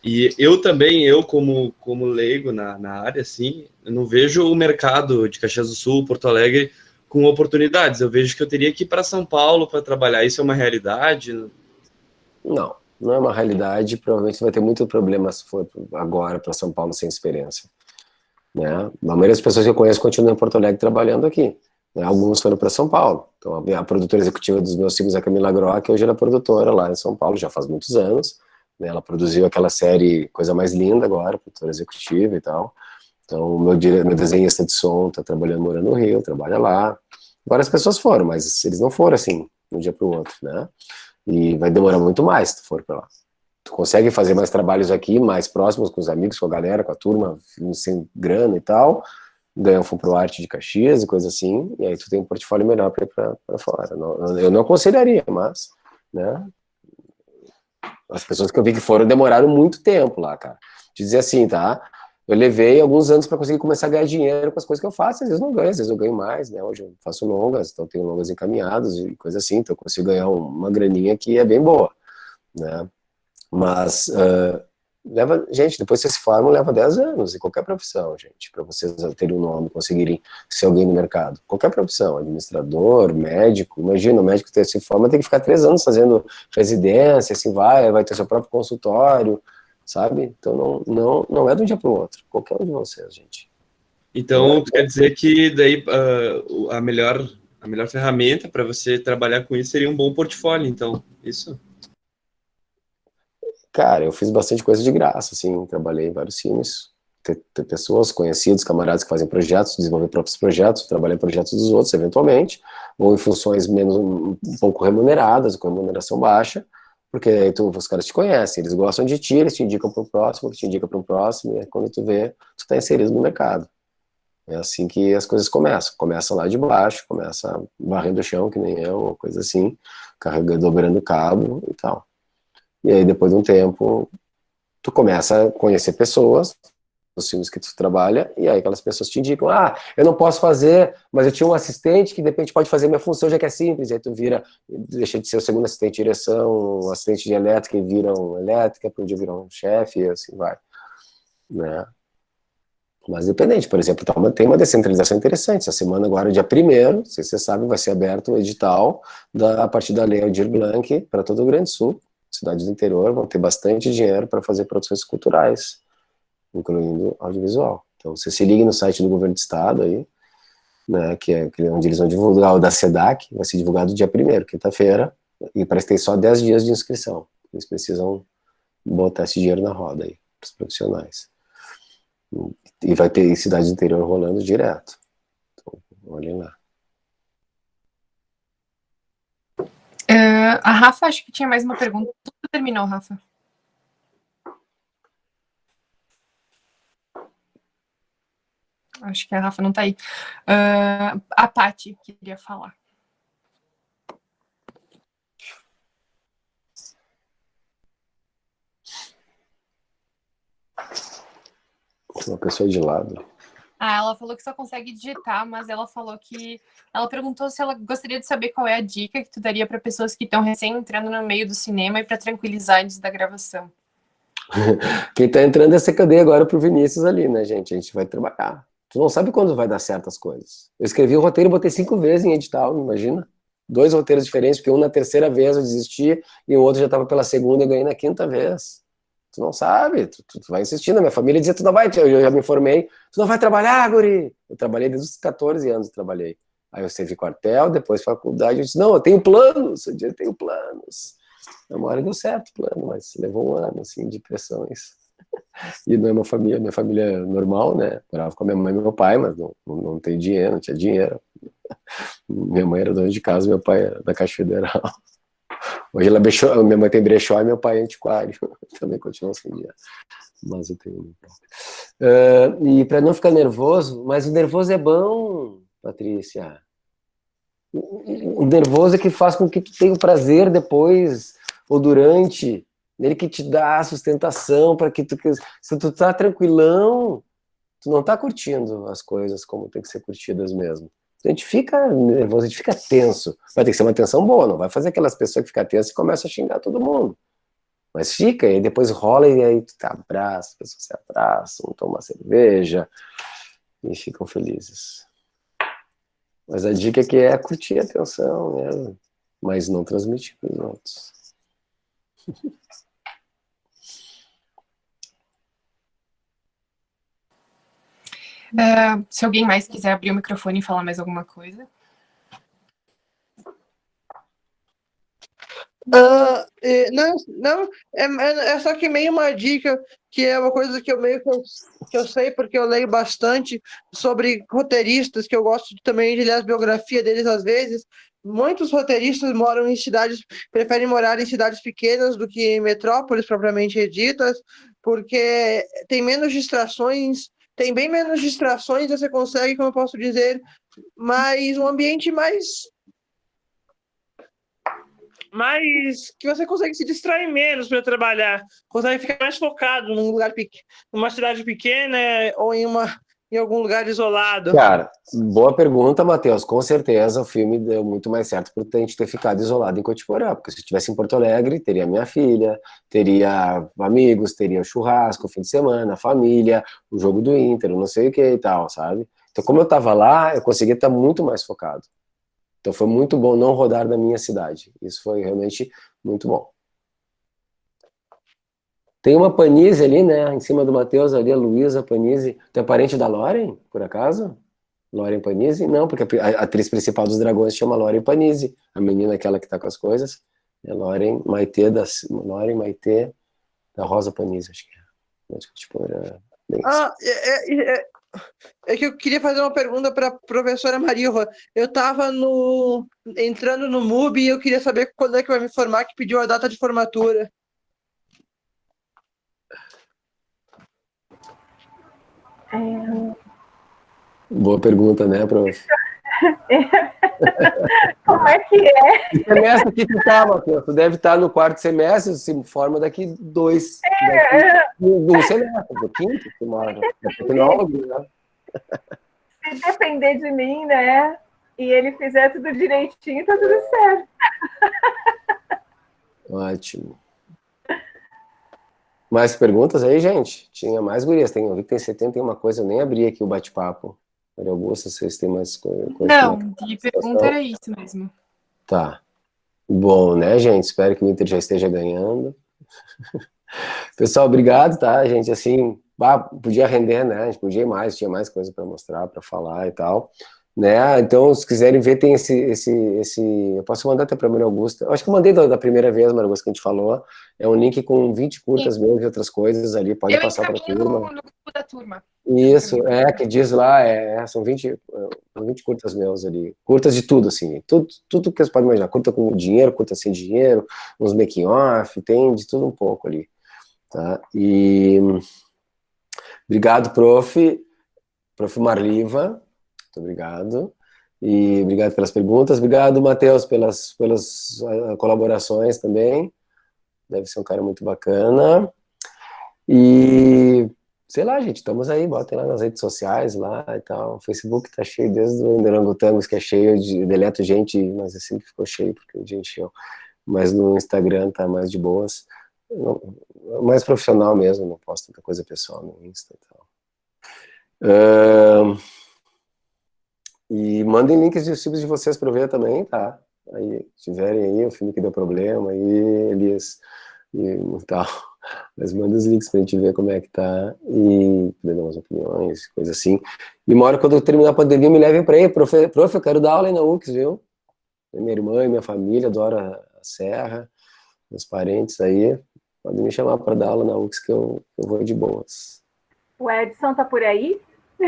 E eu também, como leigo na área, assim, eu não vejo o mercado de Caxias do Sul, Porto Alegre, com oportunidades. Eu vejo que eu teria que ir para São Paulo para trabalhar. Isso é uma realidade? Não é uma realidade. Provavelmente você vai ter muito problema se for agora para São Paulo sem experiência. Né? A maioria das pessoas que eu conheço continuam em Porto Alegre trabalhando aqui. Né? Alguns foram para São Paulo. Então, a produtora executiva dos meus filmes, a Camila Grock, hoje ela é produtora lá em São Paulo, já faz muitos anos. Né? Ela produziu aquela série Coisa Mais Linda agora, produtora executiva e tal. Então, meu desenhista de som está trabalhando, morando no Rio, trabalha lá. Várias pessoas foram, mas eles não foram assim, de um dia para o outro, né? E vai demorar muito mais se tu for para lá. Tu consegue fazer mais trabalhos aqui, mais próximos, com os amigos, com a galera, com a turma, sem grana e tal, ganha um fundo pro arte de Caxias e coisa assim, e aí tu tem um portfólio melhor para ir para fora. Eu não aconselharia, mas, né? As pessoas que eu vi que foram demoraram muito tempo lá, cara. Te dizer assim, tá? Eu levei alguns anos para conseguir começar a ganhar dinheiro com as coisas que eu faço, às vezes não ganho, às vezes eu ganho mais, né? Hoje eu faço longas, então tenho longas encaminhadas e coisa assim, então eu consigo ganhar uma graninha que é bem boa, né? Mas Gente, depois vocês se formam, leva 10 anos, em qualquer profissão, gente, para vocês terem um nome, conseguirem ser alguém no mercado. Qualquer profissão, administrador, médico, imagina, o médico que se forma tem que ficar 3 anos fazendo residência, assim vai ter seu próprio consultório, sabe? Então não é de um dia para o outro, qualquer um de vocês, gente. Então, quer dizer que daí a melhor ferramenta para você trabalhar com isso seria um bom portfólio, então, isso? Cara, eu fiz bastante coisa de graça, assim, trabalhei em vários times, ter pessoas, conhecidos, camaradas que fazem projetos, desenvolver próprios projetos, trabalhar em projetos dos outros, eventualmente, ou em funções um pouco remuneradas, com remuneração baixa, porque aí os caras te conhecem, eles gostam de ti, eles te indicam para o próximo, que te indica para o próximo, e aí quando tu vê, tu tá inserido no mercado. É assim que as coisas começam. Começa lá de baixo, começa varrendo o chão, que nem eu, ou coisa assim, carregando, dobrando o cabo e tal. E aí, depois de um tempo, tu começa a conhecer pessoas, os times que tu trabalha, e aí aquelas pessoas te indicam, eu não posso fazer, mas eu tinha um assistente que de repente pode fazer minha função, já que é simples, e aí tu deixa de ser o segundo assistente de direção, o assistente de elétrica, e vira um elétrica, para um dia virar um chefe, e assim vai, né? Mas dependente, por exemplo, tem uma descentralização interessante. Essa semana agora, dia 1º, não sei se você sabe, vai ser aberto o edital a partir da Lei Aldir Blanc para todo o Rio Grande do Sul. Cidades do interior vão ter bastante dinheiro para fazer produções culturais, incluindo audiovisual. Então, você se liga no site do governo do estado aí, né, que é onde eles vão divulgar o da SEDAC, vai ser divulgado dia 1º, quinta-feira, e parece que tem só 10 dias de inscrição. Eles precisam botar esse dinheiro na roda aí, para os profissionais. E vai ter cidades do interior rolando direto. Então, olhem lá. A Rafa, acho que tinha mais uma pergunta. Tudo terminou, Rafa? Acho que a Rafa não tá aí. A Paty queria falar. Uma pessoa de lado. Ela falou que só consegue digitar, mas ela falou que... Ela perguntou se ela gostaria de saber qual é a dica que tu daria para pessoas que estão recém entrando no meio do cinema e para tranquilizar antes da gravação. Quem tá entrando é CKD agora pro Vinícius ali, né, gente? A gente vai trabalhar. Tu não sabe quando vai dar certo as coisas. Eu escrevi o roteiro e botei 5 vezes em edital, imagina? 2 roteiros diferentes, porque um na terceira vez eu desisti e o outro já tava pela segunda e ganhei na 5ª vez. Tu não sabe, tu vai insistindo. A minha família dizia, tu não vai, eu já me formei, tu não vai trabalhar, guri. Eu trabalhei desde os 14 anos, trabalhei. Aí eu servi quartel, depois faculdade, eu disse, não, eu tenho planos, eu tenho planos. Uma hora deu certo o plano, mas levou um ano, assim, de pressões. E não é minha família é normal, né? Morava com a minha mãe e meu pai, mas não tem dinheiro, não tinha dinheiro. Minha mãe era dona de casa, meu pai era da Caixa Federal. Hoje minha mãe tem brechó e meu pai é antiquário. Também continua sem dinheiro. Mas eu tenho. E para não ficar nervoso, mas o nervoso é bom, Patrícia. O nervoso é que faz com que tu tenha o prazer depois, ou durante, ele que te dá a sustentação para que se tu tá tranquilão, tu não tá curtindo as coisas como tem que ser curtidas mesmo. A gente fica nervoso, a gente fica tenso. Vai ter que ser uma tensão boa, não vai fazer aquelas pessoas que ficam tensas e começam a xingar todo mundo. Mas fica, e depois rola, e aí tu te abraça, as pessoas se abraçam, tomam uma cerveja, e ficam felizes. Mas a dica aqui é curtir a tensão mesmo, mas não transmitir para os outros. Se alguém mais quiser abrir o microfone e falar mais alguma coisa. Não, é só que meio uma dica, que é uma coisa que eu sei, porque eu leio bastante sobre roteiristas, que eu gosto também de ler as biografias deles às vezes. Muitos roteiristas preferem morar em cidades pequenas do que em metrópoles propriamente ditas, porque tem menos distrações, tem bem menos distrações, você consegue, como eu posso dizer, um ambiente mais que você consegue se distrair menos para trabalhar, consegue ficar mais focado numa cidade pequena ou em uma em algum lugar isolado? Cara, boa pergunta, Matheus. Com certeza o filme deu muito mais certo por a gente ter ficado isolado em Cotiporã, porque se eu estivesse em Porto Alegre, teria minha filha, teria amigos, teria churrasco, fim de semana, família, o jogo do Inter, não sei o que e tal, sabe? Então, como eu estava lá, eu conseguia estar muito mais focado. Então, foi muito bom não rodar na minha cidade. Isso foi realmente muito bom. Tem uma Panise ali, né? Em cima do Matheus, ali, a Luísa Panise. Tu é parente da Lauren, por acaso? Lauren Panise? Não, porque a atriz principal dos Dragões chama Lauren Panise. A menina, aquela que tá com as coisas, é Lauren Maitê da Rosa Panise, acho que é. Tipo, era bem É que eu queria fazer uma pergunta para a professora Maria. Eu estava entrando no MUBI e eu queria saber quando é que vai me formar, que pediu a data de formatura. Boa pergunta, né, prof? Como é que é? Que semestre que tu tá, Matheus? Tu deve estar no quarto semestre, se forma daqui 2. Um semestre, do quinto, tomara. Né? Se depender de mim, né? E ele fizer tudo direitinho, tá tudo certo. Ótimo. Mais perguntas aí, gente? Tinha mais gurias. Eu vi que tem 71 coisa, eu nem abri aqui o bate-papo. Maria Augusta, vocês têm mais coisa? Não, de pergunta era isso mesmo. Tá. Bom, né, gente? Espero que o Inter já esteja ganhando. Pessoal, obrigado, tá, gente? Assim, podia render, né? A gente podia ir mais, tinha mais coisa para mostrar, para falar e tal. Né? Então, se quiserem ver, tem esse eu posso mandar até para a Maria Augusta. Eu acho que eu mandei da primeira vez, Maria Augusta, que a gente falou. É um link com 20 curtas meus e outras coisas ali. Pode passar para a turma. No grupo da turma. Isso, que diz lá, são 20 curtas meus ali. Curtas de tudo, assim. Tudo que você pode imaginar. Curta com dinheiro, curta sem dinheiro, uns making off, tem de tudo um pouco ali. Tá? E obrigado, prof. Prof. Marliva. Muito obrigado. E obrigado pelas perguntas. Obrigado, Matheus, pelas colaborações também. Deve ser um cara muito bacana. E, sei lá, gente, estamos aí. Botem lá nas redes sociais lá e tal. O Facebook tá cheio, desde o Orangotangos, que é cheio de... Deleto gente, mas assim ficou cheio, porque a gente encheu. Mas no Instagram tá mais de boas. Mais profissional mesmo, não posto tanta coisa pessoal no Insta e tal. E mandem links dos filmes de vocês para eu ver também, tá? Aí, tiverem aí, o filme que deu problema, aí, Elias, e tal. Mas manda os links pra gente ver como é que tá, e dar umas opiniões, coisa assim. E uma hora, quando eu terminar a pandemia, me levem pra aí, prof, eu quero dar aula aí na UX, viu? Minha irmã e minha família adoram a Serra, meus parentes aí, podem me chamar para dar aula na UX, que eu vou de boas. O Edson tá por aí? O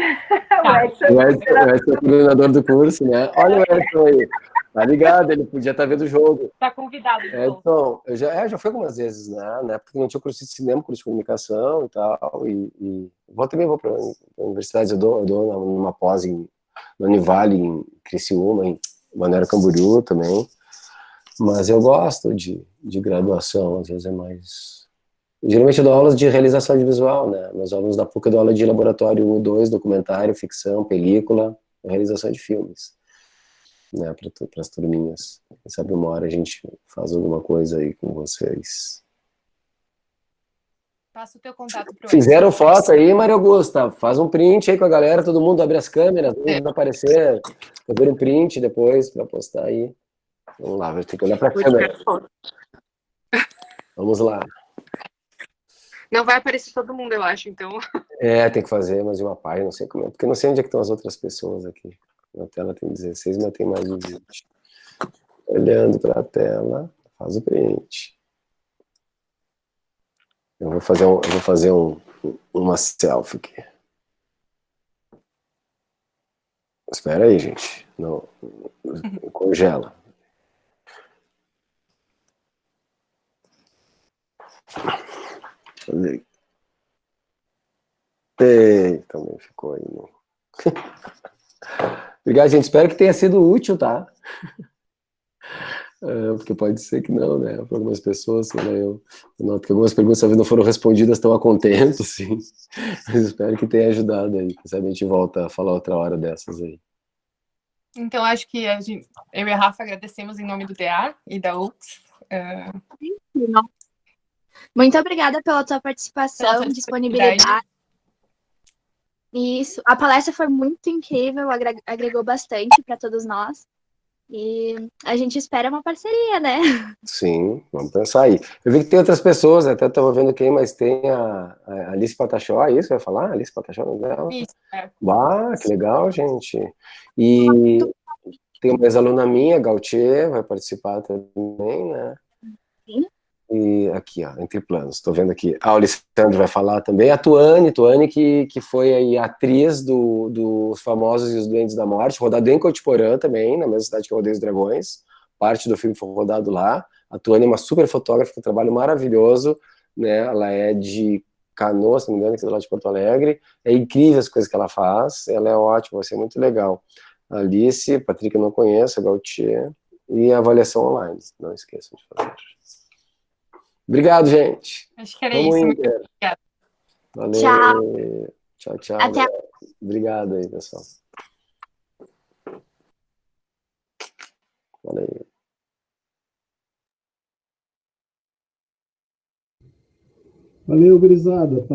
Edson é o coordenador do curso, né? Olha o Edson aí. Tá ligado? Ele podia estar vendo o jogo. Tá convidado. Edson, eu já fui algumas vezes, né? Na época que não tinha curso de cinema, curso de comunicação e tal. E também vou para universidades. Eu dou numa pós na Univale, em Criciúma, em Balneário Camboriú também. Mas eu gosto de graduação, às vezes é mais... Geralmente eu dou aulas de realização audiovisual, né? Meus alunos da PUC eu dou aula de laboratório 1, 2, documentário, ficção, película, realização de filmes, né? Para as turminhas. Quem sabe uma hora a gente faz alguma coisa aí com vocês. Passa o teu contato pro Fizeram foto aí, Maria Augusta? Faz um print aí com a galera, todo mundo abre as câmeras, vai aparecer, fazer um print depois para postar aí. Vamos lá, vai ter que olhar para a câmera. Vamos lá. Não vai aparecer todo mundo, eu acho, então. Tem que fazer mais de uma página, não sei como é, porque eu não sei onde é que estão as outras pessoas aqui. Na tela tem 16, mas tem mais de 20. Olhando para a tela, faz o print. Eu vou fazer uma selfie aqui. Espera aí, gente. Não, congela. Também ficou aí. Obrigado, gente. Espero que tenha sido útil, tá? Porque pode ser que não, né? Para algumas pessoas, né? Eu noto que algumas perguntas talvez não foram respondidas tão a contento, sim. Mas espero que tenha ajudado aí. Quem sabe a gente volta a falar outra hora dessas aí. Então, acho que eu e a Rafa agradecemos em nome do DA e da UX. Muito obrigada pela tua participação, disponibilidade. Isso. A palestra foi muito incrível, agregou bastante para todos nós. E a gente espera uma parceria, né? Sim, vamos pensar aí. Eu vi que tem outras pessoas, até estava vendo quem, mas tem a Alice Patachó, é isso que vai falar? Alice Patachó, não é dela? Isso, Bah, que legal, gente. E tem uma ex-aluna minha, Gautier, vai participar também, né? Sim. E aqui, ó, entre planos, estou vendo aqui. O Alessandro vai falar também. A Tuane que foi aí a atriz dos Famosos e os Doentes da Morte, rodado em Cotiporã também, na mesma cidade que eu Rodei os Dragões. Parte do filme foi rodado lá. A Tuane é uma super fotógrafa, um trabalho maravilhoso, né? Ela é de Canoas, se não me engano, aqui do lado de Porto Alegre. É incrível as coisas que ela faz, ela é ótima, vai ser muito legal. A Alice, Patrick eu não conheço, a Gautier, e a avaliação online, não esqueçam de fazer. Obrigado, gente. Acho que era Vamos isso. indo. Obrigada. Valeu. Tchau, tchau. Até. Obrigado aí, pessoal. Valeu. Valeu, gurizada.